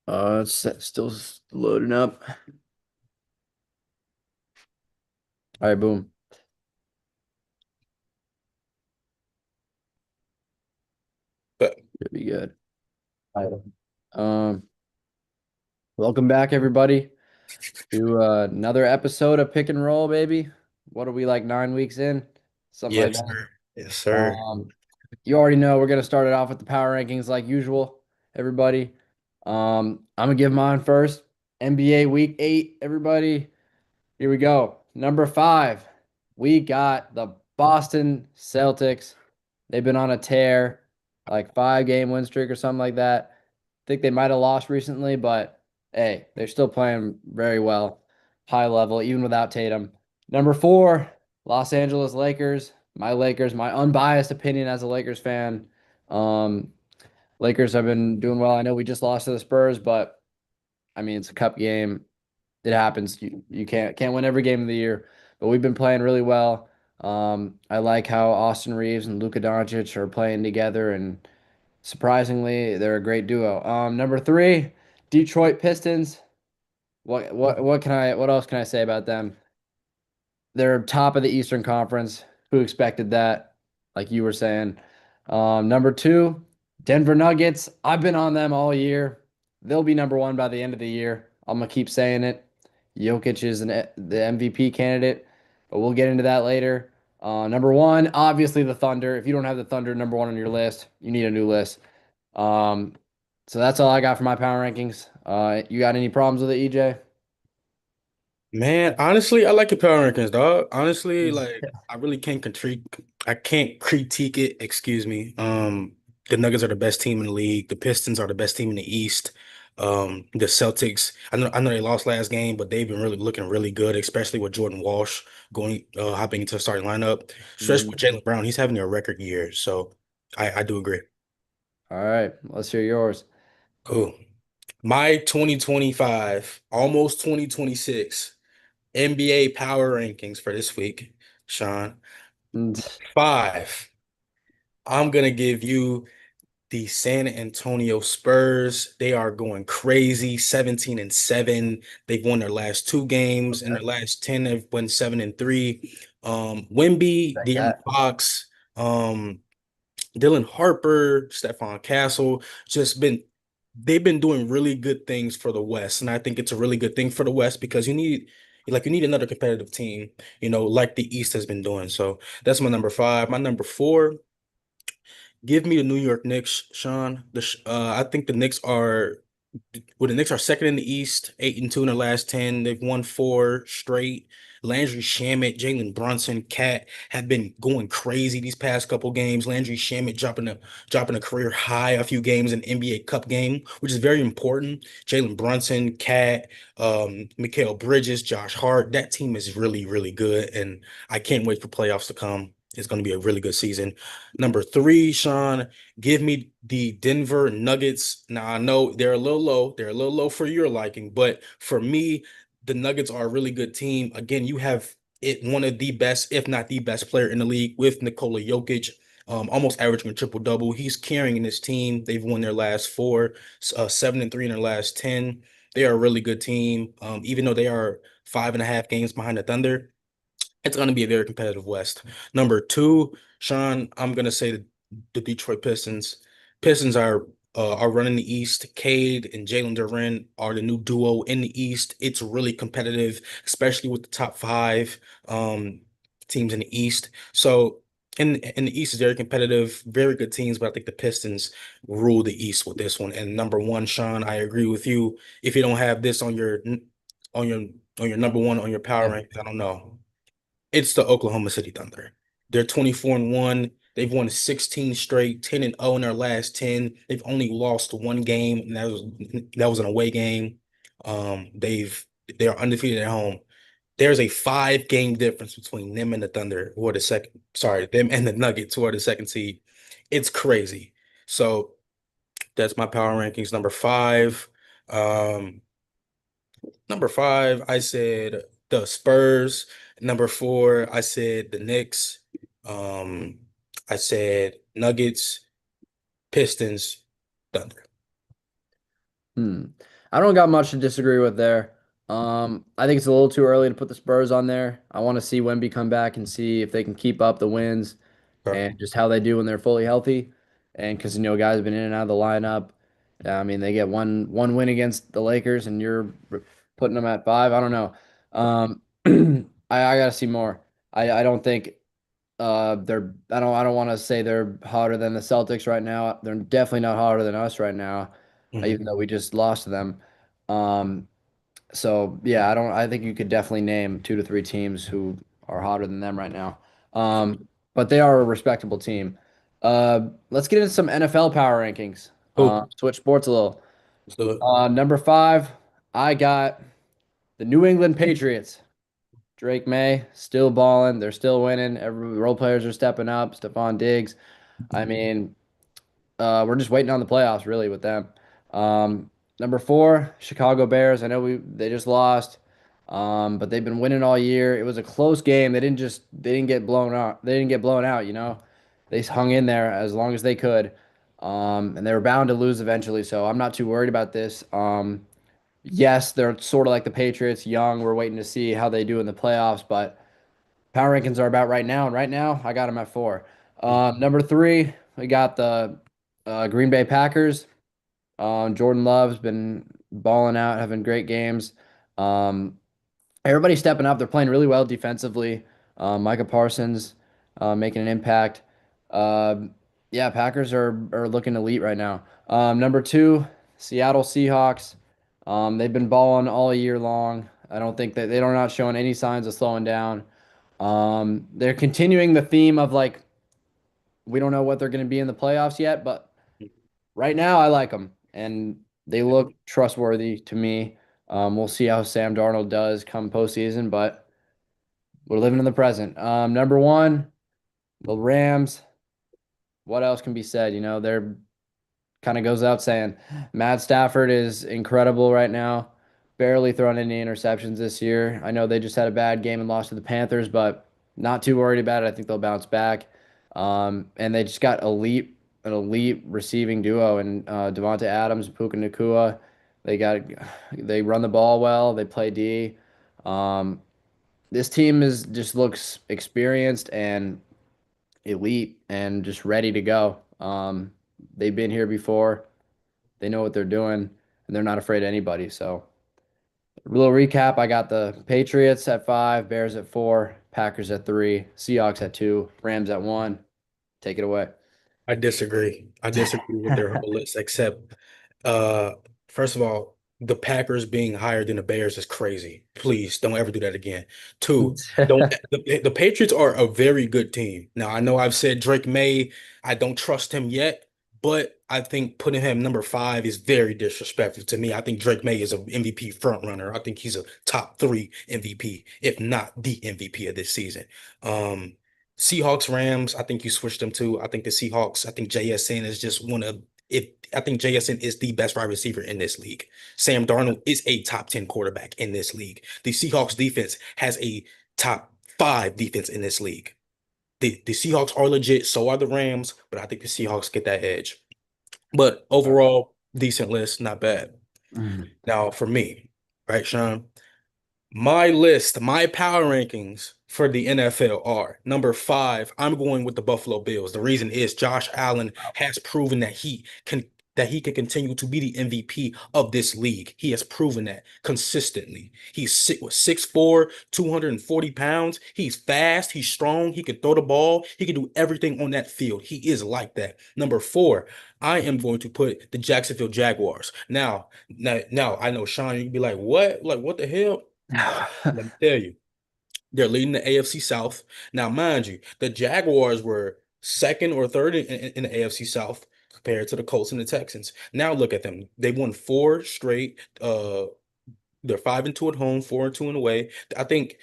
It's still loading up. All right, boom. But Should be good. All right. Welcome back, everybody, to another episode of Pick and Roll, baby. What are we like 9 weeks in? Something like yes, that. sir. Yes, sir. Um, you already know we're gonna start it off with the power rankings like usual, everybody. I'm gonna give mine first. NBA Week 8, everybody. Here we go. Number 5, we got the Boston Celtics. They've been on a tear, like 5 game win streak or something like that. I think they might have lost recently, but hey, they're still playing very well, high level, even without Tatum. Number 4, Los Angeles Lakers. My Lakers, my unbiased opinion as a Lakers fan. Um, Lakers have been doing well. I know we just lost to the Spurs, but I mean it's a cup game. It happens. You can't win every game of the year, but we've been playing really well. I like how Austin Reeves and Luka Doncic are playing together, and surprisingly, they're a great duo. Number 3, Detroit Pistons. What else can I say about them? They're top of the Eastern Conference. Who expected that? Like you were saying. Number 2, Denver Nuggets. I've been on them all year. They'll be number 1 by the end of the year. I'm gonna keep saying it. Jokic is the MVP candidate, but we'll get into that later. Number 1, obviously the Thunder. If you don't have the Thunder number 1 on your list, you need a new list. Um, so that's all I got for my power rankings. You got any problems with it, EJ? Man, honestly, I like your power rankings, dog. Honestly, like I really can't critique it, excuse me. The Nuggets are the best team in the league. The Pistons are the best team in the East. The Celtics, I know they lost last game, but they've been really looking really good, especially with Jordan Walsh going hopping into the starting lineup. Especially with Mhm. Jaylen Brown, he's having a record year. So I do agree. All right, let's hear yours. Cool. My 2025, almost 2026 NBA power rankings for this week, Sean. Mm. 5. I'm gonna give you the San Antonio Spurs. They are going crazy, 17-7. They've won their last 2 games. In Okay. their last 10, they've won 7-3. Wemby, Like De'Aaron that. Fox, Dylan Harper, Stephon Castle, just been they've been doing really good things for the West. And I think it's a really good thing for the West because you need another competitive team, like the East has been doing. So that's my number 5. My number 4, give me the New York Knicks, Sean. I think the Knicks are second in the East, 8-2 in the last 10. They've won 4 straight. Landry Shamet, Jalen Brunson, Cat have been going crazy these past couple games. Landry Shamet dropping a career high a few games in NBA Cup game, which is very important. Jalen Brunson, Cat, Mikal Bridges, Josh Hart. That team is really, really good, and I can't wait for playoffs to come. It's going to be a really good season. Number 3, Sean. Give me the Denver Nuggets. Now I know they're a little low. They're a little low for your liking, but for me, the Nuggets are a really good team. Again, you have one of the best, if not the best player in the league with Nikola Jokic, almost averaging a triple double. He's carrying this team. They've won their last 4, 7-3 in their last 10. They are a really good team. Even though they are 5.5 games behind the Thunder, it's going to be a very competitive West. Number 2, Sean, I'm going to say the Detroit Pistons. Pistons are running the East. Cade and Jalen Duren are the new duo in the East. It's really competitive, especially with the top 5 um, teams in the East. So in the East is very competitive, very good teams, but I think the Pistons rule the East with this one. And number 1, Sean, I agree with you. If you don't have this on your on your number 1 on your power Yeah. rankings, I don't know. It's the Oklahoma City Thunder. They're 24-1. They've won 16 straight, 10-0 in their last 10. They've only lost 1 game, and that was an away game. They are undefeated at home. There's a 5 game difference between them and the Thunder, who are the second, sorry, them and the Nuggets, who are the second seed. It's crazy. So that's my power rankings. Number 5, I said the Spurs. Number 4, I said the Knicks. Um, I said Nuggets, Pistons, Thunder. Hmm. I don't got much to disagree with there. I think it's a little too early to put the Spurs on there. I want to see Wemby come back and see if they can keep up the wins Okay. and just how they do when they're fully healthy. And because guys have been in and out of the lineup. I mean, they get one win against the Lakers, and you're putting them at five. I don't know. Um, I gotta see more. I don't think they're I don't want to say they're hotter than the Celtics right now. They're definitely not hotter than us right now, even Mhm. though we just lost to them. Um, so yeah, I think you could definitely name two to three teams who are hotter than them right now. But they are a respectable team. Let's get into some NFL power rankings. Cool. Switch sports a little. Let's do it. Number five, I got the New England Patriots. Drake May still balling. They're still winning. Every role players are stepping up. Stephon Diggs. I mean, we're just waiting on the playoffs really with them. Number four, Chicago Bears. I know they just lost, but they've been winning all year. It was a close game. They didn't get blown out. They didn't get blown out. They hung in there as long as they could, and they were bound to lose eventually. So I'm not too worried about this. Yes, they're sort of like the Patriots, young. We're waiting to see how they do in the playoffs, but power rankings are about right now, and right now I got them at four. Number three, we got the Green Bay Packers. Jordan Love's been balling out, having great games. Um, Everybody's stepping up. They're playing really well defensively. Micah Parsons making an impact. Um, yeah, Packers are looking elite right now. Number two, Seattle Seahawks. They've been balling all year long. I don't think that they're not showing any signs of slowing down. They're continuing the theme of like we don't know what they're going to be in the playoffs yet, but right now I like them and they look trustworthy to me. We'll see how Sam Darnold does come postseason, but we're living in the present. Number one, the Rams. What else can be said? They're kind of goes without saying. Matt Stafford is incredible right now. Barely thrown any interceptions this year. I know they just had a bad game and lost to the Panthers, but not too worried about it. I think they'll bounce back. And they just got an elite receiving duo and Devonta Adams, Puka Nacua. They run the ball well. They play D. Um, this team is just looks experienced and elite and just ready to go. They've been here before. They know what they're doing, and they're not afraid of anybody. So, a little recap: I got the Patriots at five, Bears at four, Packers at three, Seahawks at two, Rams at one. Take it away. I disagree. I disagree with their whole list, except uh first of all, the Packers being higher than the Bears is crazy. Please don't ever do that again. Two, don't the Patriots are a very good team. Now I know I've said Drake May, I don't trust him yet, but I think putting him number five is very disrespectful to me. I think Drake May is an MVP front runner. I think he's a top three MVP, if not the MVP of this season. Um Seahawks, Rams, I think you switched them too. I think the Seahawks, I think JSN is just one of if I think JSN is the best wide receiver in this league. Sam Darnold is a top 10 quarterback in this league. The Seahawks defense has a top five defense in this league. The Seahawks are legit, so are the Rams, but I think the Seahawks get that edge. But overall, decent list, not bad. Mhm. Now for me, right, Sean? My list, my power rankings for the NFL are number five. I'm going with the Buffalo Bills. The reason is Josh Allen has proven that he can continue to be the MVP of this league. He has proven that consistently. He's 6'4", 240 pounds. He's fast. He's strong. He can throw the ball. He can do everything on that field. He is like that. Number four, I am going to put the Jacksonville Jaguars. Now, I know Sean, you'd be like, what? Like, what the hell? Let me tell you, they're leading the AFC South. Now, mind you, the Jaguars were second or third in the AFC South compared to the Colts and the Texans. Now look at them. They won four straight. They're 5-2 at home, 4-2 in away. I think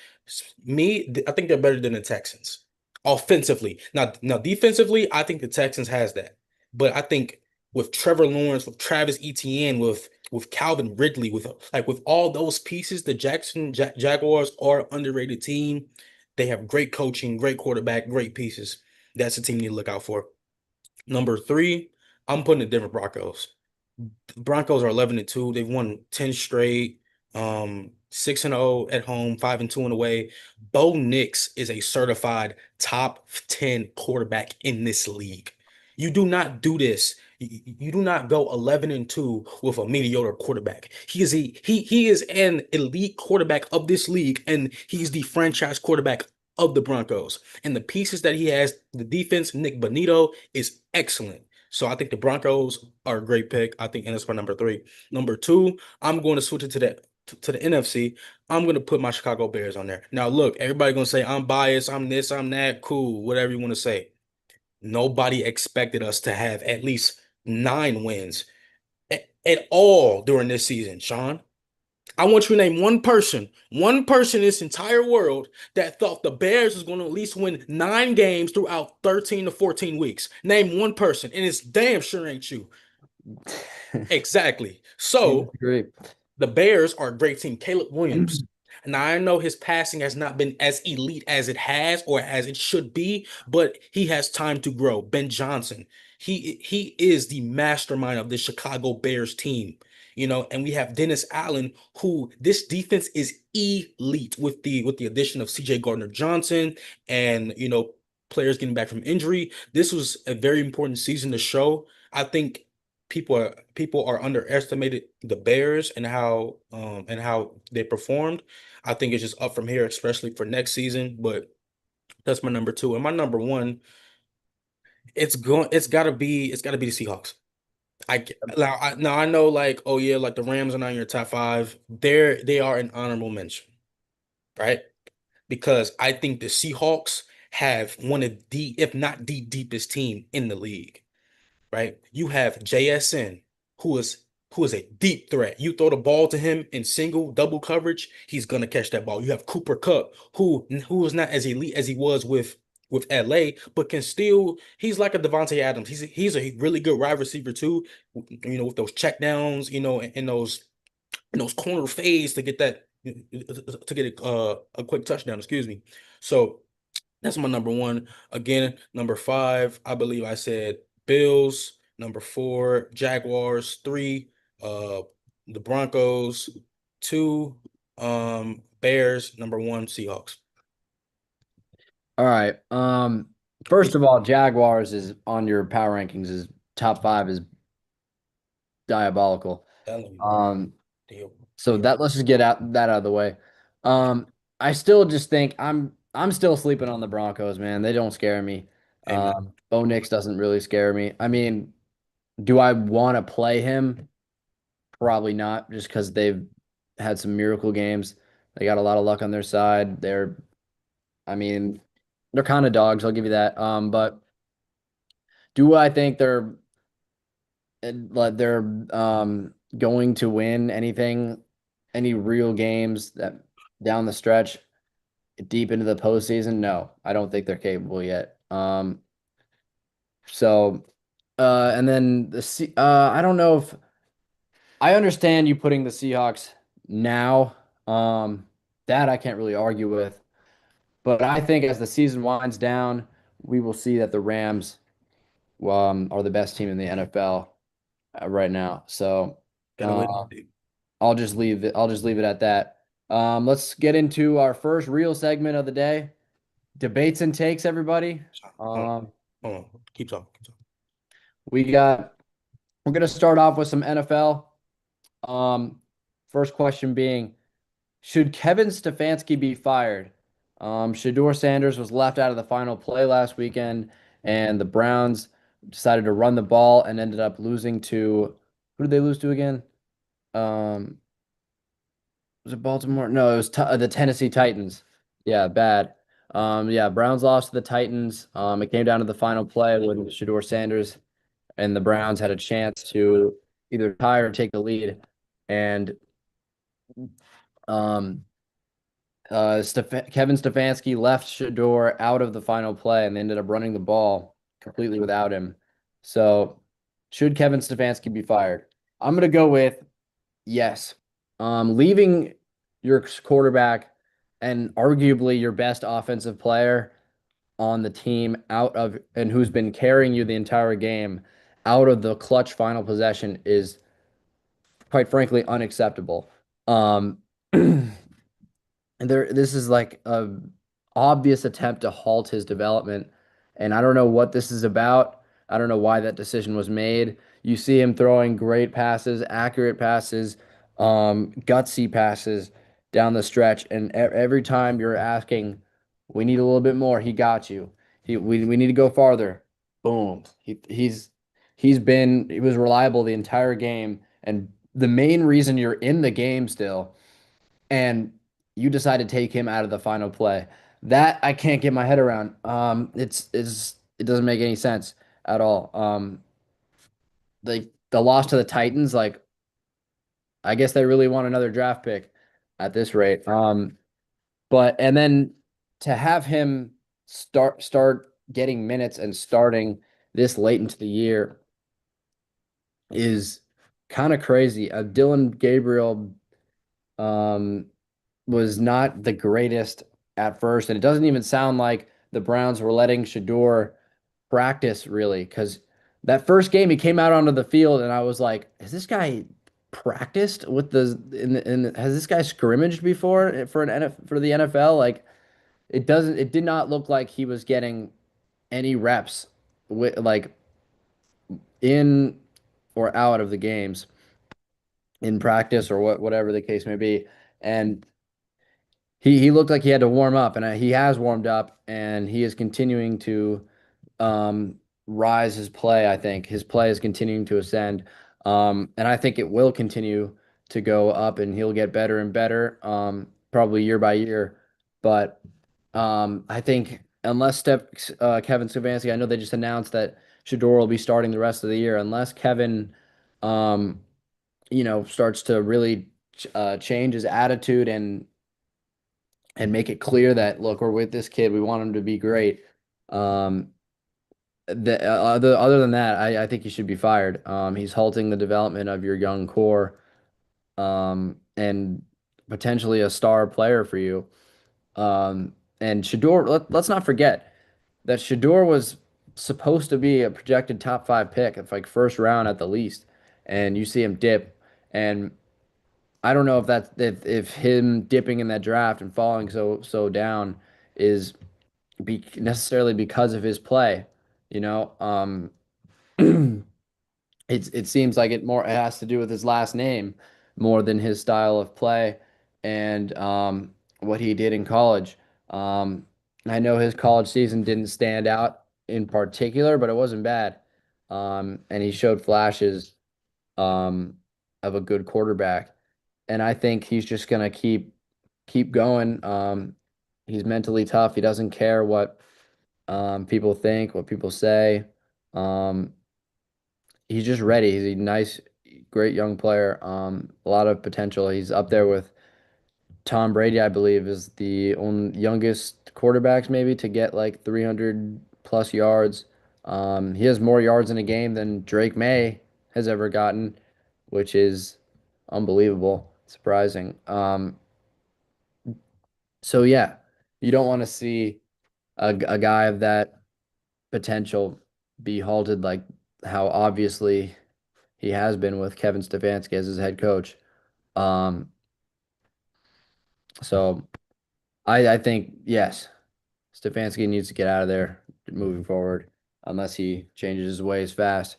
they're better than the Texans offensively. Now defensively, I think the Texans has that. But I think with Trevor Lawrence, with Travis Etienne, with Calvin Ridley, with all those pieces, the Jaguars are an underrated team. They have great coaching, great quarterback, great pieces. That's a team you need to look out for. Number three, I'm putting the Denver Broncos. Broncos are 11-2. They've won 10 straight, 6-0 at home, 5-2 on the way. Bo Nix is a certified top 10 quarterback in this league. You do not do this. You do not go 11-2 with a mediocre quarterback. He is an elite quarterback of this league, and he's the franchise quarterback of the Broncos. And the pieces that he has, the defense, Nick Bonito is excellent. So I think the Broncos are a great pick. I think, and that's my number three. Number two, I'm going to switch it to the NFC. I'm going to put my Chicago Bears on there. Now, look, everybody going to say I'm biased, I'm this, I'm that, cool, whatever you want to say. Nobody expected us to have at least 9 wins at all during this season, Sean. I want you to name one person in this entire world that thought the Bears was going to at least win 9 games throughout 13 to 14 weeks. Name one person, and it's damn sure ain't you. Exactly. Can't So disagree. the Bears are a great team. Caleb Williams. Now I know his passing has not been as elite as it has or as it should be, but he has time to grow. Ben Johnson, he is the mastermind of the Chicago Bears team. And we have Dennis Allen, who this defense is elite with the addition of CJ Gardner Johnson and players getting back from injury. This was a very important season to show. I think people are underestimated the Bears and how they performed. I think it's just up from here, especially for next season. But that's my number two. And my number one, it's gotta be the Seahawks. Now I know like, oh yeah, like the Rams are not in your top five. They are an honorable mention, right? Because I think the Seahawks have one of the, if not the deepest team in the league. Right? You have JSN, who is who is a deep threat. You throw the ball to him in single, double coverage, he's gonna catch that ball. You have Cooper Kupp, who is not as elite as he was with LA, but can still. He's like a Devontae Adams. He's a really good wide receiver too. With those check downs, and those corner fades to get a quick touchdown. Excuse me. So that's my number one. Again, number five, I believe I said Bills. Number four, Jaguars. Three, uh, the Broncos. Two, Bears. Number one, Seahawks. All right. First of all, Jaguars is on your power rankings is top five is diabolical. Telling you, Um, deal, so deal. let's just get that out of the way. I still just think I'm still sleeping on the Broncos, man. They don't scare me. Amen. Bo Nix doesn't really scare me. I mean, do I want to play him? Probably not, just because they've had some miracle games. They got a lot of luck on their side. I mean, they're kind of dogs. I'll give you that. But do I think they're going to win any real games that down the stretch, deep into the postseason? No, I don't think they're capable yet. So, and then I don't know if I understand you putting the Seahawks now. That I can't really argue with. But I think as the season winds down, we will see that the Rams are the best team in the NFL right now. So Gotta wait and uh, see. I'll just leave it at that. Let's get into our first real segment of the day. Debates and takes, everybody. Hold on, Um, hold on. Keep talking. Keep talking. we got we're gonna start off with some NFL. Um, First question being, should Kevin Stefanski be fired? Shador Sanders was left out of the final play last weekend, and the Browns decided to run the ball and ended up losing to who did they lose to again? Um, was it Baltimore? No, it was the Tennessee Titans. Yeah, bad. Yeah, Browns lost to the Titans. It came down to the final play when Shador Sanders and the Browns had a chance to either tie or take the lead, and um, Kevin Stefanski left Shador out of the final play, and they ended up running the ball completely without him. So, should Kevin Stefanski be fired? I'm gonna go with yes. Leaving your quarterback and arguably your best offensive player on the team out of and who's been carrying you the entire game out of the clutch final possession is quite frankly unacceptable. Um, and this is like a obvious attempt to halt his development, and I don't know what this is about. I don't know why that decision was made. You see him throwing great passes, accurate passes, gutsy passes down the stretch, and every time you're asking, we need a little bit more. He got you. We need to go farther. Boom. He was reliable the entire game, and the main reason you're in the game still, and you decide to take him out of the final play. That I can't get my head around. It doesn't make any sense at all. The loss to the Titans, like I guess they really want another draft pick at this rate. But and then to have him start getting minutes and starting this late into the year is kind of crazy. Dylan Gabriel um, was not the greatest at first, and it doesn't even sound like the Browns were letting Shador practice really, because that first game he came out onto the field, and I was like, "Has this guy practiced with has this guy scrimmaged before for for the NFL?" Like, it did not look like he was getting any reps with like in or out of the games in practice or whatever the case may be. And he looked like he had to warm up, and he has warmed up, and he is continuing to um, rise his play. I think his play is continuing to ascend, and I think it will continue to go up, and he'll get better and better, probably year by year. But I think unless Kevin Stefanski, I know they just announced that Shador will be starting the rest of the year, unless Kevin, um, starts to really change his attitude and make it clear that look, we're with this kid. We want him to be great. Um, other than that, I think he should be fired. He's halting the development of your young core, and potentially a star player for you. And Shador, let's not forget that Shador was supposed to be a projected top five pick, it's like first round at the least, and you see him dip. And I don't know if that's if him dipping in that draft and falling so down is necessarily because of his play. You know, it seems like it has to do with his last name more than his style of play and what he did in college. I know his college season didn't stand out in particular, but it wasn't bad. And he showed flashes um, of a good quarterback. And I think he's just gonna keep going. He's mentally tough. He doesn't care what people think, what people say. Um, he's just ready. He's a nice, great young player. A lot of potential. He's up there with Tom Brady, I believe, is the only youngest quarterbacks maybe to get like 300 plus yards. He has more yards in a game than Drake May has ever gotten, which is unbelievable, surprising. So yeah, you don't want to see a guy of that potential be halted like how obviously he has been with Kevin Stefanski as his head coach. Um, so I think yes, Stefanski needs to get out of there moving forward unless he changes his ways fast.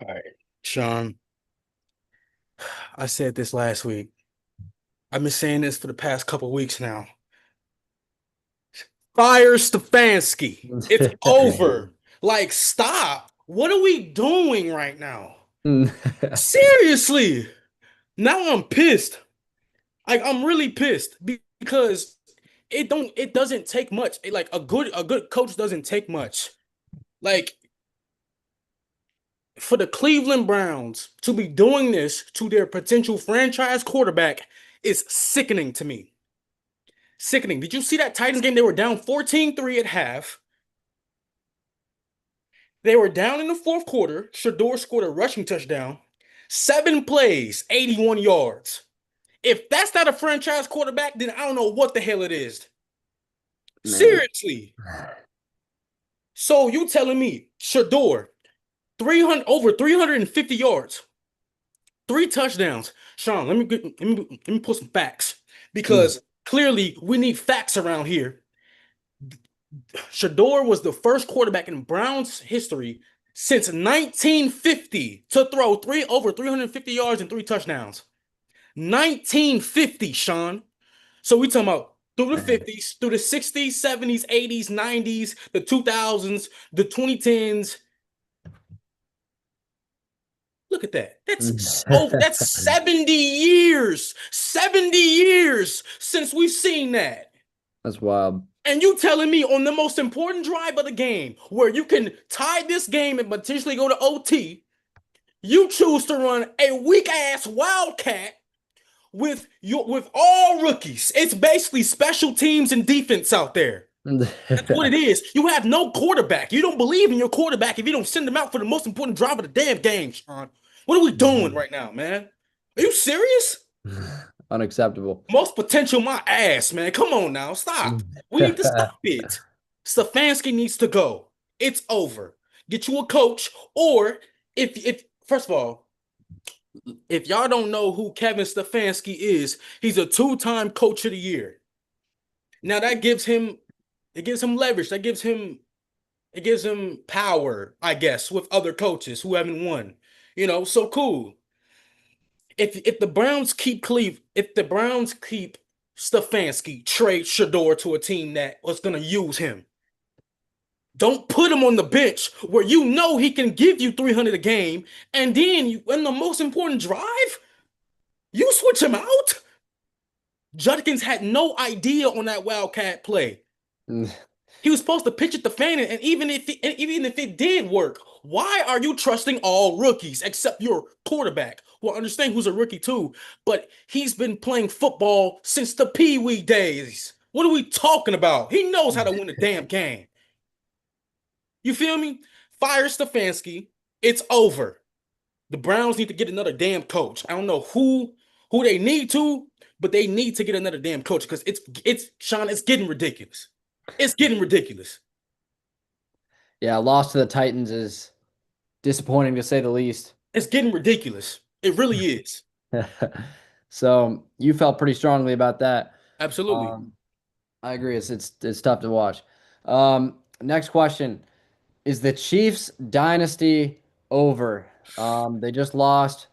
All right, Sean, I said this last week. I've been saying this for the past couple weeks now. Fire Stefanski. It's over. Like, stop. What are we doing right now? Seriously. Now I'm pissed. Like, I'm really pissed because it doesn't take much. Like a good coach doesn't take much. Like for the Cleveland Browns to be doing this to their potential franchise quarterback is sickening to me. Sickening. Did you see that Titans game? They were down 14-3 at half. They were down in the fourth quarter. Shador scored a rushing touchdown. 7 plays, 81 yards. If that's not a franchise quarterback, then I don't know what the hell it is. Man. Seriously. So you telling me Shador 300 over 350 yards, three touchdowns. Sean, let me put some facts Mm. because clearly we need facts around here. Shador was the first quarterback in Browns history since 1950 to throw three over 350 yards and three touchdowns. 1950, Sean. So we talking about through the Man. 50s, through the 60s, 70s, 80s, 90s, the 2000s, the 2010s. Look at that. That's 70 years. 70 years since we've seen that. That's wild. And you telling me on the most important drive of the game, where you can tie this game and potentially go to OT, you choose to run a weak ass wildcat with all rookies. It's basically special teams and defense out there. That's what it is. You have no quarterback. You don't believe in your quarterback if you don't send them out for the most important drive of the damn game, Sean. What are we doing right now, man? Are you serious? Unacceptable. Most potential my ass, man. Come on now. Stop. We need to stop it. Stefanski needs to go. It's over. Get you a coach, or if first of all, if y'all don't know who Kevin Stefanski is, he's a two-time coach of the year. Now that gives him leverage. It gives him power, I guess, with other coaches who haven't won. So cool. If the Browns keep Stefanski, trade Shador to a team that was gonna use him. Don't put him on the bench where you know he can give you 300 a game, and then in the most important drive, you switch him out. Judkins had no idea on that Wildcat play. He was supposed to pitch it to Fannin, and even if it did work, why are you trusting all rookies except your quarterback? Well, I understand who's a rookie too, but he's been playing football since the Pee Wee days. What are we talking about? He knows how to win a damn game. You feel me? Fire Stefanski. It's over. The Browns need to get another damn coach. I don't know who they need to, but they need to get another damn coach because it's Sean. It's getting ridiculous. It's getting ridiculous. Yeah, loss to the Titans is disappointing to say the least. It's getting ridiculous. It really is. So you felt pretty strongly about that. Absolutely. Um, I agree. It's tough to watch. Next question. Is the Chiefs dynasty over? They just lost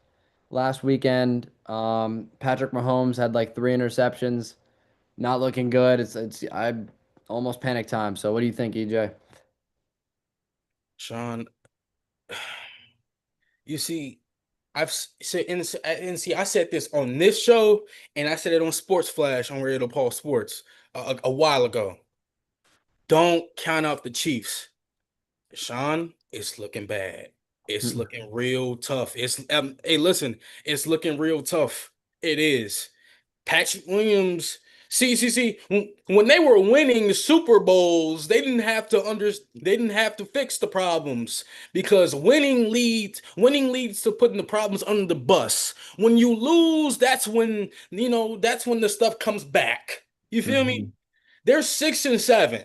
last weekend. Patrick Mahomes had like three interceptions. Not looking good. It's I almost panic time. So what do you think, EJ? Sean, you see, I've said and see, I said this on this show, and I said it on Sports Flash on Radio Paul Sports a while ago. Don't count out the Chiefs. Sean, it's looking bad. It's looking real tough. Hey, listen, it's looking real tough. It is. Patrick Williams. See. When they were winning the Super Bowls, they didn't have to fix the problems because winning leads to putting the problems under the bus. When you lose, that's when the stuff comes back. You feel me? Mhm. They're 6-7.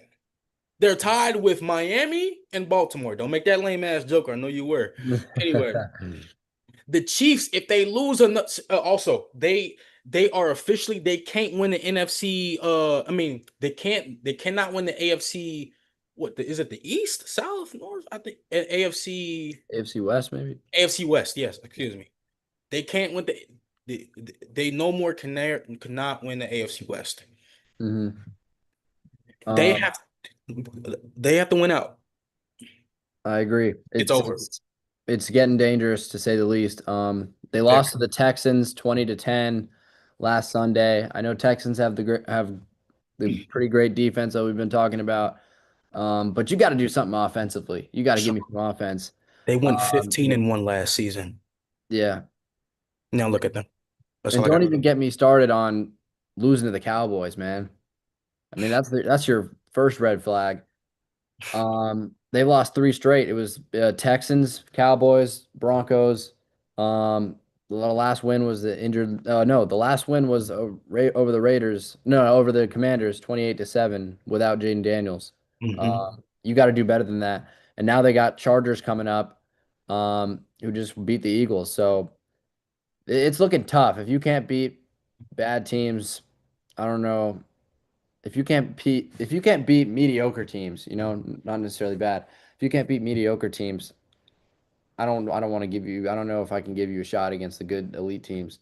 They're tied with Miami and Baltimore. Don't make that lame ass joke. I know you were. Anyway, the Chiefs, if they lose enough, also they are officially they can't win the NFC. I mean they cannot win the AFC. Is it the East, South, North? I think AFC AFC West, maybe. AFC West. Yes, excuse me. They can't win they no more cannot win the AFC West. Hmm. They Um, have they have to win out. I agree. It's over. It's getting dangerous to say the least. They lost to the Texans 20-10 last Sunday. I know Texans have the pretty great defense that we've been talking about. But you got to do something offensively. You got to give me some offense. They went Um, 15-1 last season. yeah. Now look at them. That's And all I don't got. even get me started on losing to the Cowboys, man. I mean, that's your first red flag. They lost three straight. It was Texans, Cowboys, Broncos. The last win was the injured. No, the last win was over the Raiders. No, over the Commanders, 28-7, without Jaden Daniels. Hmm. You got to do better than that. And now they got Chargers coming up, who just beat the Eagles. So it's looking tough. If you can't beat bad teams, I don't know. If you can't beat mediocre teams, not necessarily bad. If you can't beat mediocre teams, I don't want to give you I don't know if I can give you a shot against the good elite teams.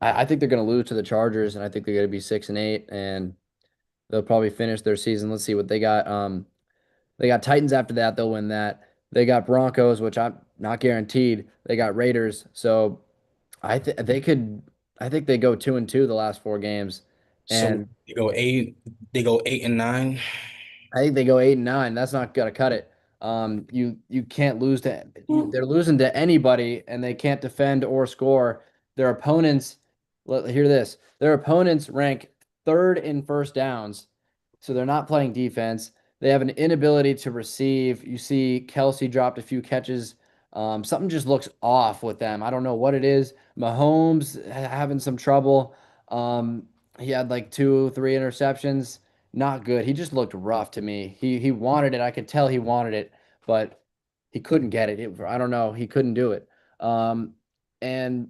I think they're going to lose to the Chargers, and I think they're going to be 6-8, and they'll probably finish their season. Let's see what they got. They got Titans after that. They'll win that. They got Broncos, which I'm not guaranteed. They got Raiders. So I think they could. I think they go 2-2 the last four games, So and they go 8 and 9. I think they go 8-9. That's not gonna cut it. You can't lose to. They're losing to anybody, and they can't defend or score. Their opponents. Hear this. Their opponents rank third in first downs, so they're not playing defense. They have an inability to receive. You see, Kelsey dropped a few catches. Something just looks off with them. I don't know what it is. Mahomes having some trouble. He had like two, three interceptions. Not good. He just looked rough to me. He wanted it. I could tell he wanted it, but he couldn't get it. I don't know. He couldn't do it. And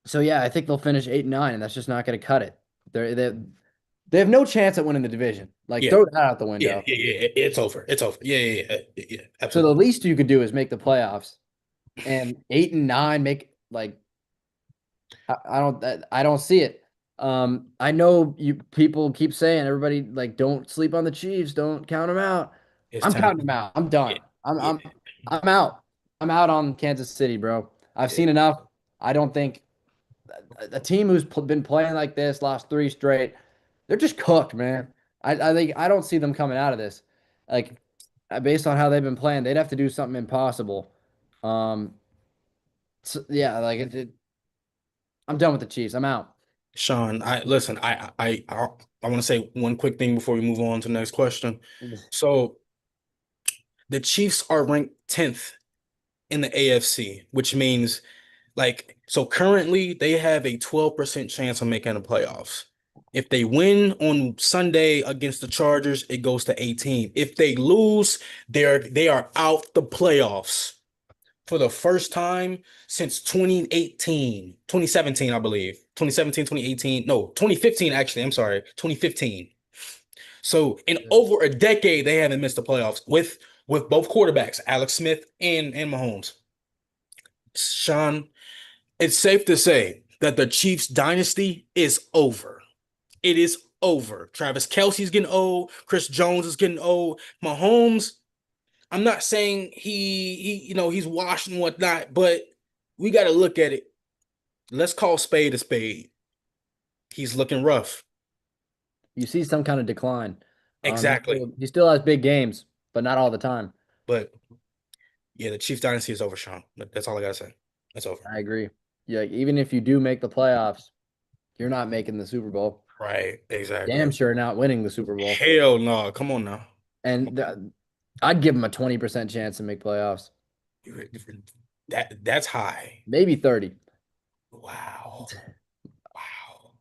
so yeah, I think they'll finish 8-9, and that's just not going to cut it. They have no chance at winning the division. Like Yeah, throw that out the yeah, window. yeah, yeah. It's over. It's over. Yeah, yeah, yeah, So the absolutely. least you could do is make the playoffs, and 8-9 make like I don't see it. I know you people keep saying everybody like don't sleep on the Chiefs, don't count them out. It's I'm time. counting them out. I'm Yeah, done. yeah, I'm out. I'm out on Kansas City, bro. I've yeah. seen enough. I don't think a team who's been playing like this, lost three straight, they're just cooked, man. I think I don't see them coming out of this. Like based on how they've been playing, they'd have to do something impossible. Um, yeah, like I'm done with the Chiefs. I'm out. Sean, I listen. I want to say one quick thing before we move on to the next question. So the Chiefs are ranked 10th in the AFC, which means so currently they have a 12% chance of making the playoffs. If they win on Sunday against the Chargers, it goes to 18. If they lose, they are out the playoffs for the first time since 2018, 2017, I believe. 2017, 2018. No, 2015 actually. I'm sorry. 2015. So in over a decade, they haven't missed the playoffs with both quarterbacks, Alex Smith and Mahomes. Sean, it's safe to say that the Chiefs dynasty is over. It is over. Travis Kelce's getting old. Chris Jones is getting old. Mahomes, I'm not saying he's washed and whatnot, but we got to look at it. Let's call spade a spade. He's looking rough. You see some kind of decline. Exactly. He still has big games, but not all the time. But yeah, the Chiefs dynasty is over, Sean. That's all I gotta say. That's over. I agree. Yeah, like, even if you do make the playoffs, you're not making the Super Bowl. Right. Exactly. Damn sure not winning the Super Bowl. Hell no. Come on now. And I'd give them a 20% chance to make playoffs, That's high. maybe 30. Wow. Wow.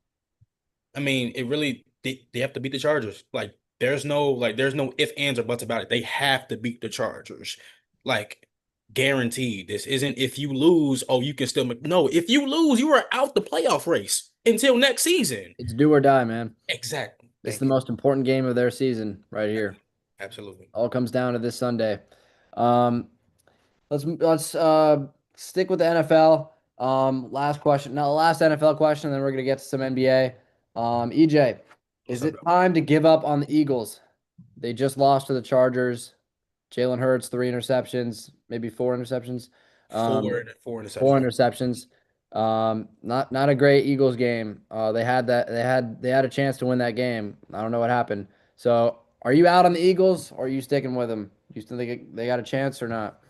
I mean, it really they have to beat the Chargers. There's no if, ands, or buts about it. They have to beat the Chargers. Like guaranteed. This isn't if you lose, oh, you can still make no, if you lose, you are out the playoff race until next season. It's do or die, man. Exactly. It's the Thank you. most important game of their season right here. Absolutely. All comes down to this Sunday. Um, let's stick with the NFL. Last question. Now, the last NFL question, then we're gonna get to some NBA. EJ, What's is up, it bro? time to give up on the Eagles? They just lost to the Chargers. Jalen Hurts, three interceptions, maybe four interceptions. Um, Four four interceptions. interceptions. Not a great Eagles game. They had a chance to win that game. I don't know what happened. So, are you out on the Eagles, or are you sticking with them? You still think they got a chance or not?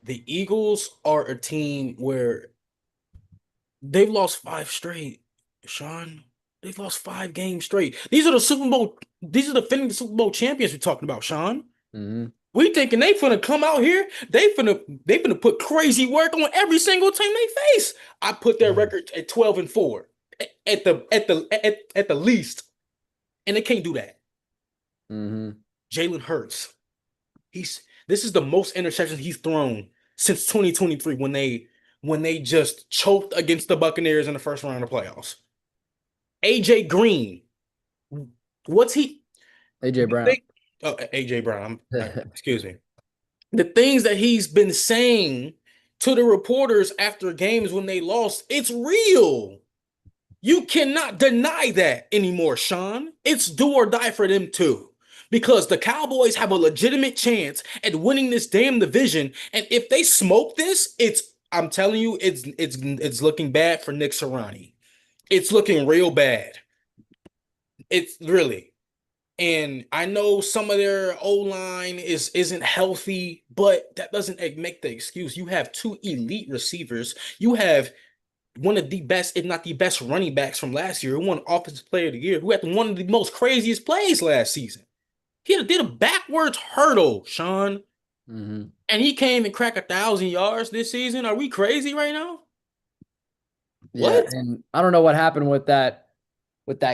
The Eagles are a team where they've lost five straight, Sean. They've lost 5 games straight. These are the defending Super Bowl champions we're talking about, Sean. Hmm. We thinking they finna come out here. They finna put crazy work on every single team they face. I put their record at 12-4 at the least, and they can't do that. Hmm. Jalen Hurts. He's this is the most interceptions he's thrown since 2023 when they just choked against the Buccaneers in the first round of the playoffs. AJ Green, what's he? AJ The Brown. thing, AJ Brown, excuse me. The things that he's been saying to the reporters after games when they lost, it's real. You cannot deny that anymore, Sean. It's do or die for them too. Because the Cowboys have a legitimate chance at winning this damn division. And if they smoke this, I'm telling you, it's looking bad for Nick Sirianni. It's looking real bad. It's really. And I know some of their O line isn't healthy, but that doesn't make the excuse. You have two elite receivers. You have one of the best, if not the best, running backs from last year, who won Offensive Player of the Year, who had one of the most craziest plays last season. He did a backwards hurdle, Sean, Hmm. and he came and cracked 1,000 yards this season. Are we crazy right now? Yeah, What? and I don't know what happened with that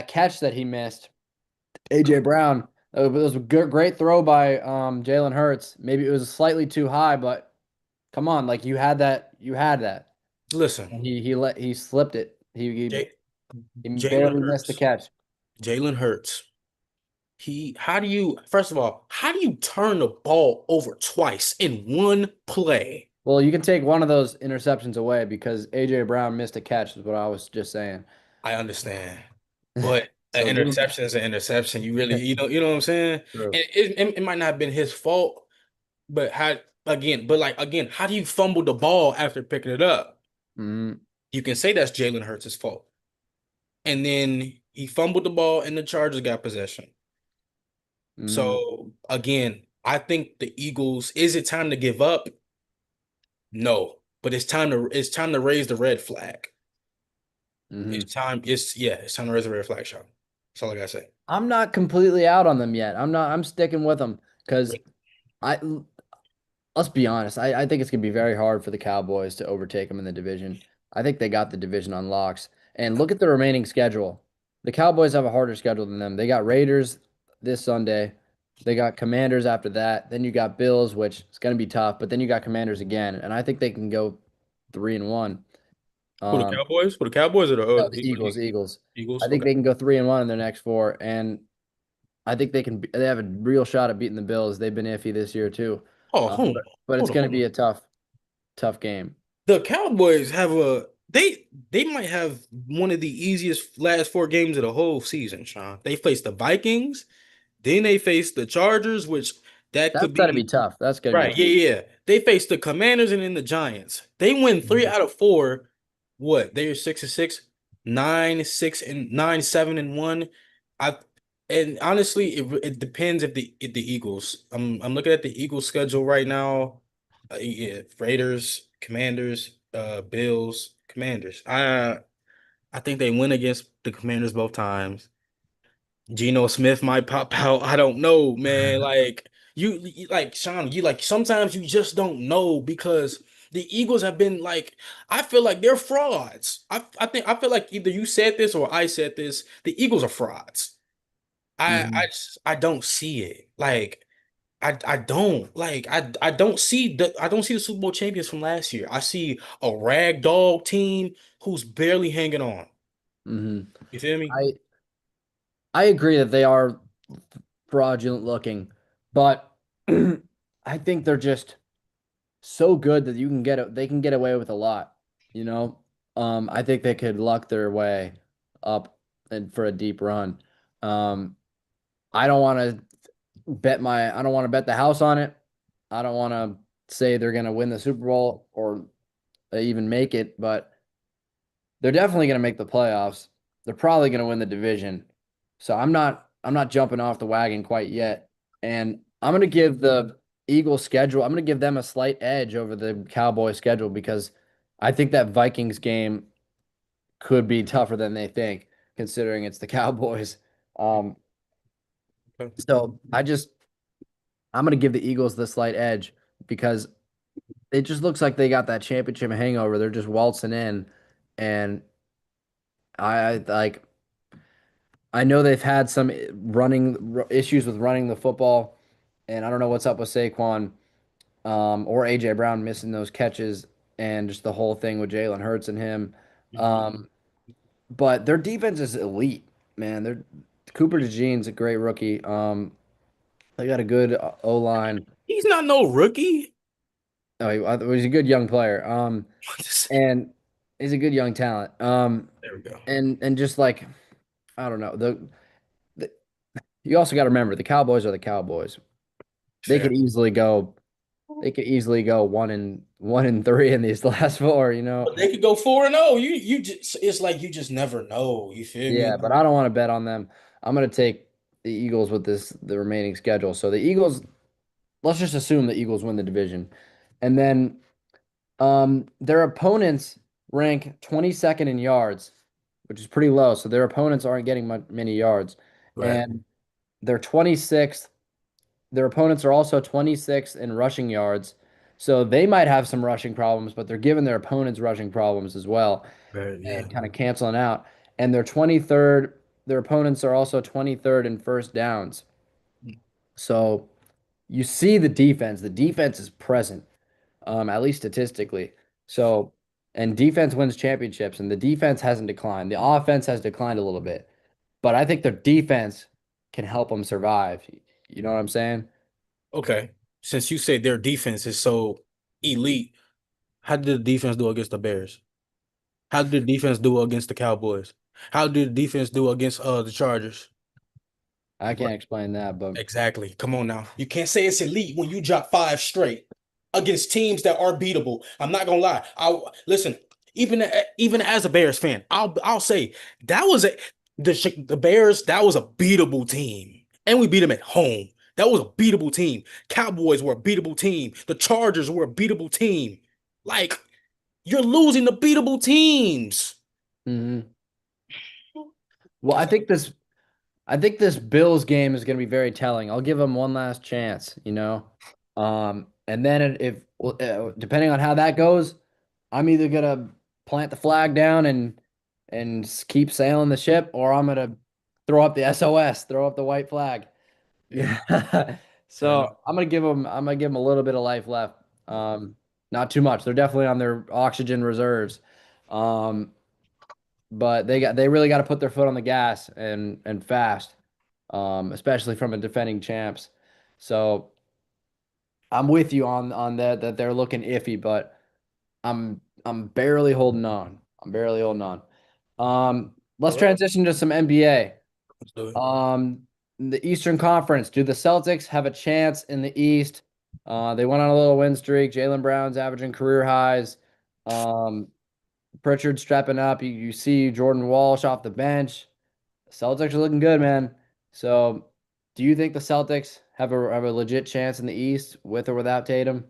catch that he missed. AJ Brown. It was a good, great throw by Jalen Hurts. Maybe it was slightly too high, but come on, like you had that. Listen, And he slipped it. J- He Jalen barely missed the Hurts. catch. Jalen Hurts. How do you, first of all, how do you turn the ball over twice in one play? Well, you can take one of those interceptions away because AJ Brown missed a catch, is what I was just saying. I understand, but an So give him interception is an interception. You really, you know what I'm saying? true. And it might not have been his fault, but again, how do you fumble the ball after picking it up? Hmm. You can say that's Jalen Hurts' fault. And then he fumbled the ball and the Chargers got possession. Hmm. So again, I think the Eagles, is it time to give up? No, but it's time to raise the red flag. Hmm. It's time to raise the red flag, Sean. That's all I gotta say. I'm not completely out on them yet. I'm sticking with them because I let's be honest. I think it's gonna be very hard for the Cowboys to overtake them in the division. I think they got the division on locks. And look at the remaining schedule. The Cowboys have a harder schedule than them. They got Raiders this Sunday. They got Commanders after that. Then you got Bills, which is gonna be tough. But then you got Commanders again, and I think they can go 3-1. Who the Um, Cowboys? Who the Cowboys or no, the Eagles, Eagles. I Eagles? think Okay. they can go 3-1 in their next four, and I think they have a real shot at beating the Bills. They've been iffy this year too. Oh, hold on. But it's Hold on, going to hold be on. a tough game. The Cowboys have they might have one of the easiest last four games of the whole season, Sean. They face the Vikings, then they face the Chargers, which that That's could got to be be tough. That's going to be right. tough. Yeah. They face the Commanders and then the Giants. They win three Mhm. out of four. What? They are 6-6, 9-6 and 9-7-1. I and honestly, it depends if the Eagles. I'm looking at the Eagles schedule right now. Yeah, Raiders, Commanders, Bills, Commanders. I think they win against the Commanders both times. Geno Smith might pop out. I don't know, man. Like like Sean, you like sometimes you just don't know because the Eagles have been like, I feel like they're frauds. I feel like either you said this or I said this. The Eagles are frauds. Mhm. I don't see it. Like I don't I don't see the Super Bowl champions from last year. I see a rag dog team who's barely hanging on. Mhm. You feel me? I I agree that they are fraudulent looking, but I think they're just so good that they can get away with a lot, you know? I think they could luck their way up and for a deep run. Um, I don't want to I don't want to bet the house on it. I don't want to say they're going to win the Super Bowl or even make it, but they're definitely going to make the playoffs. They're probably going to win the division. So I'm not jumping off the wagon quite yet. And I'm going to give the Eagles schedule, I'm going to give them a slight edge over the Cowboys schedule because I think that Vikings game could be tougher than they think, considering it's the Cowboys. Um, Okay. so I'm going to give the Eagles the slight edge because it just looks like they got that championship hangover. They're just waltzing in, and like I know they've had some issues with running the football, and I don't know what's up with Saquon or AJ Brown missing those catches and just the whole thing with Jalen Hurts and him. Mhm. Um, but their defense is elite, man. They're Cooper DeJean's a great rookie. They got a good O line. He's not no rookie. Oh, he's a good young player. And he's a good young talent. There we go. And just like I don't know, the you also got to remember the Cowboys are the Cowboys. They Fair. could easily go. They could easily go 1-3 in these last four. But they could go 4-0. You just it's like you just never know. You feel me? Yeah, but I don't want to bet on them. I'm gonna take the Eagles with the remaining schedule. So the Eagles, let's just assume the Eagles win the division, and then their opponents rank 22nd in yards, which is pretty low. So their opponents aren't getting many yards, Right. and they're 26th. Their opponents are also 26th in rushing yards. So they might have some rushing problems, but they're giving their opponents rushing problems as well Right. Yeah. and kind of canceling out. And they're 23rd. Their opponents are also 23rd in first downs. So you see the defense. The defense is present, at least statistically. So, and defense wins championships, and the defense hasn't declined. The offense has declined a little bit, but I think their defense can help them survive. You know what I'm saying? Okay. Since you say their defense is so elite, how did the defense do against the Bears? How did the defense do against the Cowboys? How did the defense do against the Chargers? I Right. can't explain that, but Exactly. Come on now. You can't say it's elite when you drop five straight against teams that are beatable. I'm not gonna lie. I listen. Even as a Bears fan, I'll say that was the Bears. That was a beatable team, and we beat them at home. That was a beatable team. Cowboys were a beatable team. The Chargers were a beatable team. Like you're losing the beatable teams. mhm. Well, I think this Bills game is going to be very telling. I'll give them one last chance, you know. And then if well, depending on how that goes, I'm either gonna plant the flag down and keep sailing the ship, or I'm gonna throw up the SOS, throw up the white flag. Yeah, Yeah. fair So enough. I'm gonna give them a little bit of life left. Not too much. They're definitely on their oxygen reserves. Um, but they really got to put their foot on the gas and fast, especially from a defending champs. So I'm with you on that they're looking iffy, but I'm barely holding on. I'm barely holding on. Let's All right, transition to some NBA. let's do it. Um, the Eastern Conference. Do the Celtics have a chance in the East? They went on a little win streak. Jaylen Brown's averaging career highs. Um, Pritchard stepping up. You see Jordan Walsh off the bench. Celtics are looking good, man. So, do you think the Celtics have a legit chance in the East with or without Tatum?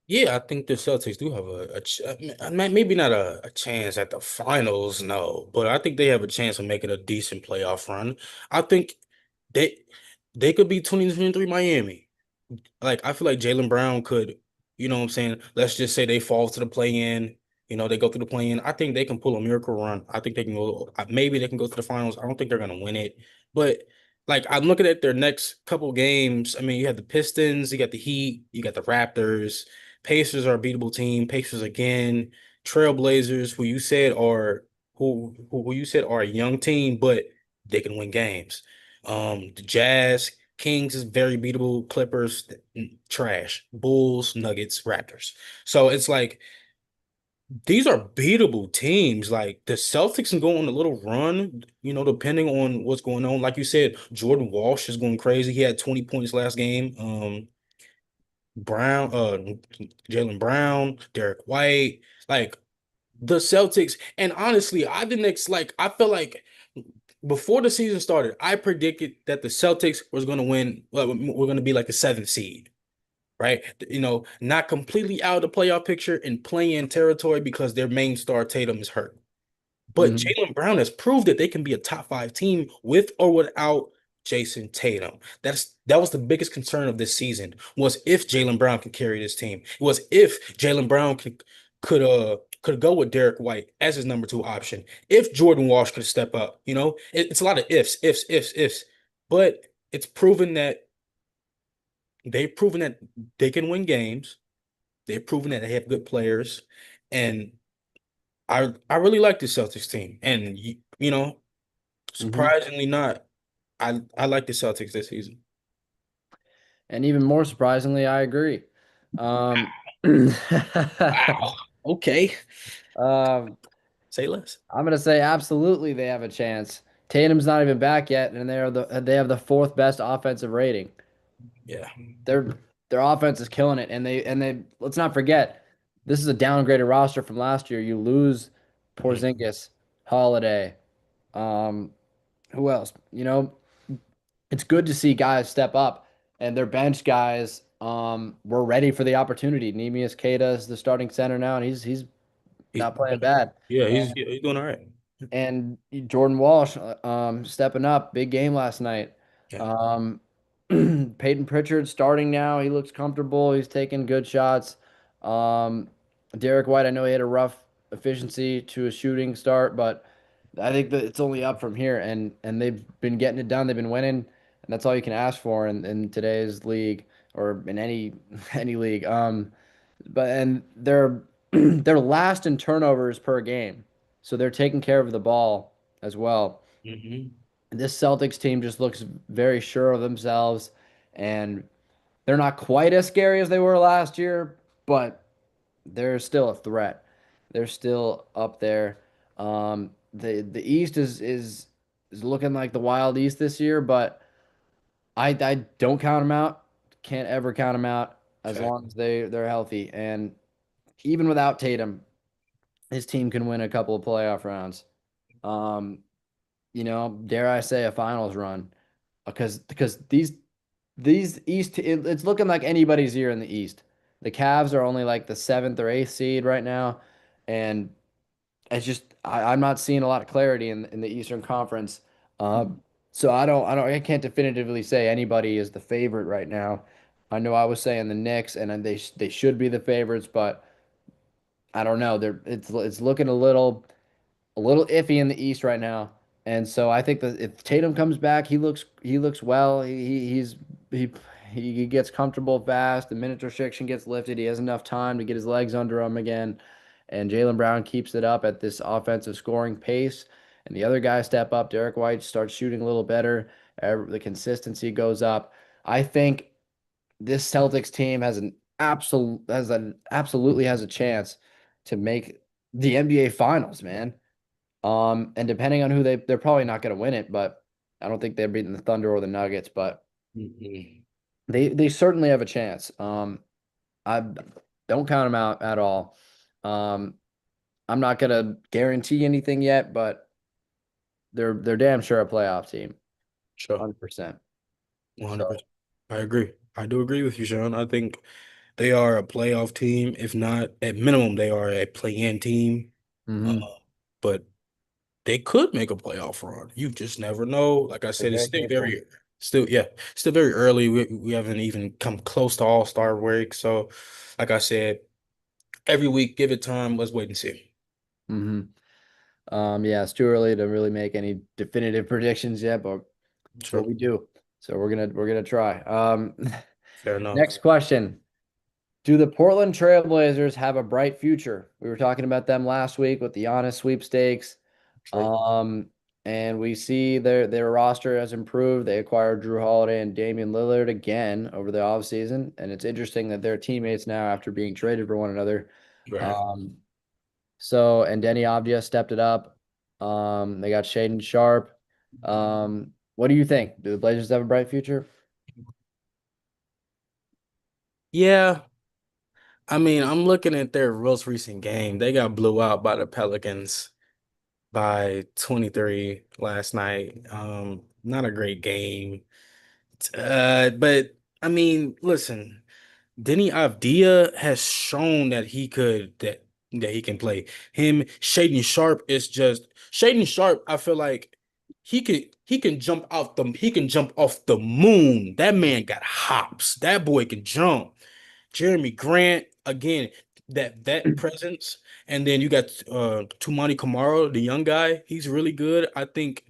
Yeah, I think the Celtics do have maybe not a chance at the finals, no, but I think they have a chance of making a decent playoff run. I think they they could be 2023 Miami. Like I feel like Jaylen Brown could, you know what I'm saying? Let's just say they fall to the play-in, they go through the play-in. I think they can pull a miracle run. I think they can go, maybe they can go to the finals. I don't think they're gonna win it, but like I'm looking at their next couple games. I mean, you have the Pistons, you got the Heat, you got the Raptors. Pacers are a beatable team. Pacers again, Trailblazers, who you said are a young team, but they can win games. The Jazz, Kings is very beatable. Clippers, trash. Bulls, Nuggets, Raptors. So it's like these are beatable teams. Like the Celtics can go on a little run, depending on what's going on. Like you said, Jordan Walsh is going crazy. He had 20 points last game. Brown, Jalen Brown, Derek White, like the Celtics. And honestly, I felt like before the season started, I predicted that the Celtics was going to win. Well, we're going to be like a seventh seed, right? Not completely out of the playoff picture and playing in territory because their main star Tatum is hurt. But Mhm. Jaylen Brown has proved that they can be a top five team with or without Jason Tatum. That was the biggest concern of this season was if Jaylen Brown could carry this team. It was if Jaylen Brown could go with Derek White as his number two option. If Jordan Walsh could step up, it's a lot of ifs. But it's proven that they've proven that they can win games. They've proven that they have good players, and I really like the Celtics team. And Hmm. surprisingly not, I like the Celtics this season. And even more surprisingly, I agree. Um, Wow. Okay. um, Say less. I'm gonna say absolutely they have a chance. Tatum's not even back yet, and they have the fourth best offensive rating. Yeah. Their their offense is killing it, and they let's not forget this is a downgraded roster from last year. You lose Mhm. Porzingis, Holiday, um, who else? It's good to see guys step up, and their bench guys were ready for the opportunity. Neemias Queta is the starting center now, and he's He's not playing bad. yeah, he's doing all right. And Jordan Walsh stepping up, big game last night. Yeah. Um, Peyton Pritchard starting now. He looks comfortable. He's taking good shots. Um, Derek White, I know he had a rough efficiency to a shooting start, but I think that it's only up from here. And they've been getting it done. They've been winning, and that's all you can ask for in today's league or in any any league. And they're they're last in turnovers per game. So they're taking care of the ball as well. Hmm. This Celtics team just looks very sure of themselves, and they're not quite as scary as they were last year, but they're still a threat. They're still up there. The East is looking like the Wild East this year, but I don't count them out. Can't ever count them out as Fact. long as they're healthy. And even without Tatum, his team can win a couple of playoff rounds. Um, dare I say a finals run because these East it's looking like anybody's year in the East. The Cavs are only like the seventh or eighth seed right now, and it's just I'm not seeing a lot of clarity in the Eastern Conference. So I can't definitively say anybody is the favorite right now. I know I was saying the Knicks, and they should be the favorites, but I don't know. It's looking a little iffy in the East right now. And so I think that if Tatum comes back, he looks well. He he gets comfortable fast. The minute restriction gets lifted, he has enough time to get his legs under him again. And Jaylen Brown keeps it up at this offensive scoring pace. And the other guys step up. Derek White starts shooting a little better. The consistency goes up. I think this Celtics team absolutely has a chance to make the NBA Finals, man. And depending on who they're probably not going to win it, but I don't think they're beating the Thunder or the Nuggets, but Mhm. they certainly have a chance. I don't count them out at all. Um, I'm not going to guarantee anything yet, but they're damn sure a playoff team, Sure. 100%. So, 100%. I agree. I do agree with you, Sean. I think they are a playoff team. If not, at minimum, they are a play-in team. Uh, mhm. but they could make a playoff run. You just never know. Like I They're said, it's very still capable. still very early. We haven't even come close to All-Star break. So, like I said, every week, give it time. Let's wait and see. Hmm. Yeah, it's too early to really make any definitive predictions yet, but it's what Sure. we do. So we're gonna try. Fair enough. Next question. Do the Portland Trailblazers have a bright future? We were talking about them last week with the Giannis sweepstakes. Sure. Um, and we see their roster has improved. They acquired Drew Holiday and Damian Lillard again over the offseason. And it's interesting that they're teammates now after being traded for one another. Right. Um, and Denny Avdia stepped it up. They got Shaden Sharp. What do you think? Do the Blazers have a bright future? Yeah. I mean, I'm looking at their most recent game. They got blew out by the Pelicans by 23 last night. Not a great game. But I mean, listen, Denny Avdia has shown that he can play. Shaden Sharp is just Shaden Sharp. I feel like he can jump off the moon. That man got hops. That boy can jump. Jeremy Grant again. That presence, and then you got Tumani Kamara, the young guy. He's really good. I think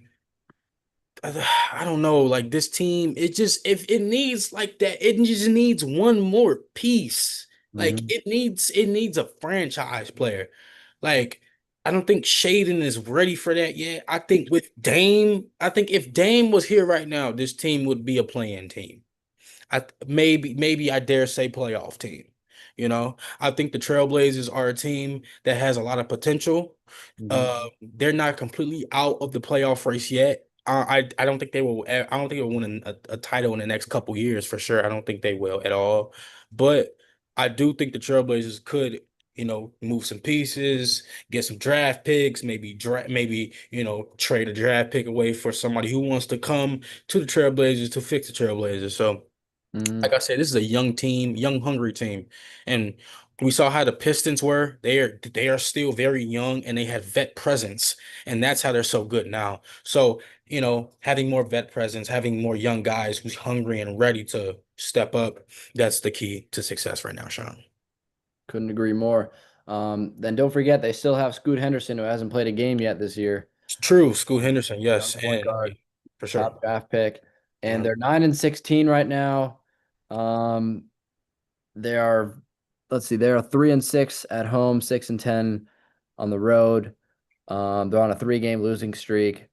I don't know, like this team, it just if it needs like that, it just needs one more piece. Like Mhm. it needs a franchise player. Like I don't think Shaden is ready for that yet. I think with Dame, I think if Dame was here right now, this team would be a playing team. Maybe I dare say playoff team. I think the Trailblazers are a team that has a lot of potential. Mhm. They're not completely out of the playoff race yet. I don't think they will. I don't think they'll win a title in the next couple years for sure. I don't think they will at all. But I do think the Trailblazers could, move some pieces, get some draft picks, maybe trade a draft pick away for somebody who wants to come to the Trailblazers to fix the Trailblazers. So like Mhm. I said, this is a young team, young, hungry team. And we saw how the Pistons were. They are still very young and they had vet presence. And that's how they're so good now. So, having more vet presence, having more young guys who's hungry and ready to step up, that's the key to success right now, Sean. Couldn't agree more. Then don't forget they still have Scoot Henderson who hasn't played a game yet this year. It's true, Scoot Henderson, Young yes, point and guard, for sure. top draft pick, and Mhm. they're 9-16 right now. Um, they are, let's see, they are 3-6 at home, 6-10 on the road. They're on a 3-game losing streak.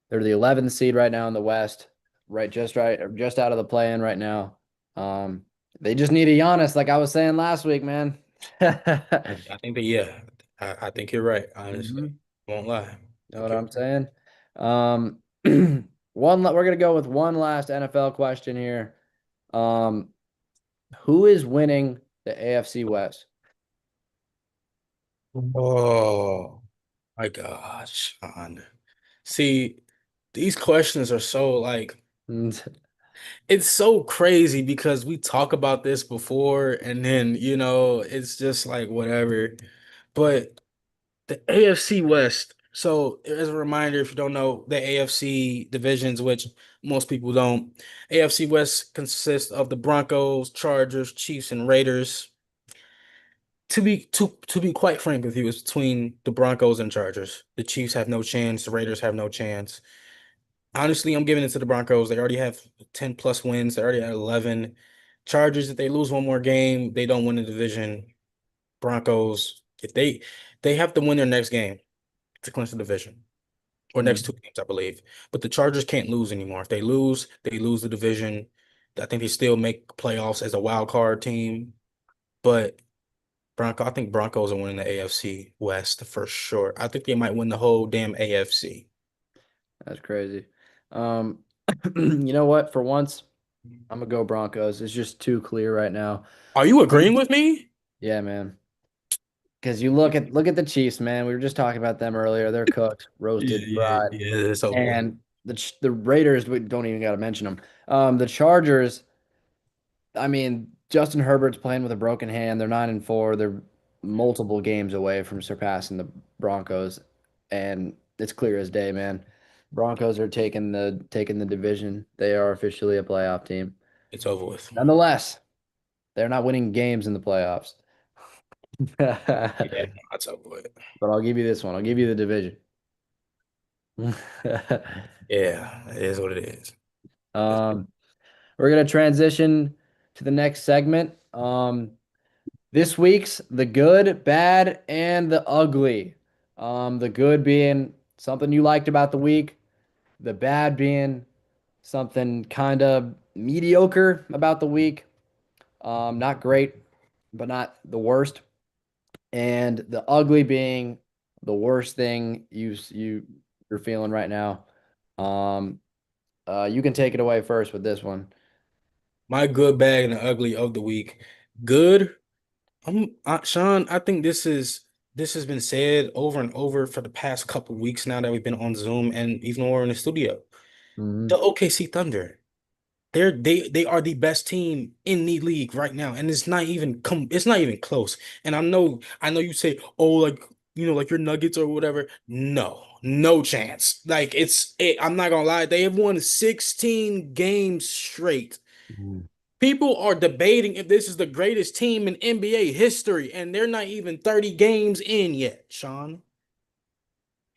They're the 11th seed right now in the West, right, or just out of the play-in right now. Um, they just need a Giannis, like I was saying last week, man. I think that, yeah, I think you're right, honestly. Mhm. Won't lie. I Know think what you're I'm saying? Um, we're gonna go with one last NFL question here. Um, who is winning the AFC West? Oh my gosh, Sean. See, these questions are so like it's so crazy because we talk about this before and then, it's just like whatever. But the AFC West, so as a reminder, if you don't know, the AFC divisions, which most people don't, AFC West consists of the Broncos, Chargers, Chiefs, and Raiders. To be quite frank with you, it's between the Broncos and Chargers. The Chiefs have no chance, the Raiders have no chance. Honestly, I'm giving it to the Broncos. They already have 10 plus wins. They already have 11. Chargers, if they lose one more game, they don't win the division. Broncos, if they have to win their next game to clinch the division. Or next two Mhm. games, I believe. But the Chargers can't lose anymore. If they lose the division. I think they still make playoffs as a wild card team. But I think Broncos are winning the AFC West for sure. I think they might win the whole damn AFC. That's crazy. Um, you know what? For once, I'm gonna go Broncos. It's just too clear right now. Are you agreeing with me? Yeah, man. Because you look at the Chiefs, man. We were just talking about them earlier. They're cooked, Yeah, roasted, yeah, fried, yeah. It's over with. and the Raiders. We don't even got to mention them. The Chargers. I mean, Justin Herbert's playing with a broken hand. They're 9-4. They're multiple games away from surpassing the Broncos, and it's clear as day, man. Broncos are taking the division. They are officially a playoff team. It's over with. Nonetheless, they're not winning games in the playoffs. Yeah, it's over with. But I'll give you this one. I'll give you the division. Yeah, it is what it is. Um, we're gonna transition to the next segment. This week's the good, bad, and the ugly. The good being something you liked about the week, the bad being something kind of mediocre about the week. Not great, but not the worst. And the ugly being the worst thing you're feeling right now. Um, you can take it away first with this one. My good, bad, and the ugly of the week. Good. Sean. I think this has been said over and over for the past couple weeks now that we've been on Zoom and even when we're in the studio. The Hmm. OKC Thunder. They are the best team in the league right now, and it's not even close. And I know you say, oh, like like your Nuggets or whatever. No, no chance. I'm not gonna lie, they have won 16 games straight. People are debating if this is the greatest team in NBA history, and they're not even 30 games in yet, Sean.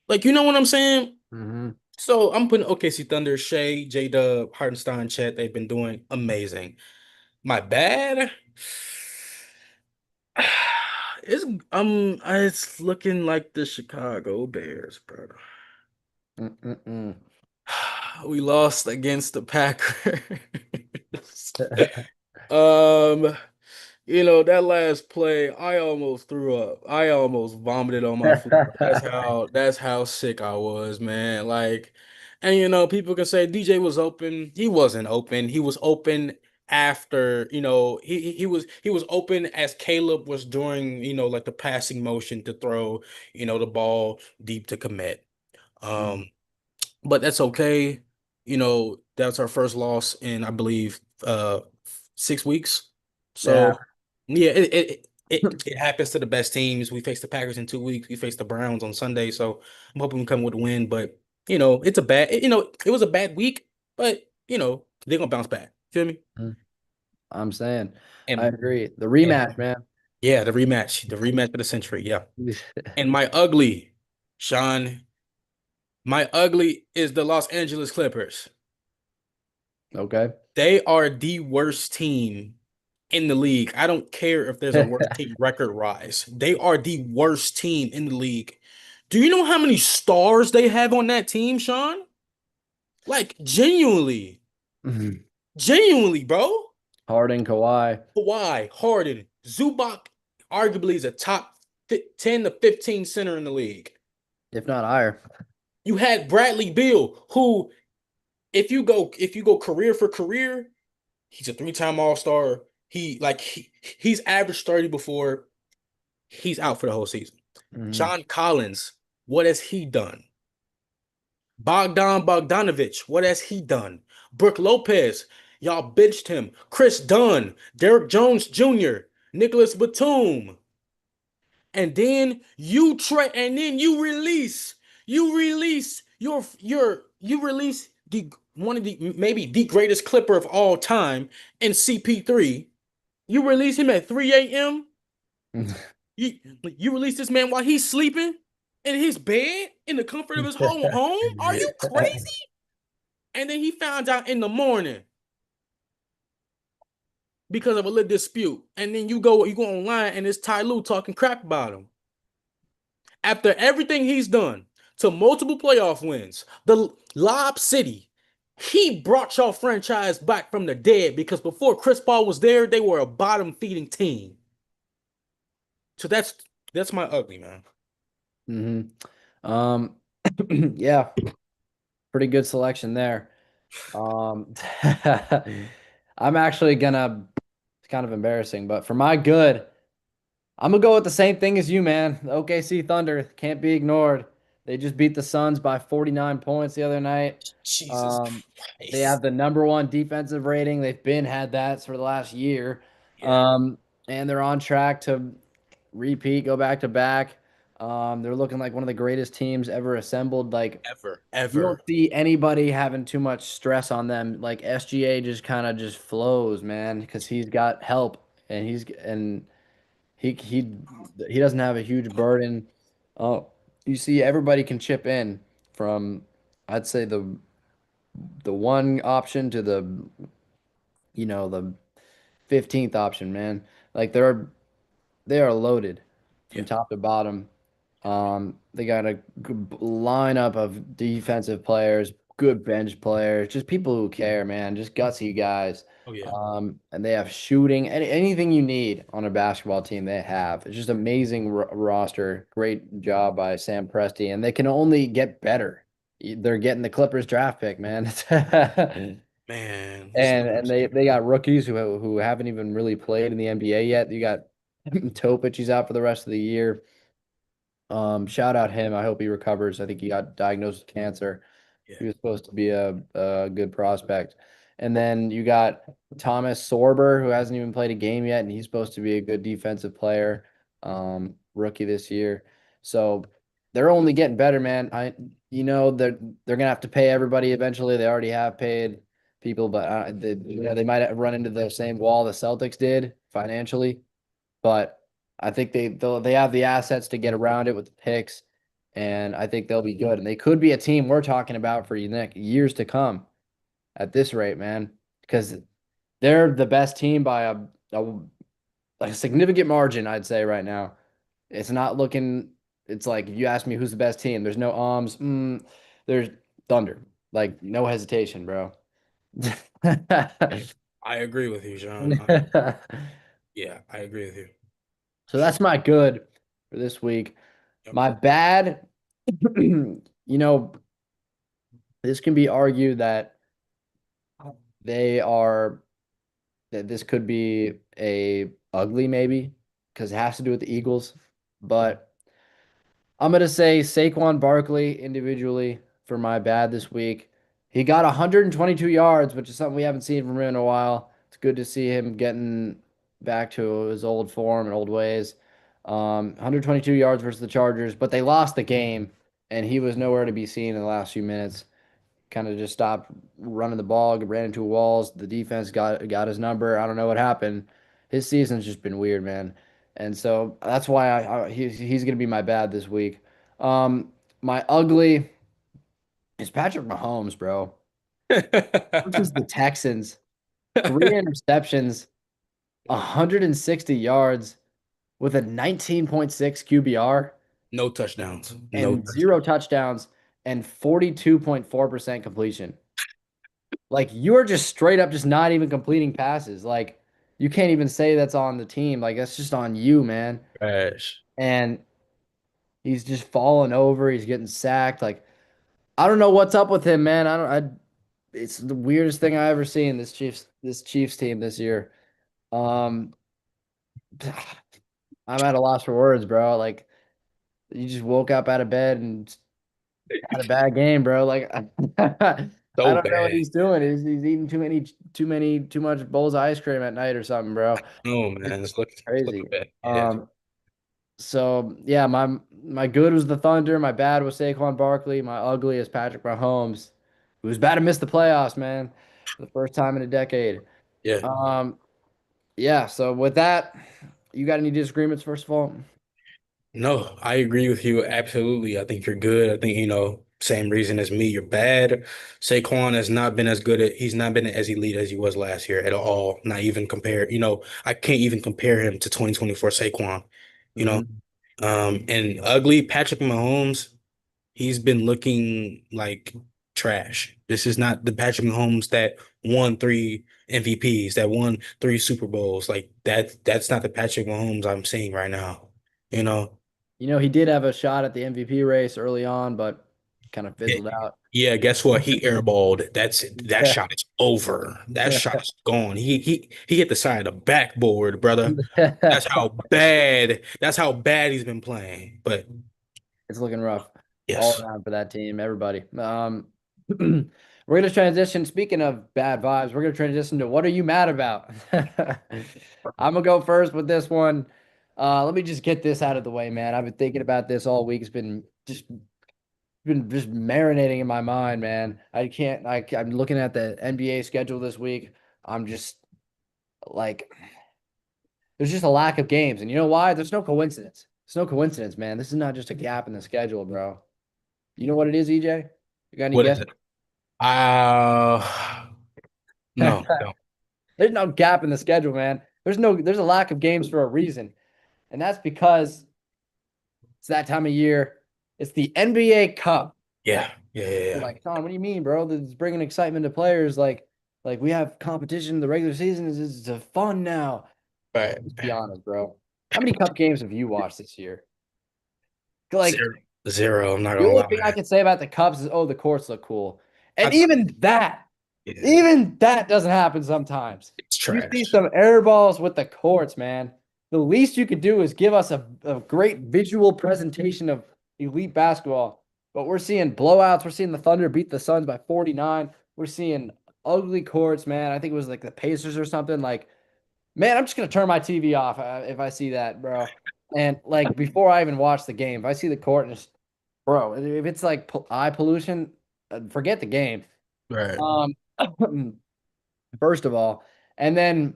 Like, you know what I'm saying? Hmm. So I'm putting OKC Thunder, Shea, J-Dub, Hartenstein, Chet. They've been doing amazing. My bad. It's it's looking like the Chicago Bears, bro. Mm-mm-mm. We lost against the Packers. Um, that last play, I almost threw up. I almost vomited on my floor. That's how sick I was, man. Like, and people can say DJ was open. He wasn't open. He was open after, he was open as Caleb was doing, like the passing motion to throw, the ball deep to commit. Mm. Um, but that's okay. That's our first loss in, I believe, 6 weeks. Yeah. So yeah, it happens to the best teams. We faced the Packers in 2 weeks. We faced the Browns on Sunday. So I'm hoping we come with a win. But it was a bad week, but they're gonna bounce back. Feel me? Mm. I'm saying, I And agree. The and rematch, man. yeah, the rematch of the century. Yeah. And my ugly, Sean, my ugly is the Los Angeles Clippers. Okay. They are the worst team in the league. I don't care if there's a worst team record rise. They are the worst team in the league. Do you know how many stars they have on that team, Sean? Like genuinely, genuinely, bro. Harden, Kawhi, Kawhi, Harden, Zubac, arguably is a top 10 to 15 center in the league. if not higher. You had Bradley Beal, who, if you go career for career, he's a three-time All-Star. He's averaged 30 before. He's out for the whole season. Mhm. John Collins, what has he done? Bogdan Bogdanovich, what has he done? Brooke Lopez, y'all benched him. Chris Dunn, Derek Jones Jr., Nicholas Batum. And then you release the one of the maybe the greatest Clipper of all time in CP3. You release him at 3 a.m. You you release this man while he's sleeping in his bed in the comfort of his whole home? Are you crazy? And then he found out in the morning because of a little dispute. And then you go online and it's Ty Lue talking crap about him. After everything he's done to multiple playoff wins, the Lob City, he brought y'all franchise back from the dead because before Chris Paul was there, they were a bottom feeding team. So that's my ugly, man. hmm Um, yeah, pretty good selection there. Um, I'm actually gonna, it's kind of embarrassing, but for my good, I'm gonna go with the same thing as you, man. The OKC Thunder can't be ignored. They just beat the Suns by 49 points the other night. Jesus Um, they Christ. have the number one defensive rating. They've been had that for the last year. Yeah. And they're on track to repeat, go back to back. They're looking like one of the greatest teams ever assembled. Like Ever, you don't ever. see anybody having too much stress on them. Like SGA just kind of just flows, man, because he's got help and he he doesn't have a huge burden. Oh, you see, everybody can chip in from I'd say the one option to the 15th option, man. Like they are loaded from Yeah. top to bottom. They got a good lineup of defensive players, good bench players, just people who care, man, just gutsy guys. Oh yeah. And they have shooting, anything you need on a basketball team, they have. It's just amazing roster. Great job by Sam Presti, and they can only get better. They're getting the Clippers draft pick, man. Man, it's And they got rookies who haven't even really played in the NBA yet. You got Topic, he's out for the rest of the year. Shout out him. I hope he recovers. I think he got diagnosed with cancer. yeah. He was supposed to be a good prospect. And then you got Thomas Sorber, who hasn't even played a game yet, and he's supposed to be a good defensive player, rookie this year. So they're only getting better, man. They're gonna have to pay everybody eventually. They already have paid people, but they might run into the same wall the Celtics did financially. But I think they have the assets to get around it with the picks. and I think they'll be good. And they could be a team we're talking about for next years to come at this rate, man, because they're the best team by a, a significant margin, I'd say right now. It's not looking. It's like if you ask me who's the best team, there's no arms. There's Thunder. Like no hesitation, bro. I agree with you, John. Yeah, I agree with you. So that's my good for this week. Yep. My bad, know, this can be argued that they are that this could be a ugly maybe because it has to do with the Eagles. But I'm gonna say Saquon Barkley individually for my bad this week. He got 122 yards, which is something we haven't seen from him in a while. It's good to see him getting back to his old form and old ways. 122 yards versus the Chargers, but they lost the game, and he was nowhere to be seen in the last few minutes. Kind of just stopped running the ball, ran into walls. The defense got his number. I don't know what happened. His season's just been weird, man. And so that's why he's gonna be my bad this week. My ugly is Patrick Mahomes, bro. Versus the Texans, three interceptions, 160 yards with a 19.6 QBR No touchdowns. No and zero touchdowns. touchdowns and 42.4% completion. Like you're just straight up just not even completing passes. Like you can't even say that's on the team. Like that's just on you, man. Trash. And he's just falling over. He's getting sacked. Like I don't know what's up with him, man. I don't. It's the weirdest thing I ever seen. This Chiefs team this year. Um, I'm at a loss for words, bro. Like you just woke up out of bed and had a bad game, bro. Like I So don't know what bad. he's doing. He's eating too much bowls of ice cream at night or something, bro. Oh It's man, it's looking crazy. bad. Yeah. Um, so yeah, my good was the Thunder. My bad was Saquon Barkley. My ugly is Patrick Mahomes, who's bad to miss the playoffs, man, for the first time in a decade. Yeah. Um, yeah. So with that, you got any disagreements? First of all, No, I agree with you absolutely. I think you're good. I think, same reason as me, you're bad. Saquon has not been as good he's not been as elite as he was last year at all. Not even compare, I can't even compare him to 2024 Saquon, you know. hmm And ugly Patrick Mahomes, he's been looking like trash. This is not the Patrick Mahomes that won 3 MVPs, that won 3 Super Bowls. Like that's not the Patrick Mahomes I'm seeing right now, you know. he did have a shot at the MVP race early on, but kind of Yeah, fizzled out. yeah, guess what? He airballed. That's it. That shot is over. That shot is gone. He hit the side of the backboard, brother. That's how bad he's been playing. But It's looking rough all yes. around for that team, everybody. We're going to transition. Speaking of bad vibes, we're going to transition to what are you mad about? I'm going to go first with this one. Let me just get this out of the way, man. I've been thinking about this all week. It's been just marinating in my mind, man. I can't. I'm looking at the NBA schedule this week. I'm just like, there's just a lack of games, and you know why? There's no coincidence. It's no coincidence, man. This is not just a gap in the schedule, bro. You know what it is, EJ? You got any What is guess? it? Uh no, no. There's no gap in the schedule, man. There's a lack of games for a reason. And that's because it's that time of year. It's the NBA Cup. Yeah, yeah, yeah, You're yeah. like, Sean, what do you mean, bro? This is bringing excitement to players. Like we have competition. The regular season is fun now. Right. Let's be honest, bro. How many cup games have you watched this year? Like, Zero. Zero, I'm not the gonna only thing I lie. can say about the Cubs is, oh, the courts look cool. And I, yeah, even that doesn't happen sometimes. it's You see trash. some air balls with the courts, man. The least you could do is give us a great visual presentation of elite basketball. But we're seeing blowouts. We're seeing the Thunder beat the Suns by 49. We're seeing ugly courts, man. I think it was like the Pacers or something. Like, man, I'm just gonna turn my TV off if I see that, bro. And like before I even watch the game, if I see the court and it's, bro, if it's like eye pollution, forget the game. Right. Um, first of all, and then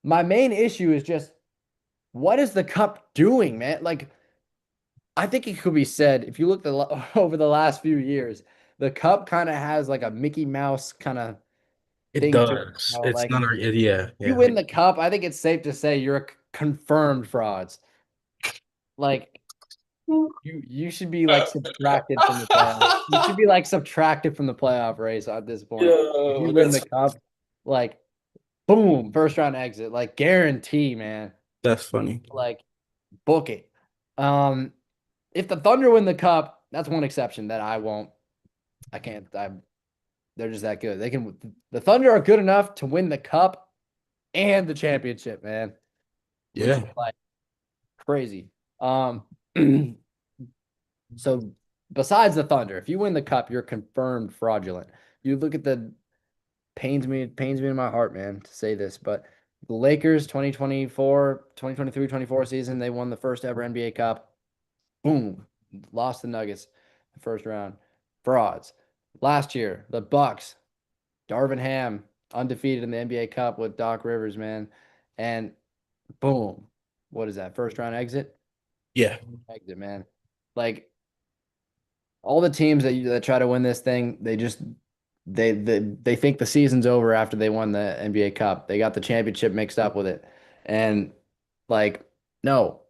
my main issue is just what is the cup doing, man? Like I think it could be said if you look over the last few years, the cup kind of has like a Mickey Mouse kind of It thing to it. does. It's Like not yeah, you yeah. win the cup, I think it's safe to say you're a confirmed frauds. Like you should be like subtracted from the playoff. You should be like subtracted from the playoff race at this point. If Yeah, you win the cup, like boom, first round exit, like guarantee, man. that's funny. Like book it. Um, if the Thunder win the cup, that's one exception that I won't. I can't. They're just that good. They can. The Thunder are good enough to win the cup and the championship, man, which is Yeah. like crazy. Um, so besides the Thunder, if you win the cup, you're confirmed fraudulent. You look at the pains me in my heart, man, to say this, but the Lakers 2024 season, they won the first ever NBA Cup. Boom, lost the Nuggets the first round. Frauds. Last year, the Bucks, Darvin Ham, undefeated in the NBA Cup with Doc Rivers, man. And boom, what is that? First round exit? Yeah. Exit, man. Like all the teams that try to win this thing, they think the season's over after they won the NBA Cup. They got the championship mixed up with it. And like, no.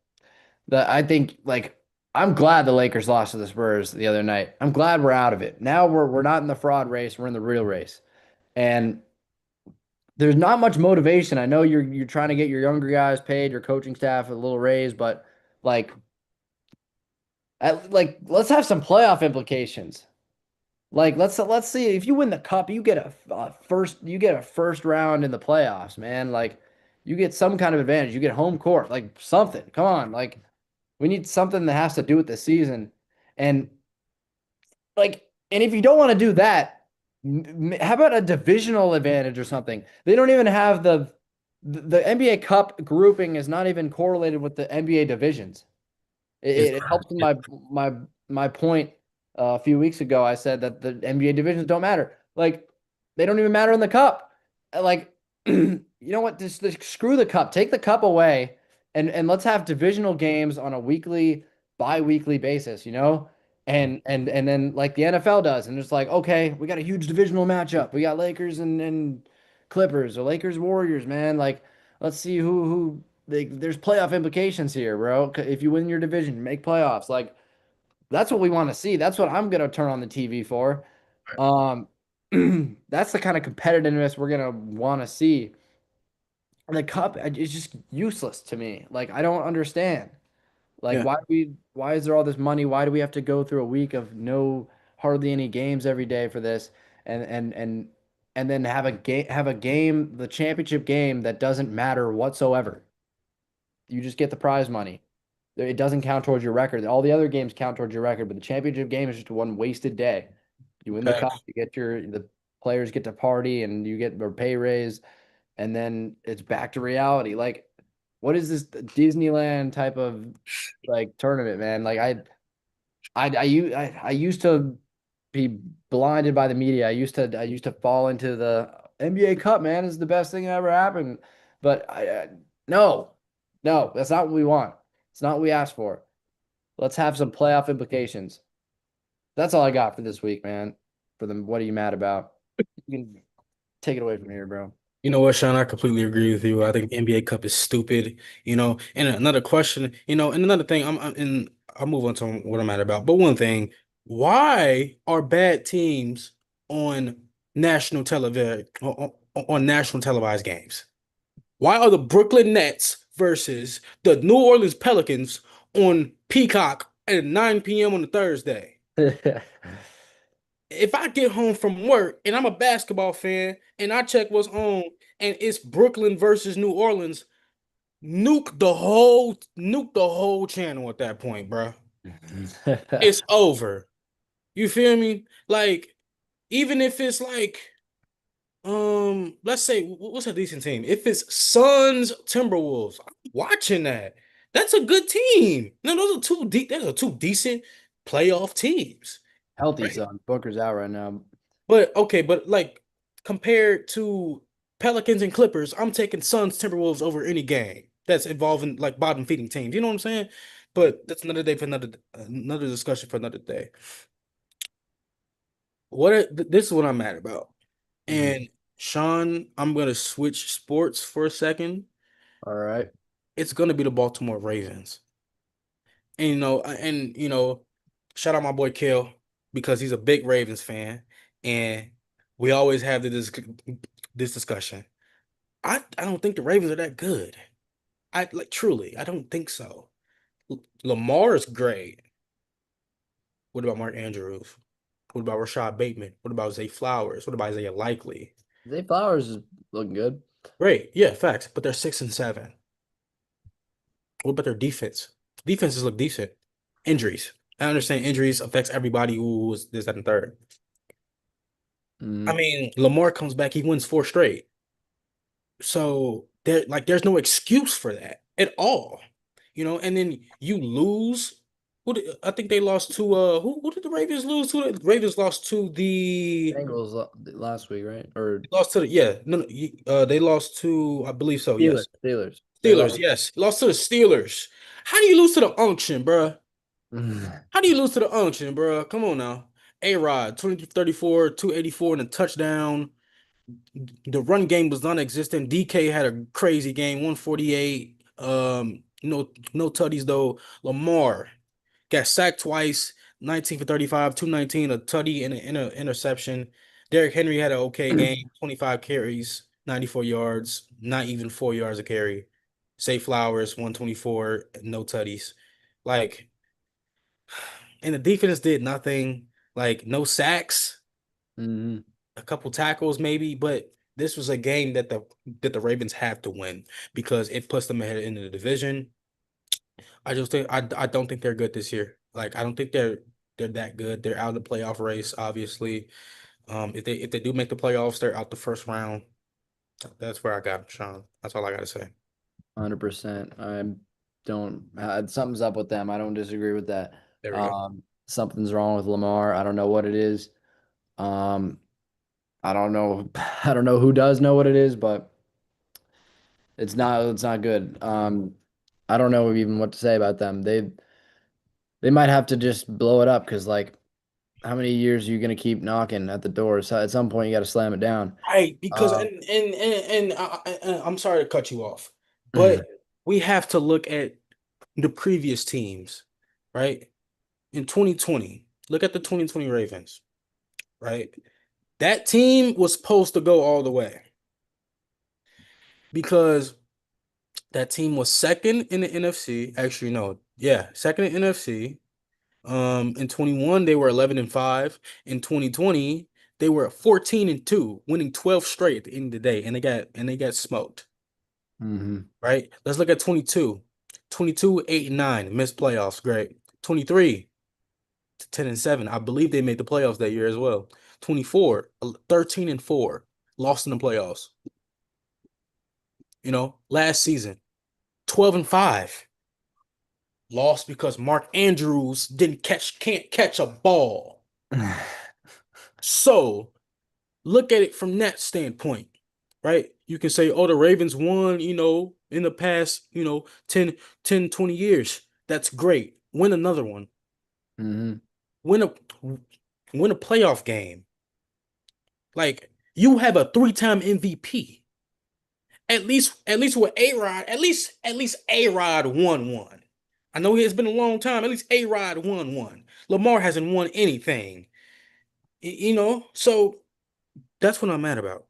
I think like I'm glad the Lakers lost to the Spurs the other night. I'm glad we're out of it. Now we're not in the fraud race, we're in the real race. And there's not much motivation. I know you're trying to get your younger guys paid, your coaching staff a little raise, but like let's have some playoff implications. Like let's see if you win the cup, you get a first round in the playoffs, man. Like you get some kind of advantage. You get home court, like something. Come on, like we need something that has to do with the season. And and if you don't want to do that, how about a divisional advantage or something? They don't even have the NBA Cup grouping is not even correlated with the NBA divisions. It's It helps in my my point a few weeks ago. I said that the NBA divisions don't matter. Like they don't even matter in the cup. Like you know what? Just screw the cup. Take the cup away, and let's have divisional games on a weekly, bi-weekly basis. You know, and then like the NFL does, and it's like okay, we got a huge divisional matchup. We got Lakers and Clippers or Lakers Warriors, man. Like let's see there's playoff implications here, bro. If you win your division, make playoffs. Like that's what we want to see. That's what I'm gonna turn on the TV for. Um, that's the kind of competitiveness we're gonna want to see. And the cup is just useless to me. Like I don't understand. Like yeah. why is there all this money? Why do we have to go through a week of no hardly any games every day for this? And and and and then have a game, the championship game that doesn't matter whatsoever. You just get the prize money. It doesn't count towards your record. All the other games count towards your record, but the championship game is just one wasted day. You win the cup, Facts. you get the players get to party and you get their pay raise, and then it's back to reality. Like, what is this Disneyland type of like tournament, man? Like I used to be blinded by the media. I used to fall into the NBA Cup, man, is the best thing that ever happened. But no, no, that's not what we want. It's not what we asked for. Let's have some playoff implications. That's all I got for this week, man. For them, what are you mad about? You can take it away from here, bro. You know what, Sean? I completely agree with you. I think NBA Cup is stupid, And another question, and another thing, and I'll move on to what I'm mad about. But one thing, why are bad teams on national television on national televised games? Why are the Brooklyn Nets versus the New Orleans Pelicans on Peacock at 9 p.m. on a Thursday? If I get home from work and I'm a basketball fan and I check what's on and it's Brooklyn versus New Orleans, nuke the whole channel at that point, bro. It's over. You feel me? Like, even if it's like, let's say what's a decent team? If it's Suns Timberwolves, I'm watching that. That's a good team. No, those are two decent playoff teams. Healthy Right. son. Booker's out right now. But okay, but like compared to Pelicans and Clippers, I'm taking Suns Timberwolves over any game that's involving like bottom feeding teams. You know what I'm saying? but that's another day for another discussion for another day. This is what I'm mad about. Mhm. And Sean, I'm gonna switch sports for a second. All right. It's gonna be the Baltimore Ravens. And shout out my boy Kill because he's a big Ravens fan, and we always have this discussion. I don't think the Ravens are that good. I like truly, I don't think so. Lamar is great. What about Mark Andrews? What about Rashad Bateman? What about Zay Flowers? What about Isaiah Likely? Zay Flowers is looking good. Great, yeah, facts. But they're 6-7. What about their defense? Defenses look decent. Injuries. I understand injuries affects everybody who was this, that, and third. I Mhm. mean, Lamar comes back, he wins four straight. So there's no excuse for that at all. And then you lose. I think they lost to who did the Ravens lose to? The Ravens lost to the Bengals last week, right? Or lost to the yeah, no, no, they lost to I believe so, Steelers. yes. Steelers. They Steelers, lost. yes. Lost to the Steelers. How do you lose to the unction, bruh? Mhm. How do you lose to the unction, bruh? Come on now. A-Rod, 20-34, 284 and a touchdown. The run game was non-existent. DK had a crazy game, 148. No tutties though. Lamar got sacked twice, 19 for 35, 219, a tutty and an interception. Derrick Henry had an okay game, 25 carries, 94 yards, not even 4 yards a carry. Say Flowers, 124, no tutties. Like, and the defense did nothing. Like, no sacks, Mhm. a couple tackles maybe, but this was a game that the Ravens have to win because it puts them ahead in the division. I don't think they're good this year. Like I don't think they're that good. They're out of the playoff race, obviously. If they do make the playoffs, they're out the first round. That's where I got 'em, Sean. That's all I gotta say. 100%. I don't, something's up with them. I don't disagree with that. There we go. Something's wrong with Lamar. I don't know what it is. Um, I don't know. I don't know who does know what it is, but it's not good. I don't know even what to say about them. They might have to just blow it up because like how many years are you gonna keep knocking at the door? So at some point you got to slam it down. Right, because Uh, I'm sorry to cut you off, but we have to look at the previous teams, right? In 2020, look at the 2020 Ravens, right? That team was supposed to go all the way because that team was second in the NFC. Actually, no, yeah, second in NFC. In 21, they were 11-5. In 2020, they were 14-2, winning 12 straight at the end of the day, and they got smoked. mhm. Right? Let's look at 22. 22, 8-9, missed playoffs. Great. 23, 10-7. I believe they made the playoffs that year as well. 24, 13-4, lost in the playoffs. Last season, 12-5. Lost because Mark Andrews can't catch a ball. So look at it from that standpoint, right? You can say, oh, the Ravens won, in the past, 10, 20 years. That's great. Win another one. Mhm. Win a win a playoff game. Like you have a three-time MVP. At least with A-Rod, at least A-Rod won one. I know it's been a long time. At least A-Rod won one. Lamar hasn't won anything. So that's what I'm mad about.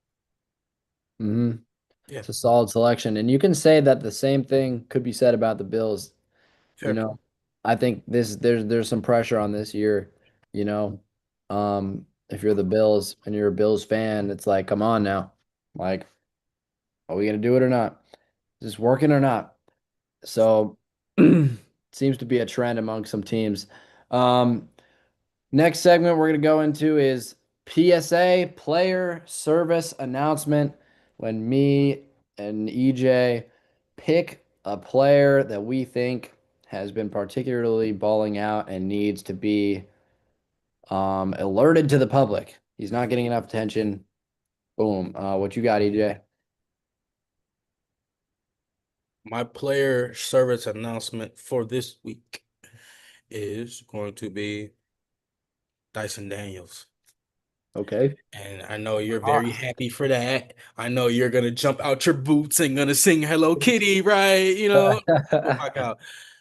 Mhm. Yeah, It's a solid selection. And you can say that the same thing could be said about the Bills. You sure. know, I think there's some pressure on this year, you know. If you're the Bills and you're a Bills fan, it's like, come on now. Like, are we gonna do it or not? Is this working or not? So seems to be a trend among some teams. Um, Next segment we're going to go into is PSA, player service announcement. When me and EJ pick a player that we think has been particularly balling out and needs to be alerted to the public. He's not getting enough attention. Boom. What you got, EJ? My player service announcement for this week is going to be Dyson Daniels. Okay. And I know you're very Hawks. happy for that. I know you're gonna jump out your boots and gonna sing Hello Kitty, right? You know, rock out.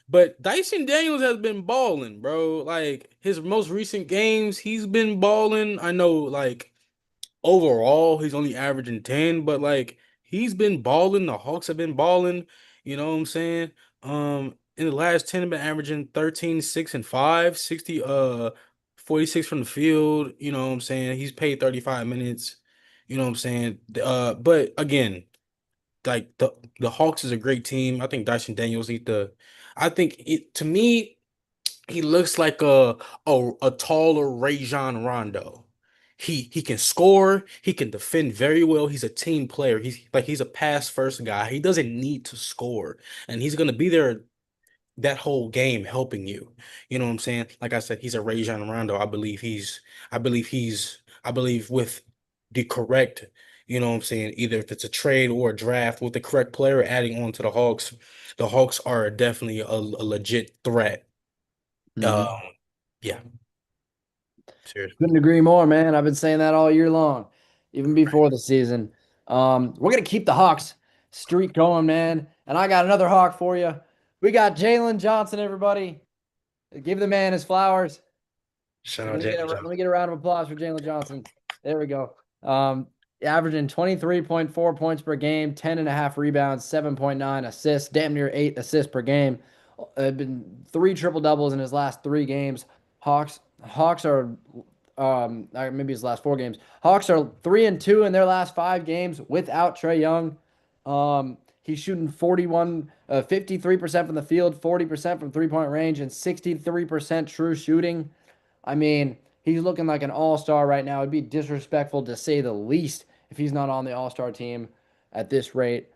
But Dyson Daniels has been balling, bro. Like his most recent games, he's been balling. I know, like overall, he's only averaging 10, but like he's been balling. The Hawks have been balling. You know what I'm saying? In the last 10, been averaging 13, 6, and 5, 60, 46 from the field. You know what I'm saying? He's paid 35 minutes. You know what I'm saying? But again, like the Hawks is a great team. I think Dyson Daniels need to I think it to me he looks like a taller Rajon Rondo. He can score, he can defend very well. He's a team player. He's a pass first guy. He doesn't need to score. And he's gonna be there that whole game helping you. You know what I'm saying? Like I said, he's a Rajon Rondo. I believe with the correct, you know what I'm saying, either if it's a trade or a draft with the correct player adding on to the Hawks are definitely a legit threat. Um, Mhm. yeah, seriously. Couldn't agree more, man. I've been saying that all year long, even before the season. We're gonna keep the Hawks streak going, man. And I got another Hawk for you. We got Jalen Johnson, everybody. Give the man his flowers. Shout Let out me get a Jalen let Johnson. me get a round of applause for Jalen Johnson. There we go. Averaging 23.4 points per game, 10 and a half rebounds, 7.9 assists, damn near 8 assists per game. Been three triple doubles in his last 3 games. Hawks are maybe his last 4 games. Hawks are 3-2 in their last 5 games without Trae Young. He's shooting 53% from the field, 40% from 3-point range, and 63% true shooting. I mean, he's looking like an all-star right now. It'd be disrespectful to say the least if he's not on the all-star team at this rate.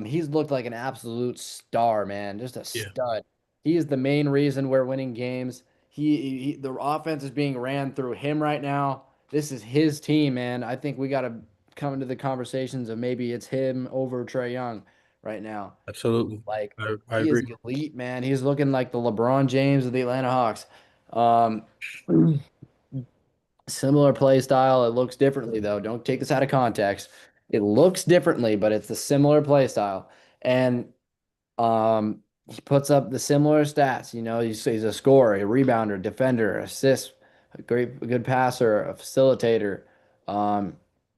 He's looked like an absolute star, man, just a Yeah, stud. He is the main reason we're winning games. The offense is being ran through him right now. This is his team, man. I think we got to come into the conversations of maybe it's him over Trae Young right now. absolutely. Like I he is agree. elite, man. He's looking like the LeBron James of the Atlanta Hawks. Um, Similar play style. It looks differently though. Don't take this out of context. It looks differently, but it's the similar play style. And he puts up the similar stats. You know, he's a scorer, a rebounder, defender, assist, a good passer, a facilitator. Um,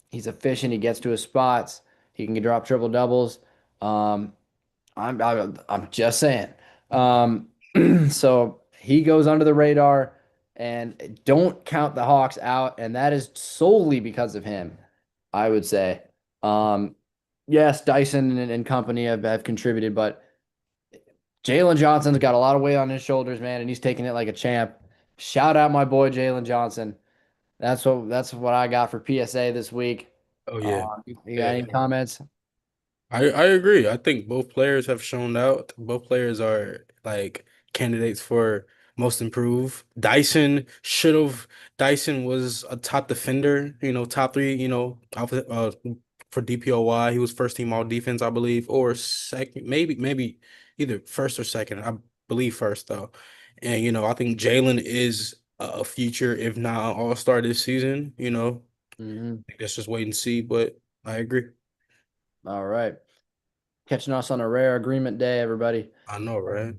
he's efficient. He gets to his spots. He can drop triple doubles. Um, I'm just saying. Um, so he goes under the radar, and don't count the Hawks out, and that is solely because of him, I would say. Um, yes, Dyson and company have contributed, but Jalen Johnson's got a lot of weight on his shoulders, man, and he's taking it like a champ. Shout out my boy Jalen Johnson. That's what I got for PSA this week. Oh yeah. You got Yeah. any comments? I agree. I think both players have shown out. Both players are like candidates for most improved. Dyson was a top defender, top three, for DPOY. He was first team all defense, I believe, or second, maybe either first or second. I believe first though. And I think Jalen is a future, if not an all-star this season, Hmm. Let's just wait and see, but I agree. All right. Catching us on a rare agreement day, everybody. I know, right?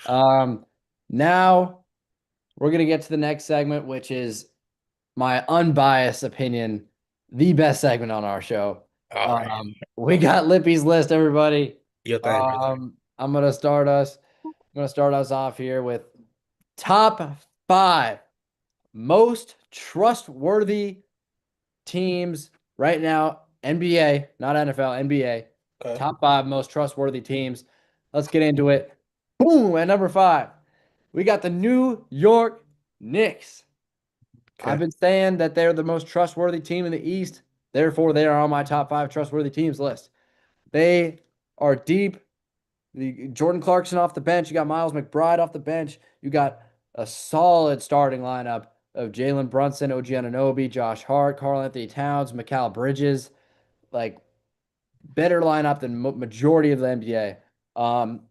Um, Now we're gonna get to the next segment, which is my unbiased opinion, the best segment on our show. All right. We got Lippy's list, everybody. Your thing, your thing. I'm gonna start us. I'm gonna start us off here with top five most trustworthy teams right now, NBA, not NFL, NBA. Okay. Top five most trustworthy teams. Let's get into it. Boom. At number five, we got the New York Knicks. I've Okay. been saying that they're the most trustworthy team in the East. Therefore, they are on my top five trustworthy teams list. They are deep. The Jordan Clarkson off the bench. You got Miles McBride off the bench. You got a solid starting lineup of Jalen Brunson, OG Anunoby, Josh Hart, Karl Anthony Towns, Mikal Bridges. Like better lineup than majority of the NBA. Um,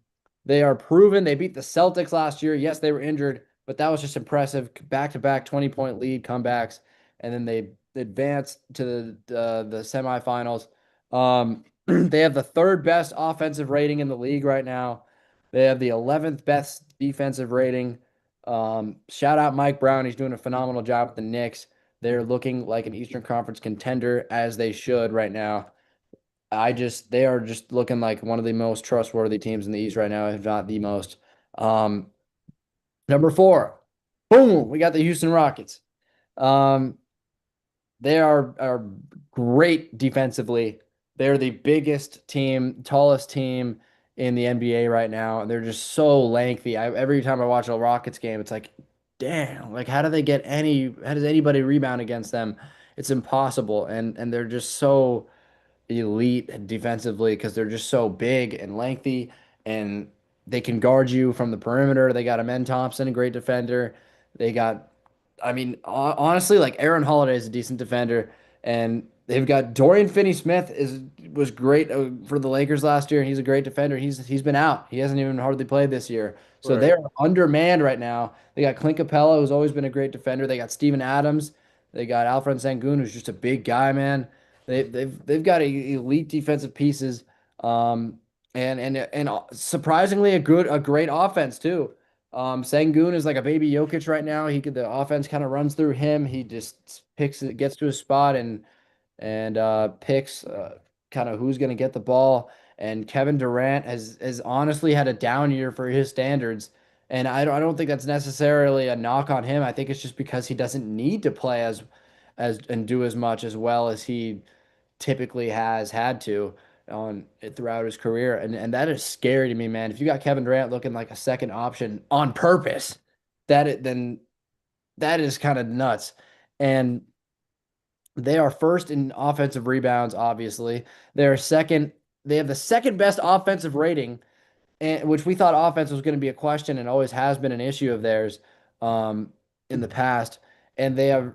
they are proven. They beat the Celtics last year. Yes, they were injured, but that was just impressive. Back-to-back 20-point lead comebacks, and then they advanced to the semifinals. They have the third best offensive rating in the league right now. They have the 11th best defensive rating. Shout out Mike Brown. He's doing a phenomenal job with the Knicks. They're looking like an Eastern Conference contender as they should right now. They are just looking like one of the most trustworthy teams in the East right now, if not the most. Um, Number four, boom, we got the Houston Rockets. Um, they are great defensively. They're the biggest team, tallest team in the NBA right now. They're just so lengthy. Every time I watch a Rockets game, it's like, damn, like how does anybody rebound against them? It's impossible. And they're just so elite defensively because they're just so big and lengthy and they can guard you from the perimeter. They got Amen Thompson, a great defender. They got, I mean, honestly, like Aaron Holiday is a decent defender, and they've got Dorian Finney-Smith was great for the Lakers last year. He's a great defender. He's been out. He hasn't even hardly played this year. So Right. they're undermanned right now. They got Clint Capella, who's always been a great defender. They got Steven Adams. They got Alfred Sengun, who's just a big guy, man. They've got elite defensive pieces, and surprisingly a great offense too. Sengun is like a baby Jokic right now. The offense kind of runs through him. He just picks it, gets to a spot and picks kind of who's going to get the ball. And Kevin Durant has honestly had a down year for his standards. And I don't think that's necessarily a knock on him. I think it's just because he doesn't need to play as and do as much as well as he typically has had to on throughout his career. And that is scary to me, man. If you got Kevin Durant looking like a second option on purpose, then that is kind of nuts. And they are first in offensive rebounds, obviously. They're second. They have the second best offensive rating, and which we thought offense was going to be a question and always has been an issue of theirs um, in the past. And they have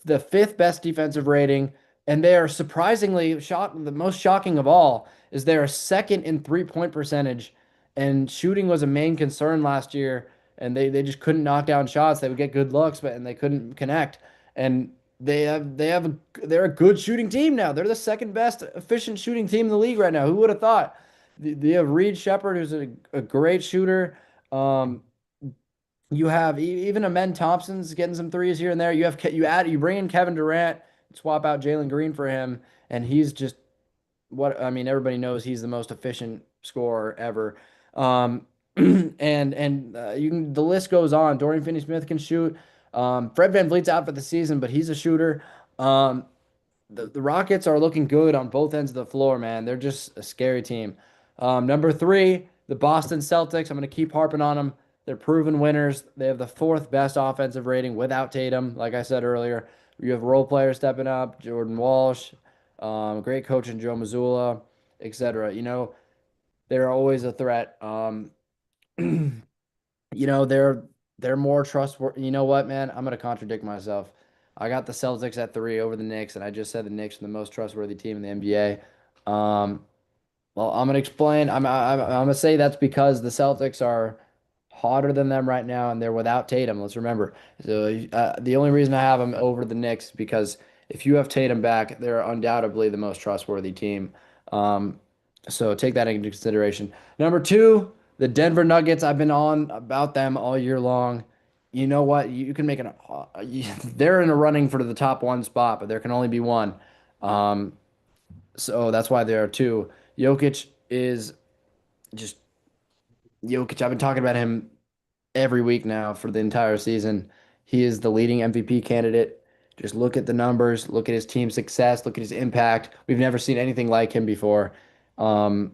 the fifth best defensive rating, and they are surprisingly shocked. The most shocking of all is they are second in 3-point percentage, and shooting was a main concern last year, and they just couldn't knock down shots. They would get good looks, but and they couldn't connect. And they're a good shooting team now. They're the second best efficient shooting team in the league right now. Who would have thought? They have Reed Shepard, who's a great shooter. Um, you have even Amen Thompson's getting some threes here and there. You bring in Kevin Durant, swap out Jalen Green for him, and he's just what I mean. Everybody knows he's the most efficient scorer ever. Um, and you can the list goes on. Dorian Finney-Smith can shoot. Fred VanVleet's out for the season, but he's a shooter. Um, the Rockets are looking good on both ends of the floor, man. They're just a scary team. Number three, the Boston Celtics. I'm going to keep harping on them. They're proven winners. They have the fourth best offensive rating without Tatum, like I said earlier. You have role players stepping up, Jordan Walsh, great coach in Joe Mazzulla, etc. They're always a threat. They're more trustworthy. You know what, man? I'm gonna contradict myself. I got the Celtics at three over the Knicks, and I just said the Knicks are the most trustworthy team in the NBA. Um, well, I'm gonna explain. I'm gonna say that's because the Celtics are hotter than them right now, and they're without Tatum. Let's remember. So the only reason I have them over the Knicks is because if you have Tatum back, they're undoubtedly the most trustworthy team. Um, so take that into consideration. Number two, the Denver Nuggets. I've been on about them all year long. You know what? You can make an. They're in a running for the top one spot, but there can only be one. Um, so that's why there are two. Jokic is just Jokic. I've been talking about him every week now for the entire season. He is the leading MVP candidate. Just look at the numbers, look at his team success, look at his impact. We've never seen anything like him before. Um,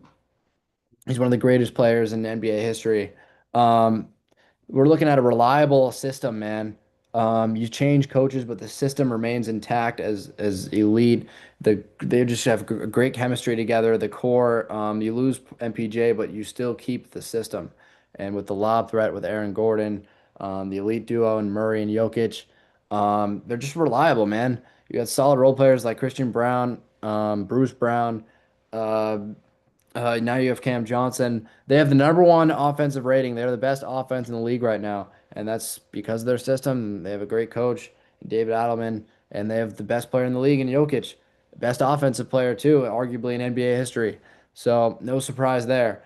he's one of the greatest players in NBA history. Um, we're looking at a reliable system, man. You change coaches, but the system remains intact as elite. They just have great chemistry together. The core, you lose MPJ, but you still keep the system. And with the lob threat with Aaron Gordon, the elite duo and Murray and Jokic, they're just reliable, man. You got solid role players like Christian Brown, Bruce Brown. Uh, now you have Cam Johnson. They have the number one offensive rating. They're the best offense in the league right now, and that's because of their system. They have a great coach, David Adelman, and they have the best player in the league in Jokic, best offensive player too, arguably in NBA history. So no surprise there.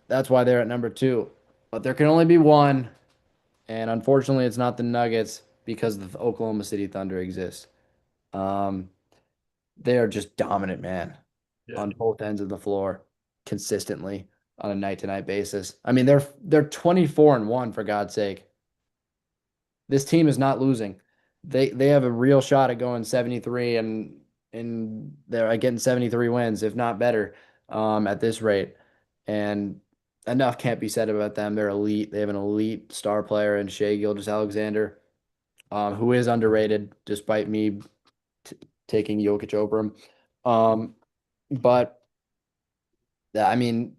That's why they're at number two. But there can only be one, and unfortunately, it's not the Nuggets because the Oklahoma City Thunder exists. Um, they are just dominant, man, Yeah. on both ends of the floor consistently on a night-to-night basis. I mean, they're 24-1 for God's sake. This team is not losing. They have a real shot at going 73 and they're getting 73 wins, if not better, at this rate. And enough can't be said about them. They're elite. They have an elite star player in Shea Gilgeous-Alexander, who is underrated despite me t taking Jokic over him. But I mean,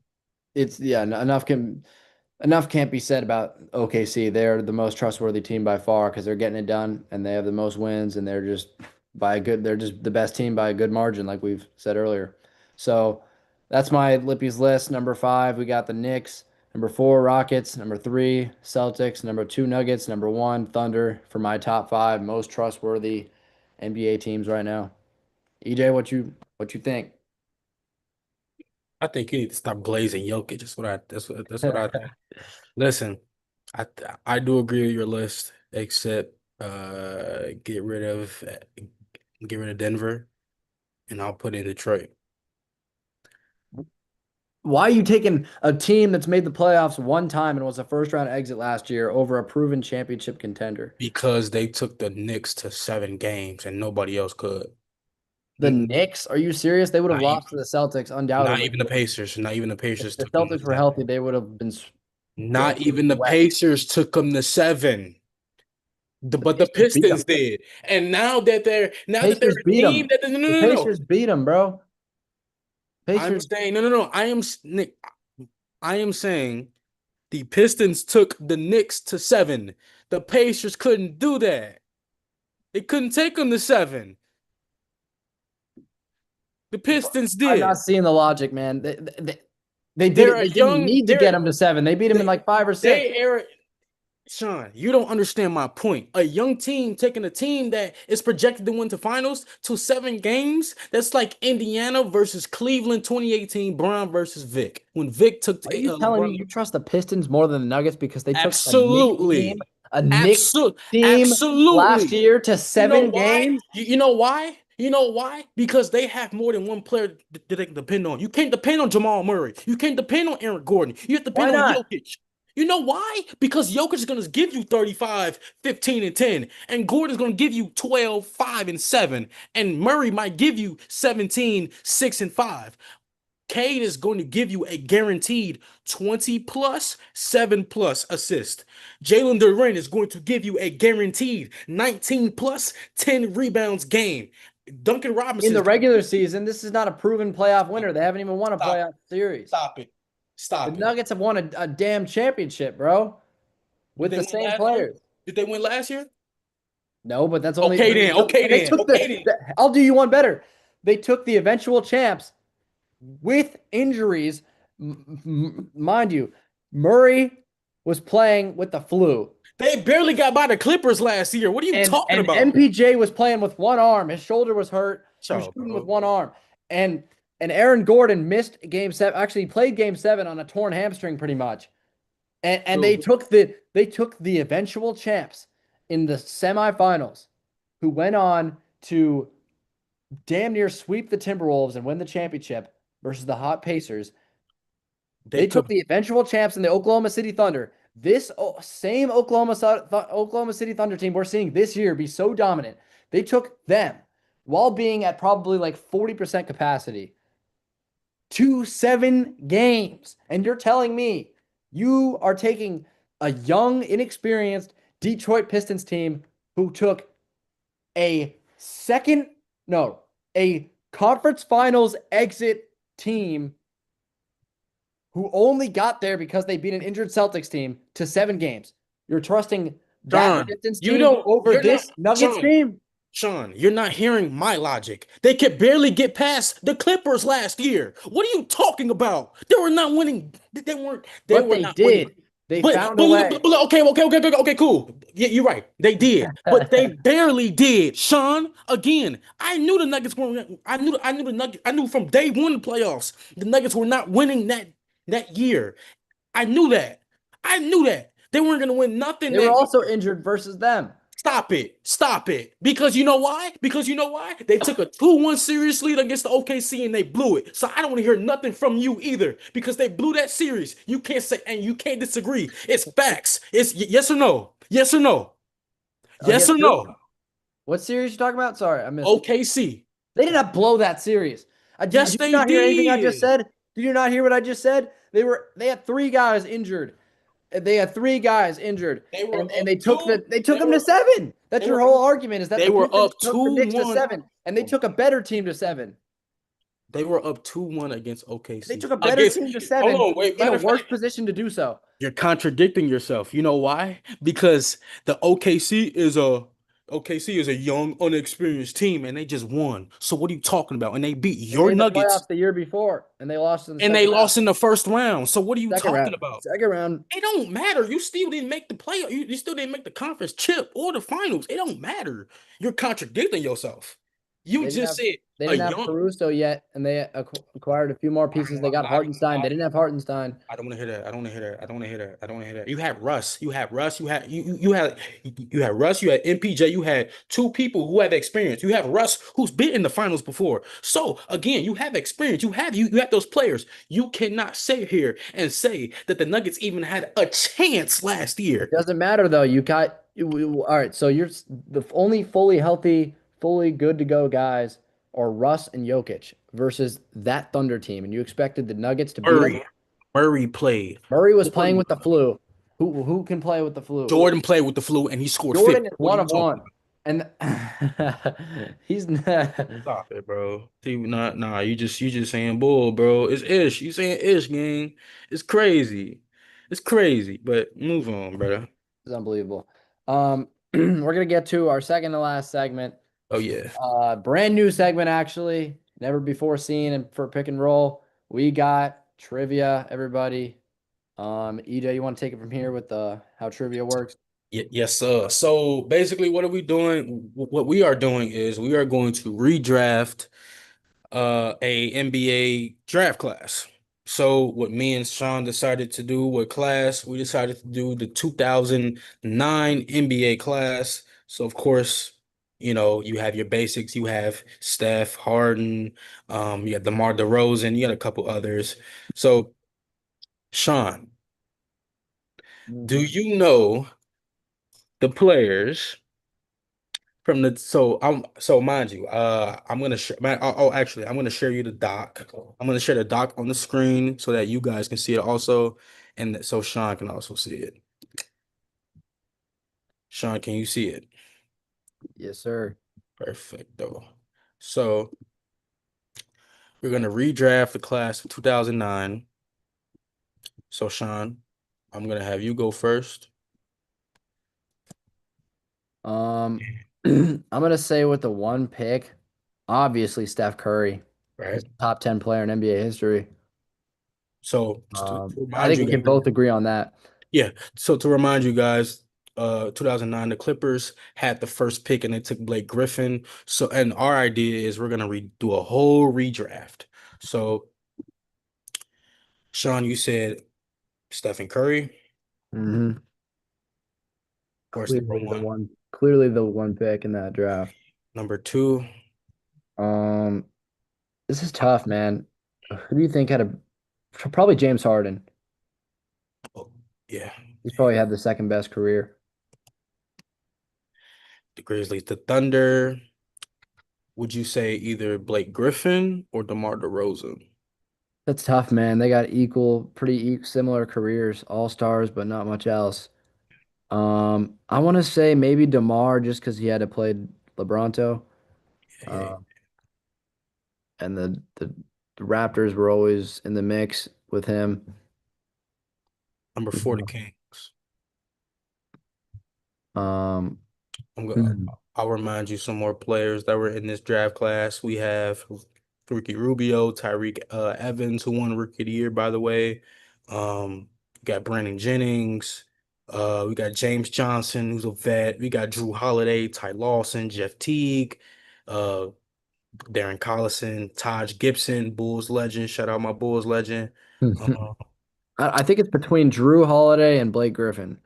it's yeah, enough can't be said about OKC. They're the most trustworthy team by far because they're getting it done and they have the most wins and they're just the best team by a good margin, like we've said earlier. So that's my Lippy's list. Number five, we got the Knicks. Number four, Rockets. Number three, Celtics. Number two, Nuggets. Number one, Thunder for my top five most trustworthy NBA teams right now. EJ, what you think? I think you need to stop glazing Jokic. That's what I think. Listen, I do agree with your list, except get rid of Denver, and I'll put in Detroit Why are you taking a team that's made the playoffs one time and was a first round exit last year over a proven championship contender? because they took the Knicks to 7 games and nobody else could. The Knicks? Are you serious? They would have Not lost to even, the Celtics not undoubtedly. even the Pacers. Not even the If Pacers the took them to Celtics were seven. healthy, they would have been Not going even the west. Pacers took them to 7. The But the Pacers beat Pistons them. did. And now that they're Pacers a beat team them. that no no The no no. Pacers beat them, bro. I'm Pacers. saying no. Nick, I am saying the Pistons took the Knicks to 7. The Pacers couldn't do that. They couldn't take them to 7. The Pistons I'm not did. seeing the logic, man. They did They're it. a They didn't young, need to get them to seven. They beat them in they like five or six. they are Sean, you don't understand my point. A young team taking a team that is projected to win the finals to 7 games, that's like Indiana versus Cleveland 2018, Brown versus Vic. When Vic took Are you telling me LeBron, you trust the Pistons more than the Nuggets because they took absolutely. A Knicks Absolutely. team last Absolutely. year to You know seven why? games? You know why? You know why? Because they have more than one player that they can depend on. You can't depend on Jamal Murray. You can't depend on Aaron Gordon. You have to Why depend on not? Jokic. You know why? Because Jokic is going to give you 35, 15, and 10. And Gordon's going to give you 12, 5, and 7. And Murray might give you 17, 6, and 5. Cade is going to give you a guaranteed 20 plus, 7 plus assist. Jalen Duren is going to give you a guaranteed 19 plus, 10 rebounds game. Duncan In Robinson the is going to regular give season, this is not a proven playoff stop winner. They haven't even won a stop playoff series. stop it. The Stop it. Nuggets have won a damn championship, bro, Did with they the win same last year? players. Did they win last year? No, but that's only Okay then. Okay they then. took Okay then. I'll do you one better. They took the eventual champs with injuries. Mind you, Murray was playing with the flu. They barely got by the Clippers last year. What are you talking And about? MPJ was playing with one arm. His shoulder was hurt. He was Chill, shooting with bro. one arm. And Aaron Gordon missed game seven. Actually, he played game seven on a torn hamstring pretty much. And Bro, they took the eventual champs in the semifinals, who went on to damn near sweep the Timberwolves and win the championship versus the hot Pacers. they They took took the eventual champs in the Oklahoma City Thunder. This same Oklahoma City Thunder team we're seeing this year be so dominant. They took them while being at probably like 40% capacity to 7 games. And you're telling me you are taking a young, inexperienced Detroit Pistons team who took a second, no, a conference finals exit team who only got there because they beat an injured Celtics team to 7 games. You're trusting that Sean. Pistons You team don't. over You're not this Nuggets Sean. team? Sean, you're not hearing my logic. They could barely get past the Clippers last year. What are you talking about? They were not winning. They weren't. They But were they not winning. did. They But found a but, way. but, but okay, cool. Yeah, you're right. They did, but they barely did. Sean, again, I knew the Nuggets weren't. I knew the Nuggets. I knew from day one of the playoffs, the Nuggets were not winning that year. I knew that. I knew that they weren't gonna win nothing They were that year. also injured versus them. Stop it. Stop it. Because you know why? Because you know why? They took a 2-1 series lead against the OKC and they blew it. So I don't want to hear nothing from you either because they blew that series. You can't say, and you can't disagree. It's facts. It's yes or no. Yes or no. Yes Against or who? no. What series you talking about? Sorry, I missed it. OKC. They did not blow that series. Did Yes, you they not hear anything I just did. said? Did you not hear what I just said? They had three guys injured. They had three guys injured, They were and up they took two. them to seven. They That's your were whole argument is that they the were Pistons up took the Knicks to 2-1. seven, and they took a better team to seven. They were up 2-1 against They OKC. took a better Against team to hold seven on, wait. in a Matter of worse fact, position to do so. you're contradicting yourself. You know why? Because the OKC is a young, unexperienced team, and they just won. So what are you talking about? And they beat They your made the Nuggets, playoffs the year before, and they lost in the and they second round. lost in the first round. So what are you Second talking round. about? Second round. It don't matter. You still didn't make the play. You still didn't make the conference chip or the finals. It don't matter. You're contradicting yourself. You They didn't just have said they a didn't have young. Caruso yet, and they acquired a few more pieces. They got Hartenstein. They didn't have Hartenstein. I don't want to hear that. I don't want to hear that. I don't want to hear that. I don't want to hear that. You had Russ. You had Russ. You had Russ. You had MPJ. You had two people who have experience. You have Russ who's been in the finals before. So again, you have experience. You have those players. You cannot sit here and say that the Nuggets even had a chance last It year. doesn't matter though. All right. So you're the only fully healthy, fully good to go guys are Russ and Jokic versus that Thunder team, and you expected the Nuggets to beat them. Murray. Murray played. Murray was playing Jordan, with the flu. Who can play with the flu? Jordan played with the flu and he scored Jordan 50. is What are one you of talking one, about? and he's not. Stop it, bro. See, not nah. You just saying bull, bro. It's ish. You saying ish, gang. It's crazy. It's crazy. But move on, bro. It's unbelievable. We're gonna get to our second to last segment. Oh yeah. Brand new segment actually, never before seen, and for pick and roll, we got trivia. Everybody, EJ, you want to take it from here with the how trivia works? Yes, sir. So basically, what are we doing? What we are doing is we are going to redraft a NBA draft class. So what me and Sean decided to do with class, we decided to do the 2009 NBA class. So of course, you have your basics. You have Steph, Harden, you have DeMar DeRozan, you got a couple others. So Sean, do Mhm. you know the players from the so mind you, I'm gonna share actually I'm gonna share you the doc. I'm gonna share the doc on the screen so that you guys can see it also, and so Sean can also see it. Sean, can you see it? Yes, sir. Perfecto. So we're gonna redraft the class of 2009. So Sean, I'm gonna have you go first. I'm gonna say with the one pick, obviously Steph Curry. He's Right. a top 10 player in NBA history. So just to I remind think you we guys, can both agree on that. yeah. So to remind you guys, 2009, the Clippers had the first pick and they took Blake Griffin. So, and our idea is we're gonna do a whole redraft. So, Sean, you said Stephen Curry, Hmm. course, number one. Clearly the one pick in that draft. Number two, Um, this is tough, man. Who do you think had probably James Harden? oh, yeah, He's probably had the second best career. the Grizzlies, the Thunder. Would you say either Blake Griffin or DeMar DeRozan? That's tough, man. They got pretty similar careers, all stars, but not much else. I want to say maybe DeMar just because he had to play LeBronto. Yeah, Uh, and the Raptors were always in the mix with him. number four, the Kings. Um, I'm gonna hmm. I'll remind you some more players that were in this draft class. We have Ricky Rubio, Tyreek Evans, who won Rookie of the Year, by the way. We got Brandon Jennings. We got James Johnson, who's a vet. We got Drew Holiday, Ty Lawson, Jeff Teague, uh, Darren Collison, Taj Gibson, Bulls legend. Shout out my Bulls legend. Uh, I think it's between Drew Holiday and Blake Griffin.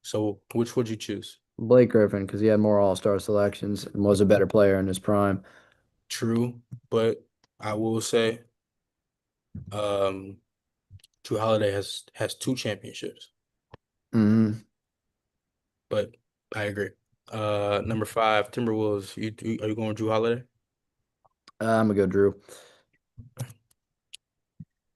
so which would you choose? Blake Griffin, because he had more All-Star selections and was a better player in his prime. True, but I will say, um, Drew Holiday has two championships, Hmm. but I agree. Number five, Timberwolves. Are you going Drew Holiday? I'm gonna go Drew.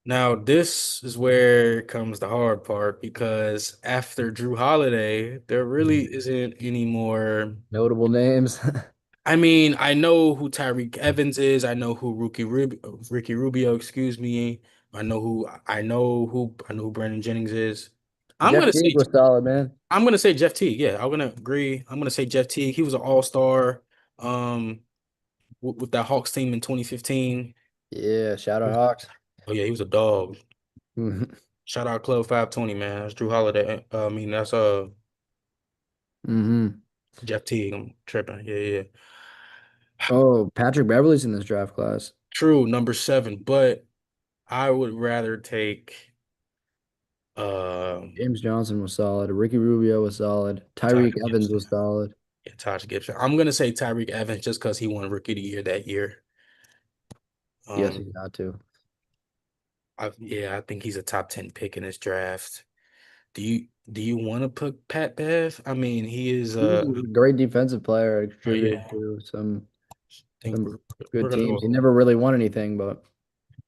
Now, this is where comes the hard part because after Drew Holiday, there really isn't any more. Notable names. I mean, I know who Tyreek Evans is. I know who Ricky Rubio, excuse me. I know who Brandon Jennings is. I'm Jeff gonna Teague say was solid, man. I'm gonna say Jeff Teague. Yeah, I'm gonna agree. I'm gonna say Jeff Teague. He was an all-star um with that Hawks team in 2015. Yeah, shout out Hawks. Oh yeah, he was a dog. Hmm. Shout out Club 520, man. That's Drew Holiday. I mean, that's Hmm. Jeff Teague. I'm tripping. Yeah, yeah. Oh, Patrick Beverly's in this draft class. True, number seven, but I would rather take um James Johnson was solid. Ricky Rubio was solid. Taj Tyreek Evans Gibson. was solid. Yeah, Taj Gibson. I'm gonna say Tyreek Evans just because he won Rookie of the Year that year. Yes, Um, he got to. I think he's a top 10 pick in this draft. Do you want to put Pat Bev? I mean, he is He was a great defensive player. Contributed yeah. to I think some we're good gonna teams. He go. never really won anything, but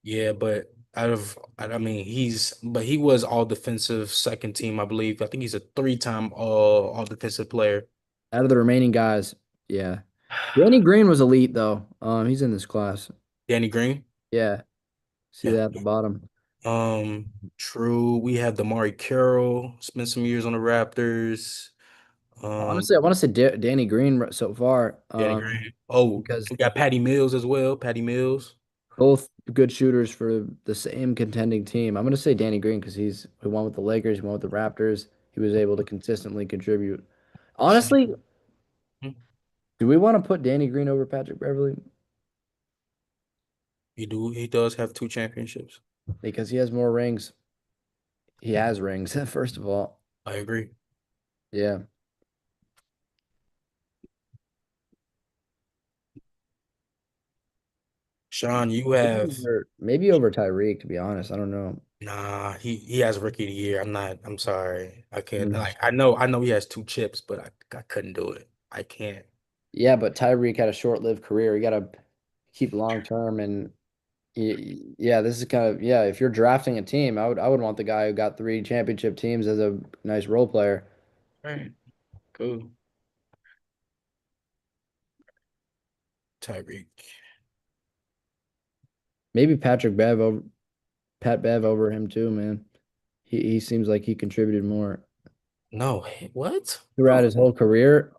Yeah, but I mean, he was all defensive second team, I believe. I think he's a three-time all defensive player. out of the remaining guys, yeah. Danny Green was elite though. He's in this class. Danny Green. Yeah, see Yeah. that at the bottom. True. We had Damari Carroll, spent some years on the Raptors. Honestly, I want to say Danny Green so far, Danny Green. Oh, because we got Patty Mills as well. Patty Mills. both good shooters for the same contending team. I'm going to say Danny Green because he won with the Lakers, he won with the Raptors. He was able to consistently contribute. Honestly, do we want to put Danny Green over Patrick Beverly? He does have two championships. Because he has more rings. He has rings, first of all. I agree. Yeah. Sean, you Maybe have over Tyreek, to be honest. I don't know. nah, he has rookie of the year. I'm sorry. I can't Mm. like I know he has two chips, but I couldn't do it. I can't. Yeah, but Tyreek had a short-lived career. You got to keep long term and yeah, this is kind of yeah, if you're drafting a team, I would want the guy who got three championship teams as a nice role player. Right. Cool. Tyreek. Maybe Pat Bev over him too, man. He seems like he contributed more No, what? throughout No. his whole career.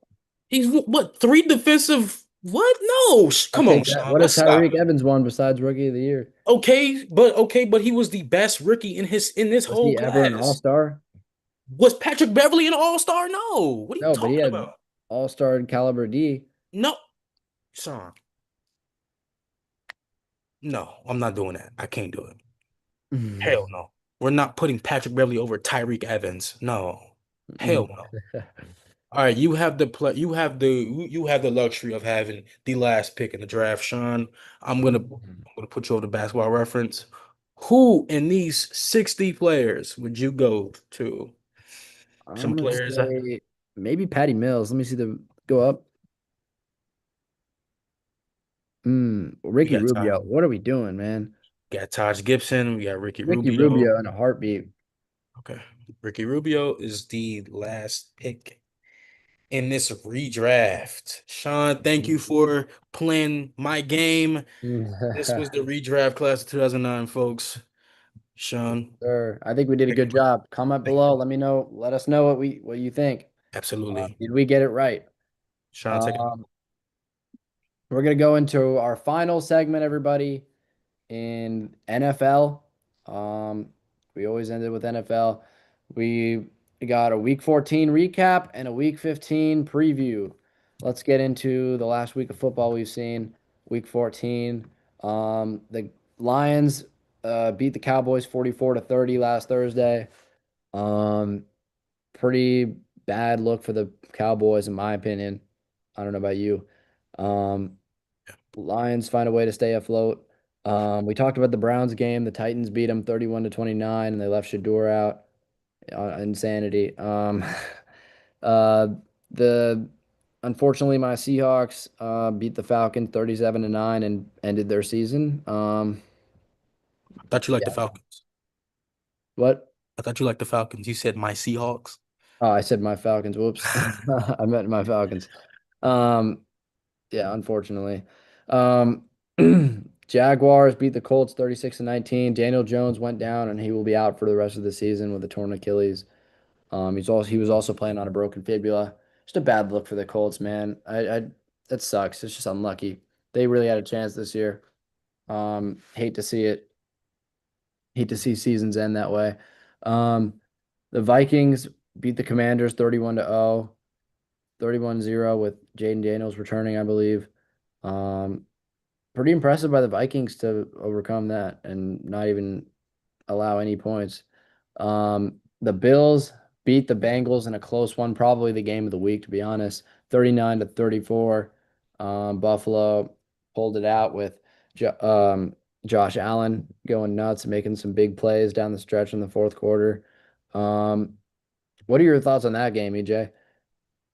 He's what, three defensive what? No, I'll come on, take that. Sean. What has Let's stop Tyreek it. Evans won besides Rookie of the Year? Okay, but he was the best rookie in this Was whole he ever an class. All-Star? Was Patrick Beverly an all-star? No. What are you No, but he talking had about? All-Star caliber D. No, Sean. No, I'm not doing that. I can't do it. Hell no. We're not putting Patrick Beverly over Tyreek Evans. No. Hell no. All right, you have the luxury of having the last pick in the draft, Sean. I'm gonna put you over the basketball reference. Who in these 60 players would you go to? Some I'm gonna players say maybe Patty Mills. Let me see the go up. we Ricky got Ty, Rubio. What are we doing, man? got Taj Gibson, we got Ricky Ricky Rubio. Rubio in a heartbeat. Okay. Ricky Rubio is the last pick in this redraft. Sean, thank you for playing my game. This was the redraft class of 2009, folks. Sean, Sir, I think we did a thank you good for job. Comment thank you. below. Let me know. Let us know what you think. Absolutely. Did we get it right? Sean, take it. Um, we're gonna go into our final segment, everybody, in NFL. Um, we always ended with NFL. We got a week 14 recap and a week 15 preview. Let's get into the last week of football we've seen. Week 14. The Lions beat the Cowboys 44 to 30 last Thursday. Um, Pretty bad look for the Cowboys, in my opinion. I don't know about you. Um, Lions find a way to stay afloat. We talked about the Browns game. The Titans beat them 31 to 29, and they left Shador out. Insanity. Uh, the Unfortunately, my Seahawks beat the Falcons 37 to 9 and ended their season. I thought you liked the Yeah. Falcons. What? I thought you liked the Falcons. You said my Seahawks. Oh, I said my Falcons. Whoops. I meant my Falcons. Um, Yeah, unfortunately. Um, Jaguars beat the Colts 36 to 19. Daniel Jones went down and he will be out for the rest of the season with a torn Achilles. He was also playing on a broken fibula. Just a bad look for the Colts, man. I That sucks. It's just unlucky. They really had a chance this year. Hate to see it. Hate to see seasons end that way. Um, the Vikings beat the Commanders 31 to 0, 31-0 with Jaden Daniels returning, I believe. Um, Pretty impressive by the Vikings to overcome that and not even allow any points. The Bills beat the Bengals in a close one, probably the game of the week, to be honest, 39 to 34. Buffalo pulled it out with jo Josh Allen going nuts, making some big plays down the stretch in the fourth quarter. Um, what are your thoughts on that game, EJ?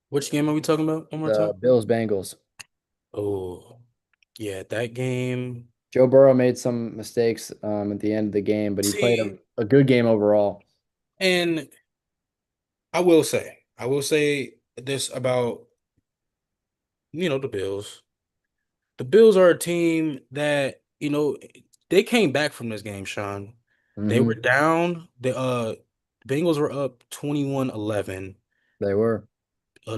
Which game are we talking about? One more The time. Bills Bengals. Oh, yeah, that game. Joe Burrow made some mistakes at the end of the game, but he played See, a good game overall. and I will say this about, the Bills. The Bills are a team that, they came back from this game, Sean. They were Hmm. down. The Bengals were up 21-11. They were.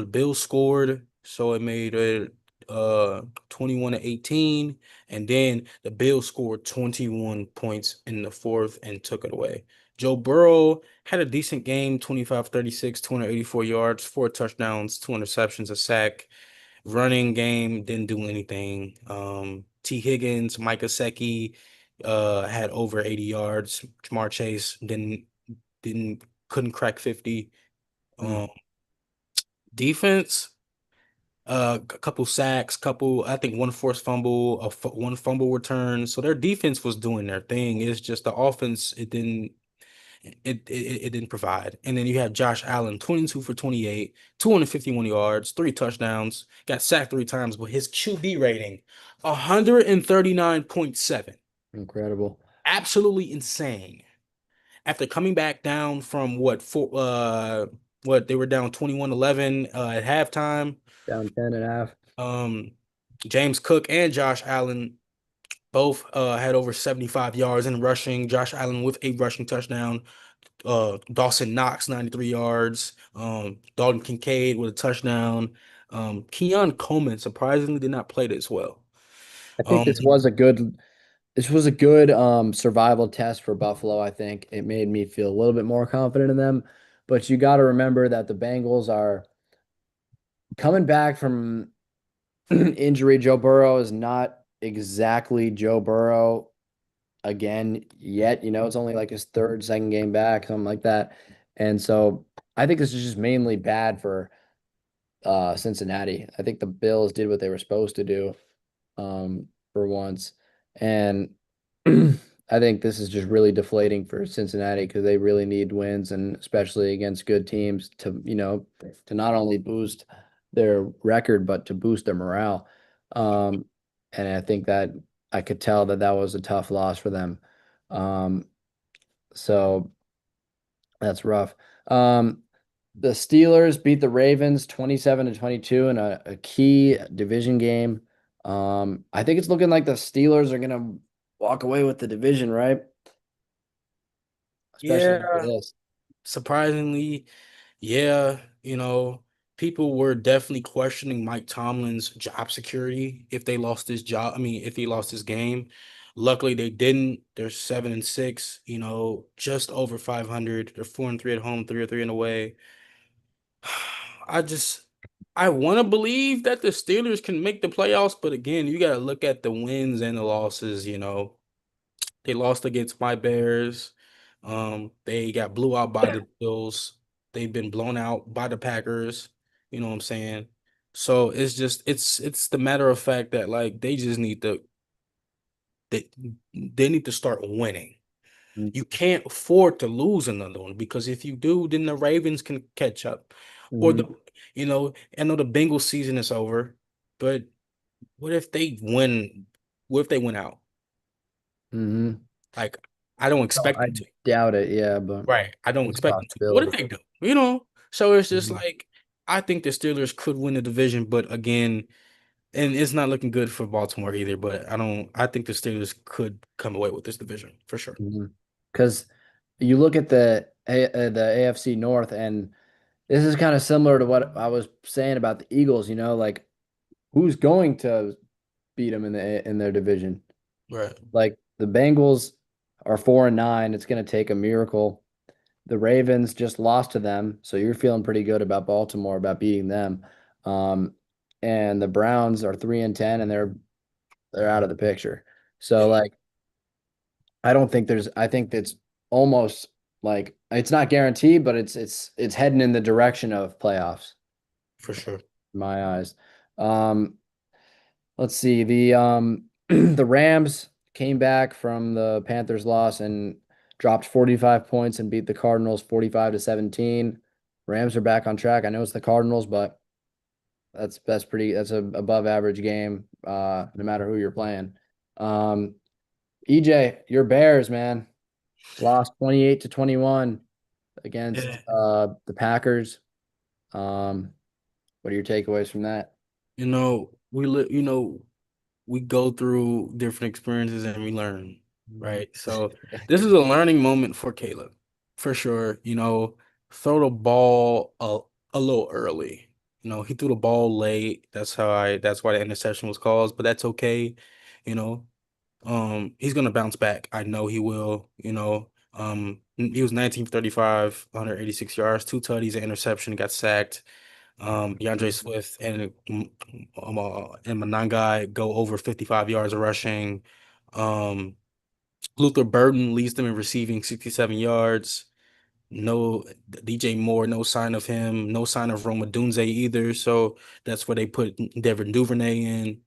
Bills scored, so it made it 21 to 18. And then the Bills scored 21 points in the fourth and took it away. Joe Burrow had a decent game, 25-36, 284 yards, four touchdowns, two interceptions, a sack. Running game didn't do anything. T. Higgins, Mike Gesicki had over 80 yards. Jamar Chase didn't couldn't crack 50. Mm. Um, Defense, a couple sacks, I think one forced fumble, one fumble return. So their defense was doing their thing. It's just the offense, it didn't provide. And then you have Josh Allen, 22 for 28, 251 yards, three touchdowns, got sacked three times, but his QB rating, 139.7. Incredible. Absolutely insane. After coming back down from what they were down 21-11 at halftime. Down 10.5. Um, James Cook and Josh Allen both had over 75 yards in rushing. Josh Allen with a rushing touchdown. Dawson Knox, 93 yards. Dalton Kincaid with a touchdown. Keon Coleman surprisingly did not play this well. I think Um, this was a good survival test for Buffalo, I think. It made me feel a little bit more confident in them. But you got to remember that the Bengals are coming back from injury. Joe Burrow is not exactly Joe Burrow again yet. It's only like his third, second game back, something like that. And so I think this is just mainly bad for Cincinnati. I think the Bills did what they were supposed to do for once. And I think this is just really deflating for Cincinnati because they really need wins and especially against good teams to not only boost their record but to boost their morale. Um, and I think that I could tell that that was a tough loss for them. Um, so that's rough. The Steelers beat the Ravens 27 to 22 in a key division game. I think it's looking like the Steelers are gonna walk away with the division, right? Especially after yeah, this. surprisingly, yeah, people were definitely questioning Mike Tomlin's job security if they lost his job. I mean, if he lost his game. Luckily, they didn't. They're 7-6, just over 500. They're 4-3 at home, 3-3 in away. I just I want to believe that the Steelers can make the playoffs, but again, you got to look at the wins and the losses. They lost against my Bears. They got blew out by the Bills. They've been blown out by the Packers. You know what I'm saying? So it's the matter of fact that like they they need to start winning. You can't afford to lose another one because if you do, then the Ravens can catch up. Or Mm-hmm. I know the Bengals season is over, but what if they win? What if they win out? Mm-hmm. Like, I don't Oh, expect I them to. doubt it, yeah, but Right. I don't it's a expect them to. What if possibility. they do? So it's just Mhm. like I think the Steelers could win the division, but again, and it's not looking good for Baltimore either. But I think the Steelers could come away with this division for sure. Mhm. Because you look at the AFC North, and this is kind of similar to what I was saying about the Eagles. Like who's going to beat them in their division? Right. Like the Bengals are 4-9. It's going to take a miracle. The Ravens just lost to them, so you're feeling pretty good about Baltimore about beating them. Um, and the Browns are 3-10, and they're out of the picture. So Yeah, like I think it's almost like it's not guaranteed, but it's heading in the direction of playoffs for sure. in my eyes. Um, let's see. The the Rams came back from the Panthers loss and dropped 45 points and beat the Cardinals 45-17. Rams are back on track. I know it's the Cardinals, but that's a above average game, no matter who you're playing. EJ, your Bears, man. Lost 28-21 against Yeah. the Packers. Um, what are your takeaways from that? We go through different experiences and we learn, right? So this is a learning moment for Caleb, for sure. Throw the ball a little early. He threw the ball late. That's why the interception was called, but that's okay. You know, he's gonna bounce back. I know he will. He was 19 for 35, 186 yards, two tutties, an interception, got sacked. DeAndre Swift and Manangai go over 55 yards of rushing. Um, Luther Burden leads them in receiving 67 yards. No DJ Moore, no sign of him, no sign of Roma Dunze either. So that's where they put Devin Duvernay in.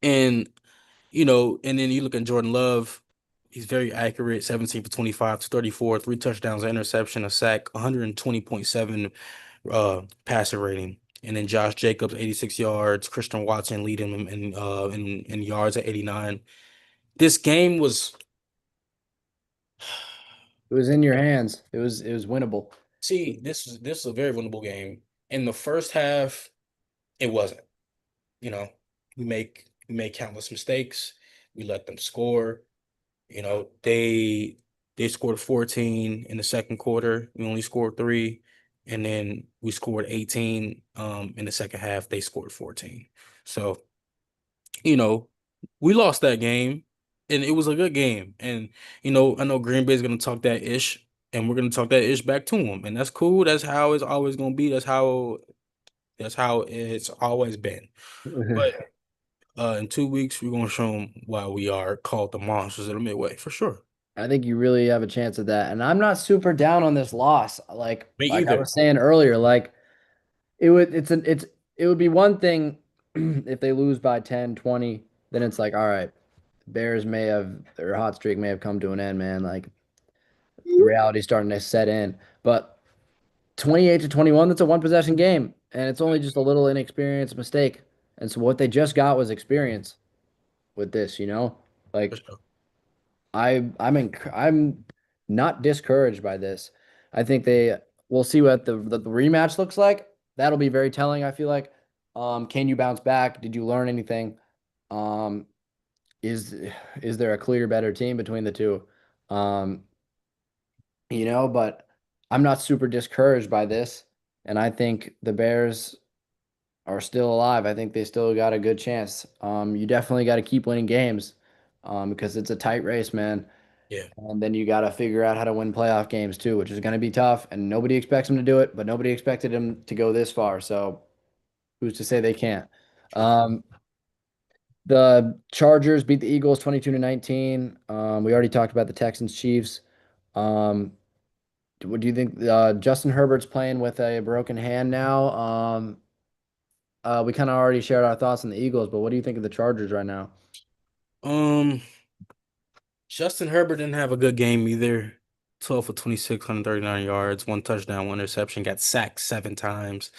And and then you look at Jordan Love, he's very accurate, 17 for 25 to 34, three touchdowns, an interception, a sack, 120.7 passer rating. And then Josh Jacobs, 86 yards, Christian Watson leading him in yards at 89. This game was It was in your hands. It was winnable. see, this is a very winnable game. In the first half, it wasn't. You know, we made countless mistakes. We let them score. They scored 14 in the second quarter. We only scored three, and then we scored 18 in the second half. They scored 14. So, you know, we lost that game and it was a good game. And I know Green Bay is gonna talk that ish and we're gonna talk that ish back to them. And that's cool. That's how it's always gonna be. That's how it's always been. But in 2 weeks, we're gonna show them why we are called the monsters of the Midway for sure. I think you really have a chance at that. And I'm not super down on this loss. Like Me like I either. was saying earlier, like it would be one thing if they lose by 10, 20, then it's like, all right, Bears may have their hot streak may have come to an end, man. Like the reality's starting to set in. But 28-21, that's a one possession game. And it's only just a little inexperienced mistake. And so what they just got was experience with this. For Like sure. I'm not discouraged by this. I think we'll see what the rematch looks like. That'll be very telling, I feel like. Can you bounce back? Did you learn anything? Um, is is there a clear better team between the two? Um, but I'm not super discouraged by this. and I think the Bears are still alive. I think they still got a good chance. You definitely got to keep winning games, because it's a tight race, man. Yeah, And then you got to figure out how to win playoff games too, which is going to be tough. And nobody expects them to do it, but nobody expected them to go this far. So who's to say they can't? true. Um, the Chargers beat the Eagles 22-19. We already talked about the Texans Chiefs. Um, what do you think? Justin Herbert's playing with a broken hand now. We kind of already shared our thoughts on the Eagles, but what do you think of the Chargers right now? Um, Justin Herbert didn't have a good game either. 12 for 26, 139 yards, one touchdown, one interception, got sacked 7 times.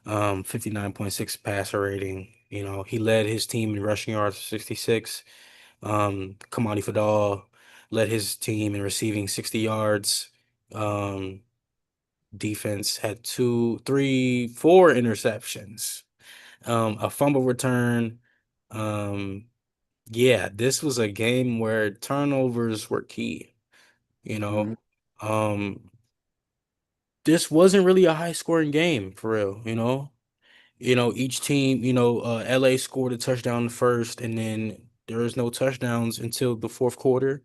59.6 passer rating. You know, he led his team in rushing yards, 66. Kamani Fadal led his team in receiving 60 yards. Um, Defense had two, three, four interceptions. A fumble return. Um, yeah, this was a game where turnovers were key, you know. Mhm. Um, this wasn't really a high scoring game for real, you know. Each team, LA scored a touchdown first, and then there was no touchdowns until the fourth quarter.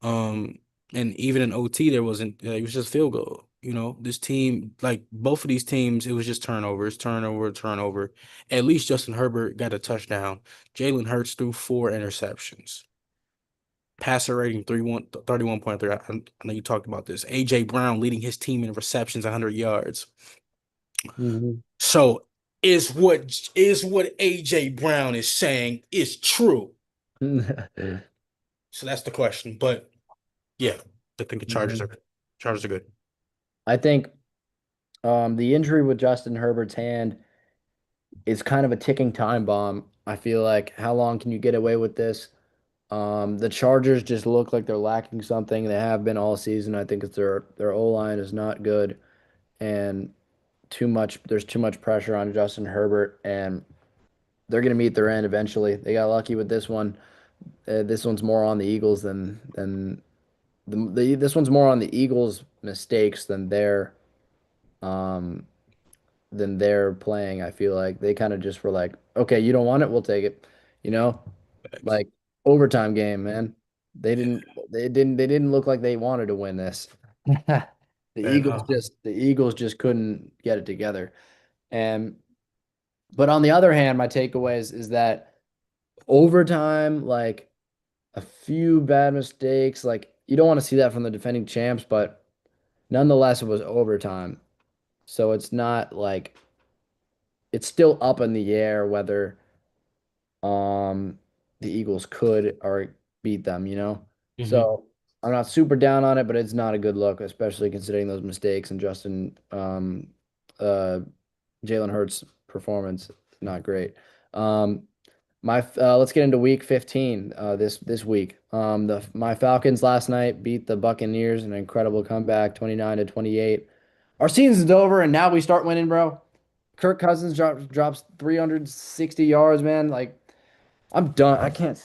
Um, and even in OT, there wasn't, it was just field goal. This team, like both of these teams, it was just turnovers, turnover, turnover. At least Justin Herbert got a touchdown. Jalen Hurts threw four interceptions. Passer rating 31.3. I know you talked about this. AJ Brown leading his team in receptions, 100 yards. Mhm. So is what AJ Brown is saying is true? So that's the question. But yeah, I think the Mhm. Chargers are good. I think the injury with Justin Herbert's hand is kind of a ticking time bomb. I feel like how long can you get away with this? The Chargers just look like they're lacking something. They have been all season. I think it's their O-line is not good and too much there's too much pressure on Justin Herbert and they're going to meet their end eventually. They got lucky with this one. This one's more on the Eagles than this one's more on the Eagles' mistakes um than their playing. I feel like they kind of just were like, okay, you don't want it, we'll take it. You know, Facts. like overtime game, man. They Yeah, didn't they didn't look like they wanted to win this. fair enough. The Eagles just couldn't get it together. And but on the other hand, my takeaways is that overtime, like a few bad mistakes, like you don't want to see that from the defending champs, but nonetheless, it was overtime. So it's not like it's still up in the air whether the Eagles could or beat them, you know? Hmm. So I'm not super down on it, but it's not a good look, especially considering those mistakes and uh Jalen Hurts' performance not great. Um let's get into week 15 this week. The my Falcons last night beat the Buccaneers, an incredible comeback, 29-28. Our season's over and now we start winning, bro. Kirk Cousins drops 360 yards, man. Like I'm done. I can't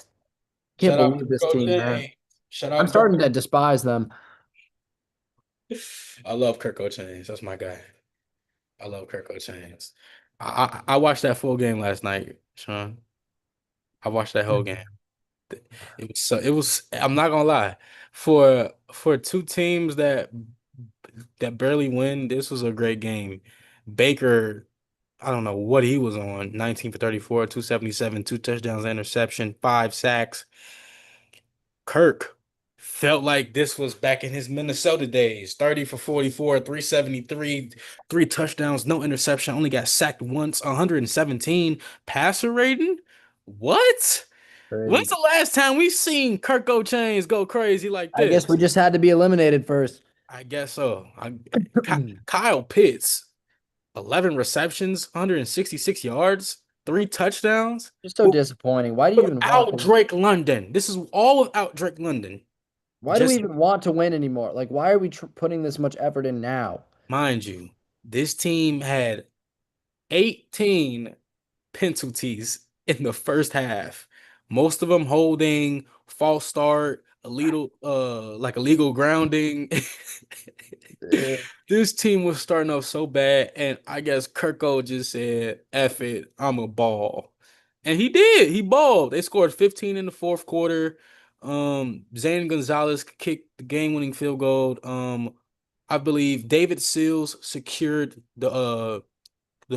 Shout out believe this Kirk team, man. O'Chain. Shout I'm out Kirk. starting to despise them. I love Kirk O'Chain. That's my guy. I love Kirk O'Chain. I watched that full game last night, Sean. I watched that whole game. It was I'm not gonna lie. For two teams that barely win, this was a great game. Baker, I don't know what he was on. 19 for 34, 277, two touchdowns, interception, five sacks. Kirk felt like this was back in his Minnesota days. 30 for 44, 373, three touchdowns, no interception, only got sacked once, 117 passer rating. What? When's Crazy. the last time we seen Kirk Chains go crazy like I guess we this? just had to be eliminated first. I guess so. Kyle Pitts, 11 receptions, 166 yards, three touchdowns. Just so disappointing. Why do you even want Without to? Drake London. This is all without Drake London. Why do we Just even want to win anymore? Like, why are we putting this much effort in now? mind you, this team had 18 penalties in the first half. Most of them holding, false start, illegal grounding. Uh, This team was starting off so bad, and I guess Kirko just said, "F it, I'm a ball," and he did. He balled. They scored 15 in the fourth quarter. Zane Gonzalez kicked the game-winning field goal. I believe David Seals secured the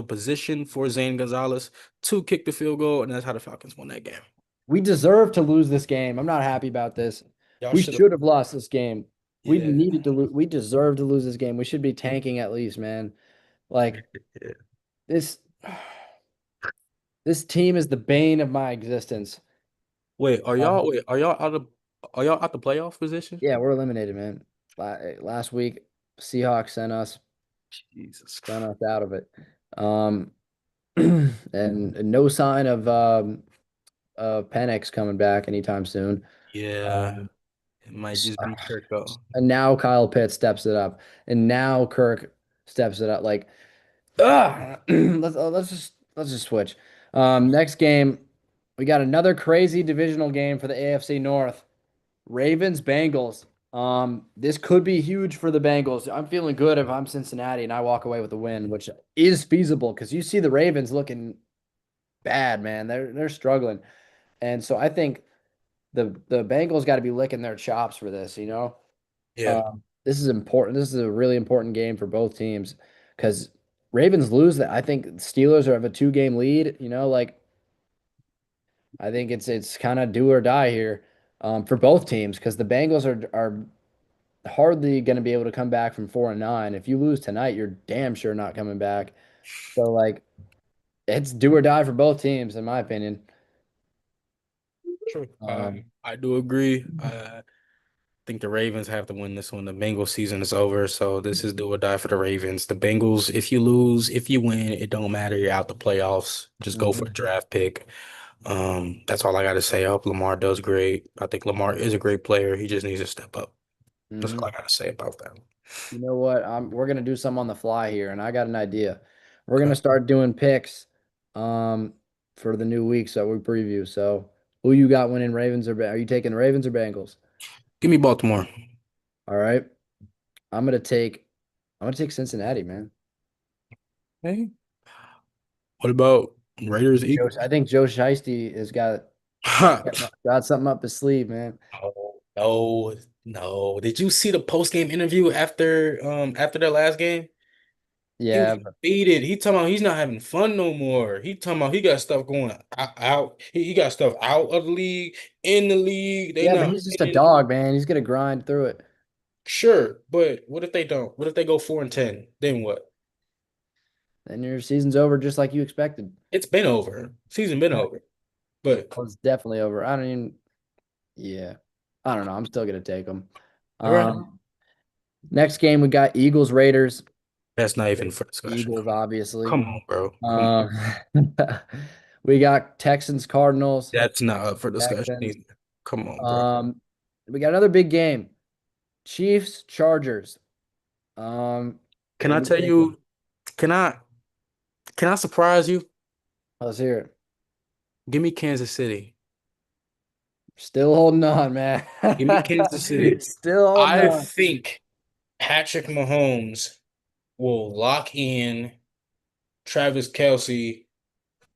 position for Zane Gonzalez to kick the field goal, and that's how the Falcons won that game. we deserve to lose this game. I'm not happy about this. Y'all We should have. should have lost this game. We Yeah. needed to lose. We deserve to lose this game. We should be tanking at least, man. Like Yeah. this, this team is the bane of my existence. Um, Are y'all out the playoff position? yeah, we're eliminated, man. Last week, Seahawks Jesus. sent us out of it. Um, and no sign of Penix coming back anytime soon. Yeah, Um, it might s- just be Kirko. and now Kyle Pitts steps it up, and now Kirk steps it up. Like, let's just switch. Next game, we got another crazy divisional game for the AFC North. Ravens Bengals. This could be huge for the Bengals. I'm feeling good if I'm Cincinnati and I walk away with a win, which is feasible because you see the Ravens looking bad, man. They're struggling. And so I think the Bengals got to be licking their chops for this, you know? Yeah, This is important. This is a really important game for both teams because Ravens lose that. I think Steelers are have a 2-game lead, you know, like I think it's kind of do or die here for both teams because the Bengals are hardly going to be able to come back from 4-9. If you lose tonight, you're damn sure not coming back. So like it's do or die for both teams, in my opinion. true. Um, I do agree. I think the Ravens have to win this one. The Bengals season is over, so this is do or die for the Ravens. The Bengals, if you lose, if you win, it don't matter. You're out the playoffs. Just go for a mhm, draft pick. That's all I got to say. I hope Lamar does great. I think Lamar is a great player. He just needs to step up. That's all I mhm. got to say about that. You know what? We're gonna do some on the fly here, and I got an idea. We're Okay. gonna start doing picks um for the new week, so we preview. So who you got winning Ravens are you taking Ravens or Bengals? Give me Baltimore. All right. I'm gonna take I'm gonna take Cincinnati, man. Hey, what about Raiders Eagles? I think Joe Shiesty has got something up his sleeve, man. No, no, no. Did you see the post game interview after their last game? He was Yeah, defeated. He talking about he's not having fun no more. He talking about he got stuff going out. He got stuff out of the league, in the league. They yeah, but not he's just a winning. dog, man. He's gonna grind through it. Sure, but what if they don't? What if they go 4-10? Then what? And your season's over just like you expected. It's been over. Season been over. But Well, it's definitely over. I don't even. Yeah, I don't know. I'm still gonna take them. all right, Next game we got Eagles Raiders. that's not even for discussion. Eagles, obviously. Come on, bro. Come on. Um, we got Texans Cardinals. That's not up for discussion Texans. either. Come on, bro. Um, we got another big game. Chiefs Chargers. Can What I are we tell thinking? you? Can I can I surprise you? Let's hear it. Give me Kansas City. Still holding on, man. Give me Kansas City. Still holding I on. think Patrick Mahomes will lock in Travis Kelce,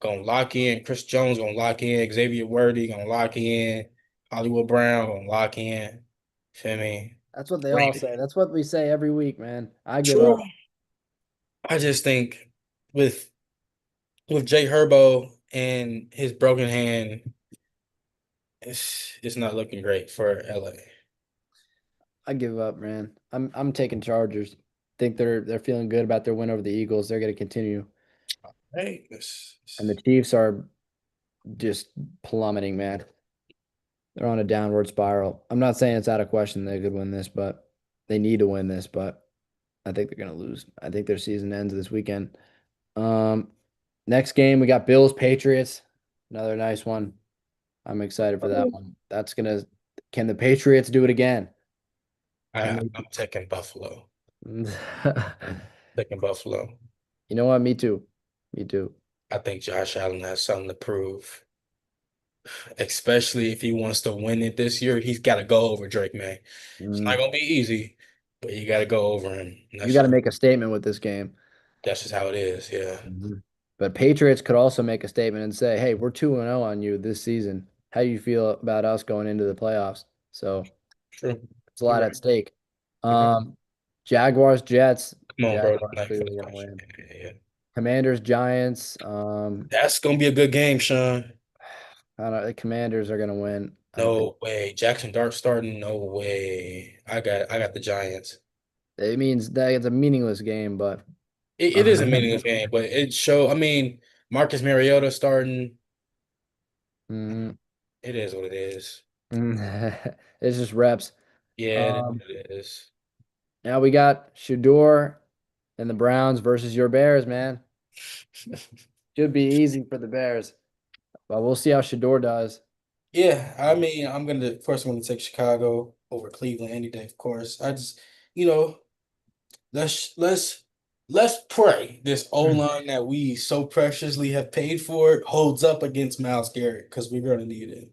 gonna lock in Chris Jones, gonna lock in Xavier Worthy, gonna lock in Hollywood Brown, gonna lock in. Feel me? That's what they all Great. say. That's what we say every week, man. I give True. up. I just think with Jay Herbo and his broken hand, it's not looking great for LA. I give up, man. I'm taking Chargers. Think they're feeling good about their win over the Eagles. They're going to continue. Hey, And the Chiefs are just plummeting, man. They're on a downward spiral. I'm not saying it's out of question they could win this, but they need to win this, but I think they're going to lose. I think their season ends this weekend. Um, Next game we got Bills Patriots. Another nice one. I'm excited for that one. That's gonna. Can the Patriots do it again? Can I'm taking Buffalo. they? Taking Buffalo. You know what? Me too. Me too. I think Josh Allen has something to prove, especially if he wants to win it this year. He's got to go over Drake May. It's not Mm, gonna be easy, but you got to go over him. You got to make a statement with this game. That's just how it is. Yeah. Mhm. But Patriots could also make a statement and say, "Hey, we're 2-0 on you this season. How do you feel about us going into the playoffs?" So True. it's a You're lot right. at stake. You're right. Um, Jaguars, Jets. Come on, bro. Jaguars Not your clearly first gonna question. win. Yeah, yeah. Commanders, Giants. That's gonna be a good game, Sean. I don't know. The Commanders are gonna win. I think No way. Jackson Dart starting? No way. I got the Giants. it means that it's a meaningless game, but It is a meaningless game, but it show. I mean, Marcus Mariota starting. mm, It is what it is. it's just reps. Yeah, it is Um, what it is. now we got Shador and the Browns versus your Bears, man. Should be easy for the Bears, but we'll see how Shador does. Yeah, I mean, of course, I'm gonna take Chicago over Cleveland any day, of course. I just, you know, let's pray this O-line that we so preciously have paid for holds up against Myles Garrett because we're gonna need it.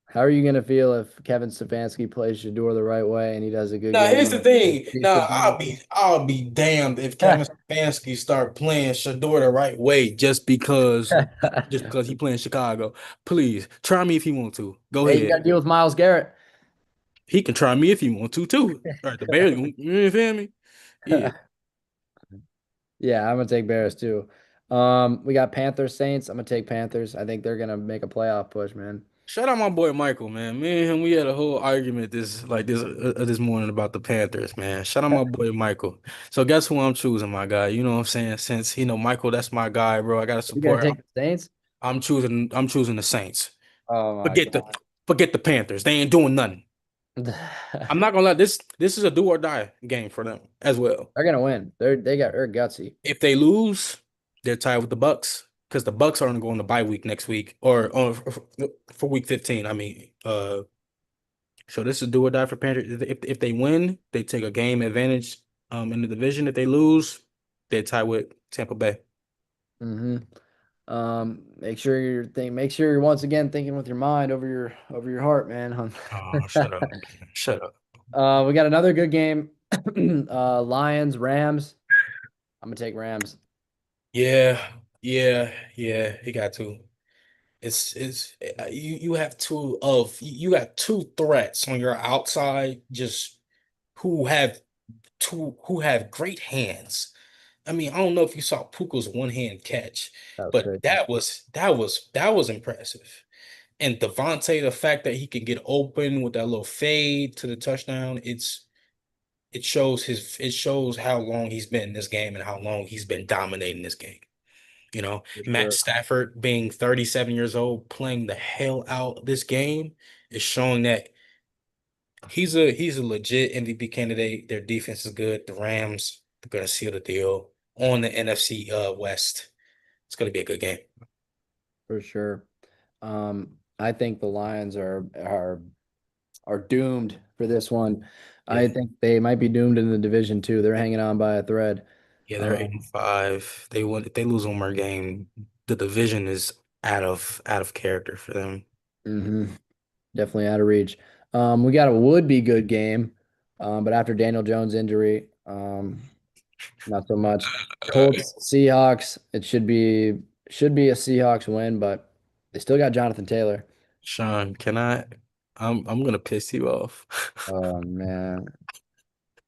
How are you gonna feel if Kevin Stefanski plays Shador the right way and he does a good Now, here's the game? thing. Beats the Now, Bengals? I'll be damned if Kevin Stefanski start playing Shador the right way just because he playing Chicago. Please try me if you want to. Go Hey, you got ahead. to deal with Miles Garrett. He can try me if he want to too. All right, the Bears, you feel me? Yeah. Yeah, I'm gonna take Bears too. We got Panthers Saints. I'm gonna take Panthers. I think they're gonna make a playoff push, man. Shout out my boy Michael, man. Me and him, we had a whole argument this morning about the Panthers, man. Shout out my boy Michael. So guess who I'm choosing, my guy? You know what I'm saying? Since Michael, that's my guy, bro. I gotta You gonna support. take the Saints? I'm choosing the Saints. Oh my Forget the God. forget the Panthers. They ain't doing nothing. I'm not gonna lie. This is a do or die game for them as well. They're gonna win. They're gutsy. If they lose, they're tied with the Bucks because the Bucks are gonna go on the bye week next week or for week 15. I mean, so this is do or die for Panthers. If they win, they take a game advantage in the division. If they lose, they tie with Tampa Bay. hmm make sure you're once again thinking with your mind over your heart, man. Oh, shut up, man. Shut up. We got another good game. Lions, Rams. I'm gonna take Rams. Yeah, yeah. He got to. It's you have you got two threats on your outside just who have who have great hands. I mean, I don't know if you saw Puka's one hand catch, That was but crazy that was impressive. And Devontae, the fact that he can get open with that little fade to the touchdown, it shows how long he's been in this game and how long he's been dominating this game. for Matt sure. Stafford being 37 years old, playing the hell out this game is showing that he's a legit MVP candidate. Their defense is good. The Rams are gonna seal the deal on the NFC West. It's gonna be a good game. For sure. I think the Lions are doomed for this one. I Yeah. think they might be doomed in the division too. They're hanging on by a thread. Yeah, they're eight Um, and five. They win if they lose one more game, the division is out of character for them. mhm, definitely out of reach. We got a would be good game, but after Daniel Jones' injury, not so much. Colts, Seahawks. It should be a Seahawks win, but they still got Jonathan Taylor. Sean, can I? I'm gonna piss you off. Oh man.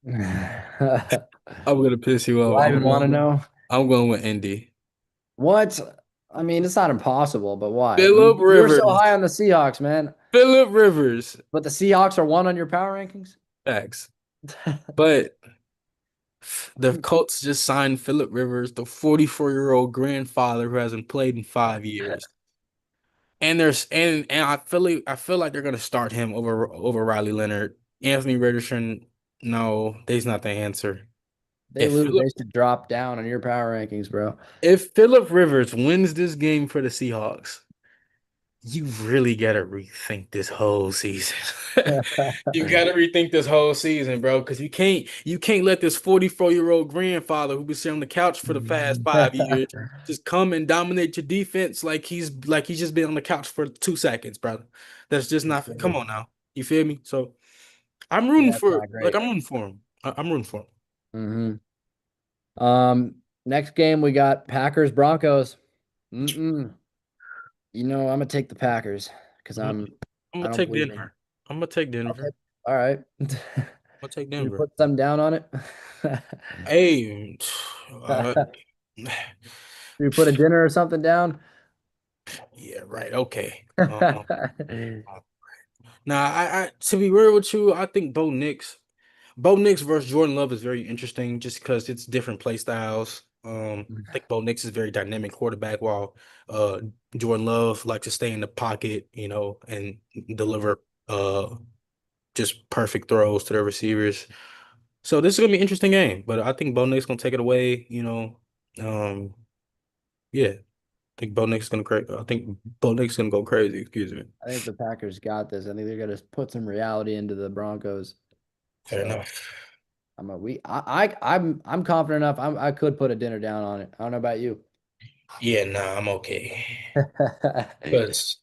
I'm gonna piss you Do off. I even want to know? I'm going with Indy. What? I mean, it's not impossible, but why? Philip You were so Rivers. high on the Seahawks, man. Philip Rivers. But the Seahawks are one on your power rankings? Facts. But the Colts just signed Philip Rivers, the 44-year-old grandfather who hasn't played in 5 years. And I feel like they're gonna start him over Riley Leonard. Anthony Richardson, no, he's not the answer. They If lose, Philip they should drop down on your power rankings, bro. if Philip Rivers wins this game for the Seahawks, you really gotta rethink this whole season. You gotta rethink this whole season, bro, because you can't let this 44-year-old grandfather who been sitting on the couch for the past 5 years just come and dominate your defense like he's just been on the couch for 2 seconds, brother. That's just not come on now. You feel me? So I'm rooting Yeah, that's for not like great. I'm rooting for him. I'm rooting for him. Hmm. Next game we got Packers Broncos. Mm-mm. I'm gonna take the Packers because I'm, I'm I gonna don't take believe in. Denver. I'm gonna take Okay. Denver. All right. I'm gonna take You Denver. put some down on it. Hey, uh, You put a dinner or something down. yeah, right. Okay. Now, to be real with you, I think Bo Nix versus Jordan Love is very interesting just because it's different play styles. I think Bo Nix is a very dynamic quarterback, while uh Jordan Love likes to stay in the pocket, and deliver just perfect throws to their receivers. So this is gonna be an interesting game, but I think Bo Nix gonna take it away. Yeah, I think Bo Nix is gonna go crazy. Excuse me. I think the Packers got this. I think they're gonna put some reality into the Broncos. Fair So enough. I'm confident enough. I could put a dinner down on it. I don't know about you. Yeah, nah, I'm okay. Because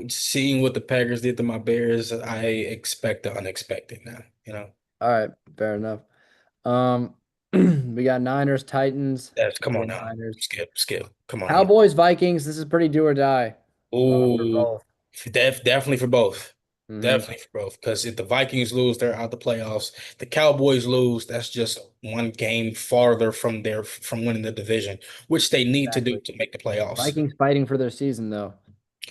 seeing what the Packers did to my Bears, I expect the unexpected now. All right, fair enough. Um, we got Niners, Titans. Come Give on me now. Niners. Skip. Come on here. Cowboys, Vikings. This is pretty do or die for Ooh, both. definitely for both. Hmm. Definitely for both. Because if the Vikings lose, they're out the playoffs. The Cowboys lose, that's just one game farther from winning the division, which they need to do Exactly. to make the playoffs. Vikings fighting for their season though.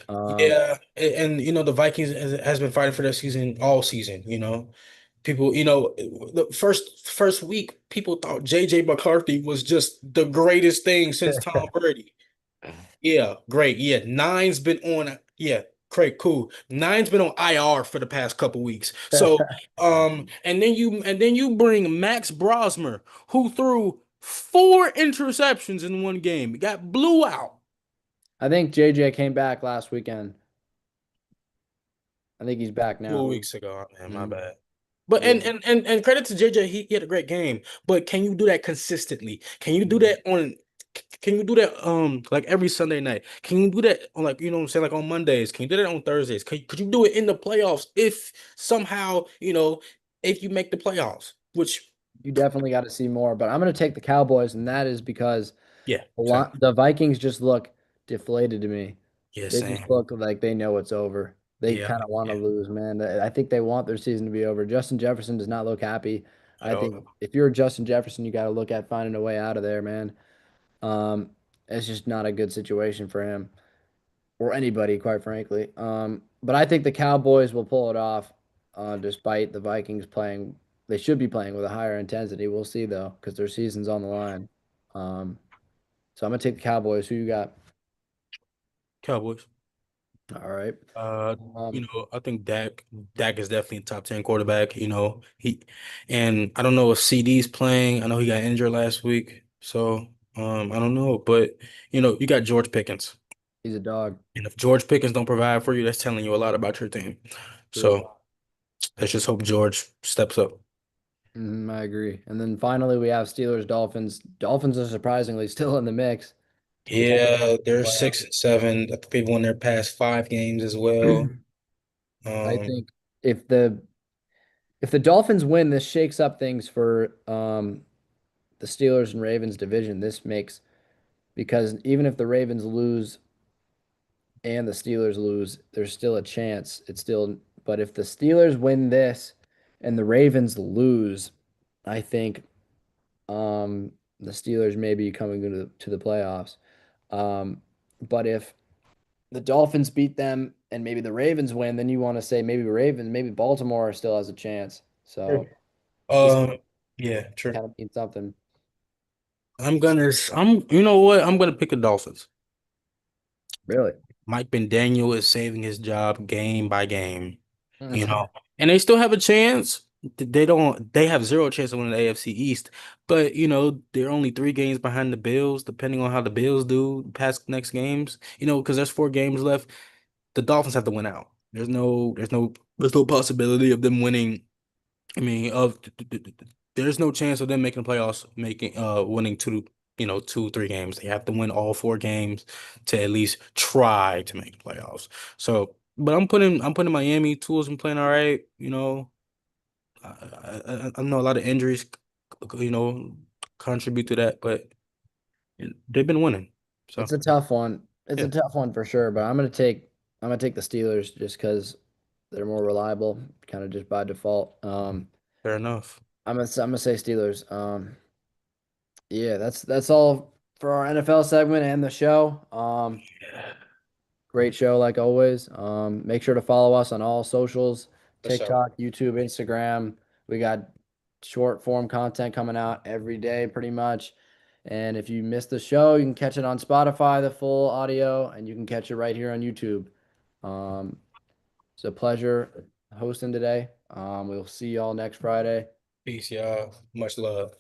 Um, Yeah, and the Vikings has been fighting for their season all season. People, the first week, people thought JJ McCarthy was just the greatest thing since Tom Brady. Yeah, great. Yeah, nine's been on. Yeah, great, cool. Nine's been on IR for the past couple weeks. So, and then you bring Max Brosmer, who threw 4 interceptions in one game, got blew out. I think JJ came back last weekend. I think he's back now. 2 weeks ago, man, my Mhm. bad. But Yeah. and credit to JJ, he had a great game. But can you do that consistently? Mhm. Can you do that like every Sunday night? Can you do that on, like, what I'm saying, like on Mondays? Can you do that on Thursdays? Could you do it in the playoffs if somehow, if you make the playoffs? Which, You definitely got to see more, but I'm going to take the Cowboys, and that is because yeah, a same. lot the Vikings just look deflated to me. Yeah, They just same. look like they know it's over. They Yeah, kind of want to yeah. lose, man. I think they want their season to be over. Justin Jefferson does not look happy. At I all. think if you're Justin Jefferson, you got to look at finding a way out of there, man. Um, it's just not a good situation for him or anybody, quite frankly. But I think the Cowboys will pull it off, despite the Vikings playing. They should be playing with a higher intensity. We'll see though, because their season's on the line. Um, so I'm gonna take the Cowboys. Who you got? Cowboys. All right. Uh, Um, I think Dak is definitely a top 10 quarterback. And I don't know if CD's playing. I know he got injured last week, so I don't know, but you got George Pickens, he's a dog. and if George Pickens don't provide for you, that's telling you a lot about your team. True. So let's just hope George steps up. I agree. And then finally, we have Steelers, Dolphins. Dolphins are surprisingly still in the mix. Potential Yeah, they're playoff. 6-7. I think they've won their past 5 games as well. I Um, think if the if the Dolphins win, this shakes up things for the Steelers and Ravens division. This makes because even if the Ravens lose and the Steelers lose, there's still a chance. It's still, but if the Steelers win this and the Ravens lose, I think the Steelers may be coming to the playoffs. Um, but if the Dolphins beat them and maybe the Ravens win, then you want to say maybe Ravens, maybe Baltimore still has a chance. Sure. So this um, yeah, true. kind of means something. You know what? I'm gonna pick the Dolphins. Really. Mike McDaniel is saving his job game by game, you know, and they still have a chance. They have zero chance of winning the AFC East, but they're only 3 games behind the Bills, depending on how the Bills do past next games, because there's 4 games left. The Dolphins have to win out. There's no possibility of them winning. I mean, there's no chance of them making the playoffs, winning 2, 3 games. They have to win all 4 games to at least try to make the playoffs. So, but I'm putting Miami. Tools been playing all right. I know a lot of injuries, you know, contribute to that, but they've been winning. So It's a tough one. It's a yeah, tough one for sure, but I'm gonna take the Steelers just because they're more reliable, kind of just by default. fair enough. I'm gonna say Steelers. Yeah, that's all for our NFL segment and the show. Great show like always. Make sure to follow us on all socials, For sure. TikTok, YouTube, Instagram. We got short form content coming out every day pretty much. And if you missed the show, you can catch it on Spotify, the full audio, and you can catch it right here on YouTube. Um, it's a pleasure hosting today. We'll see y'all next Friday. Peace, y'all. Much love.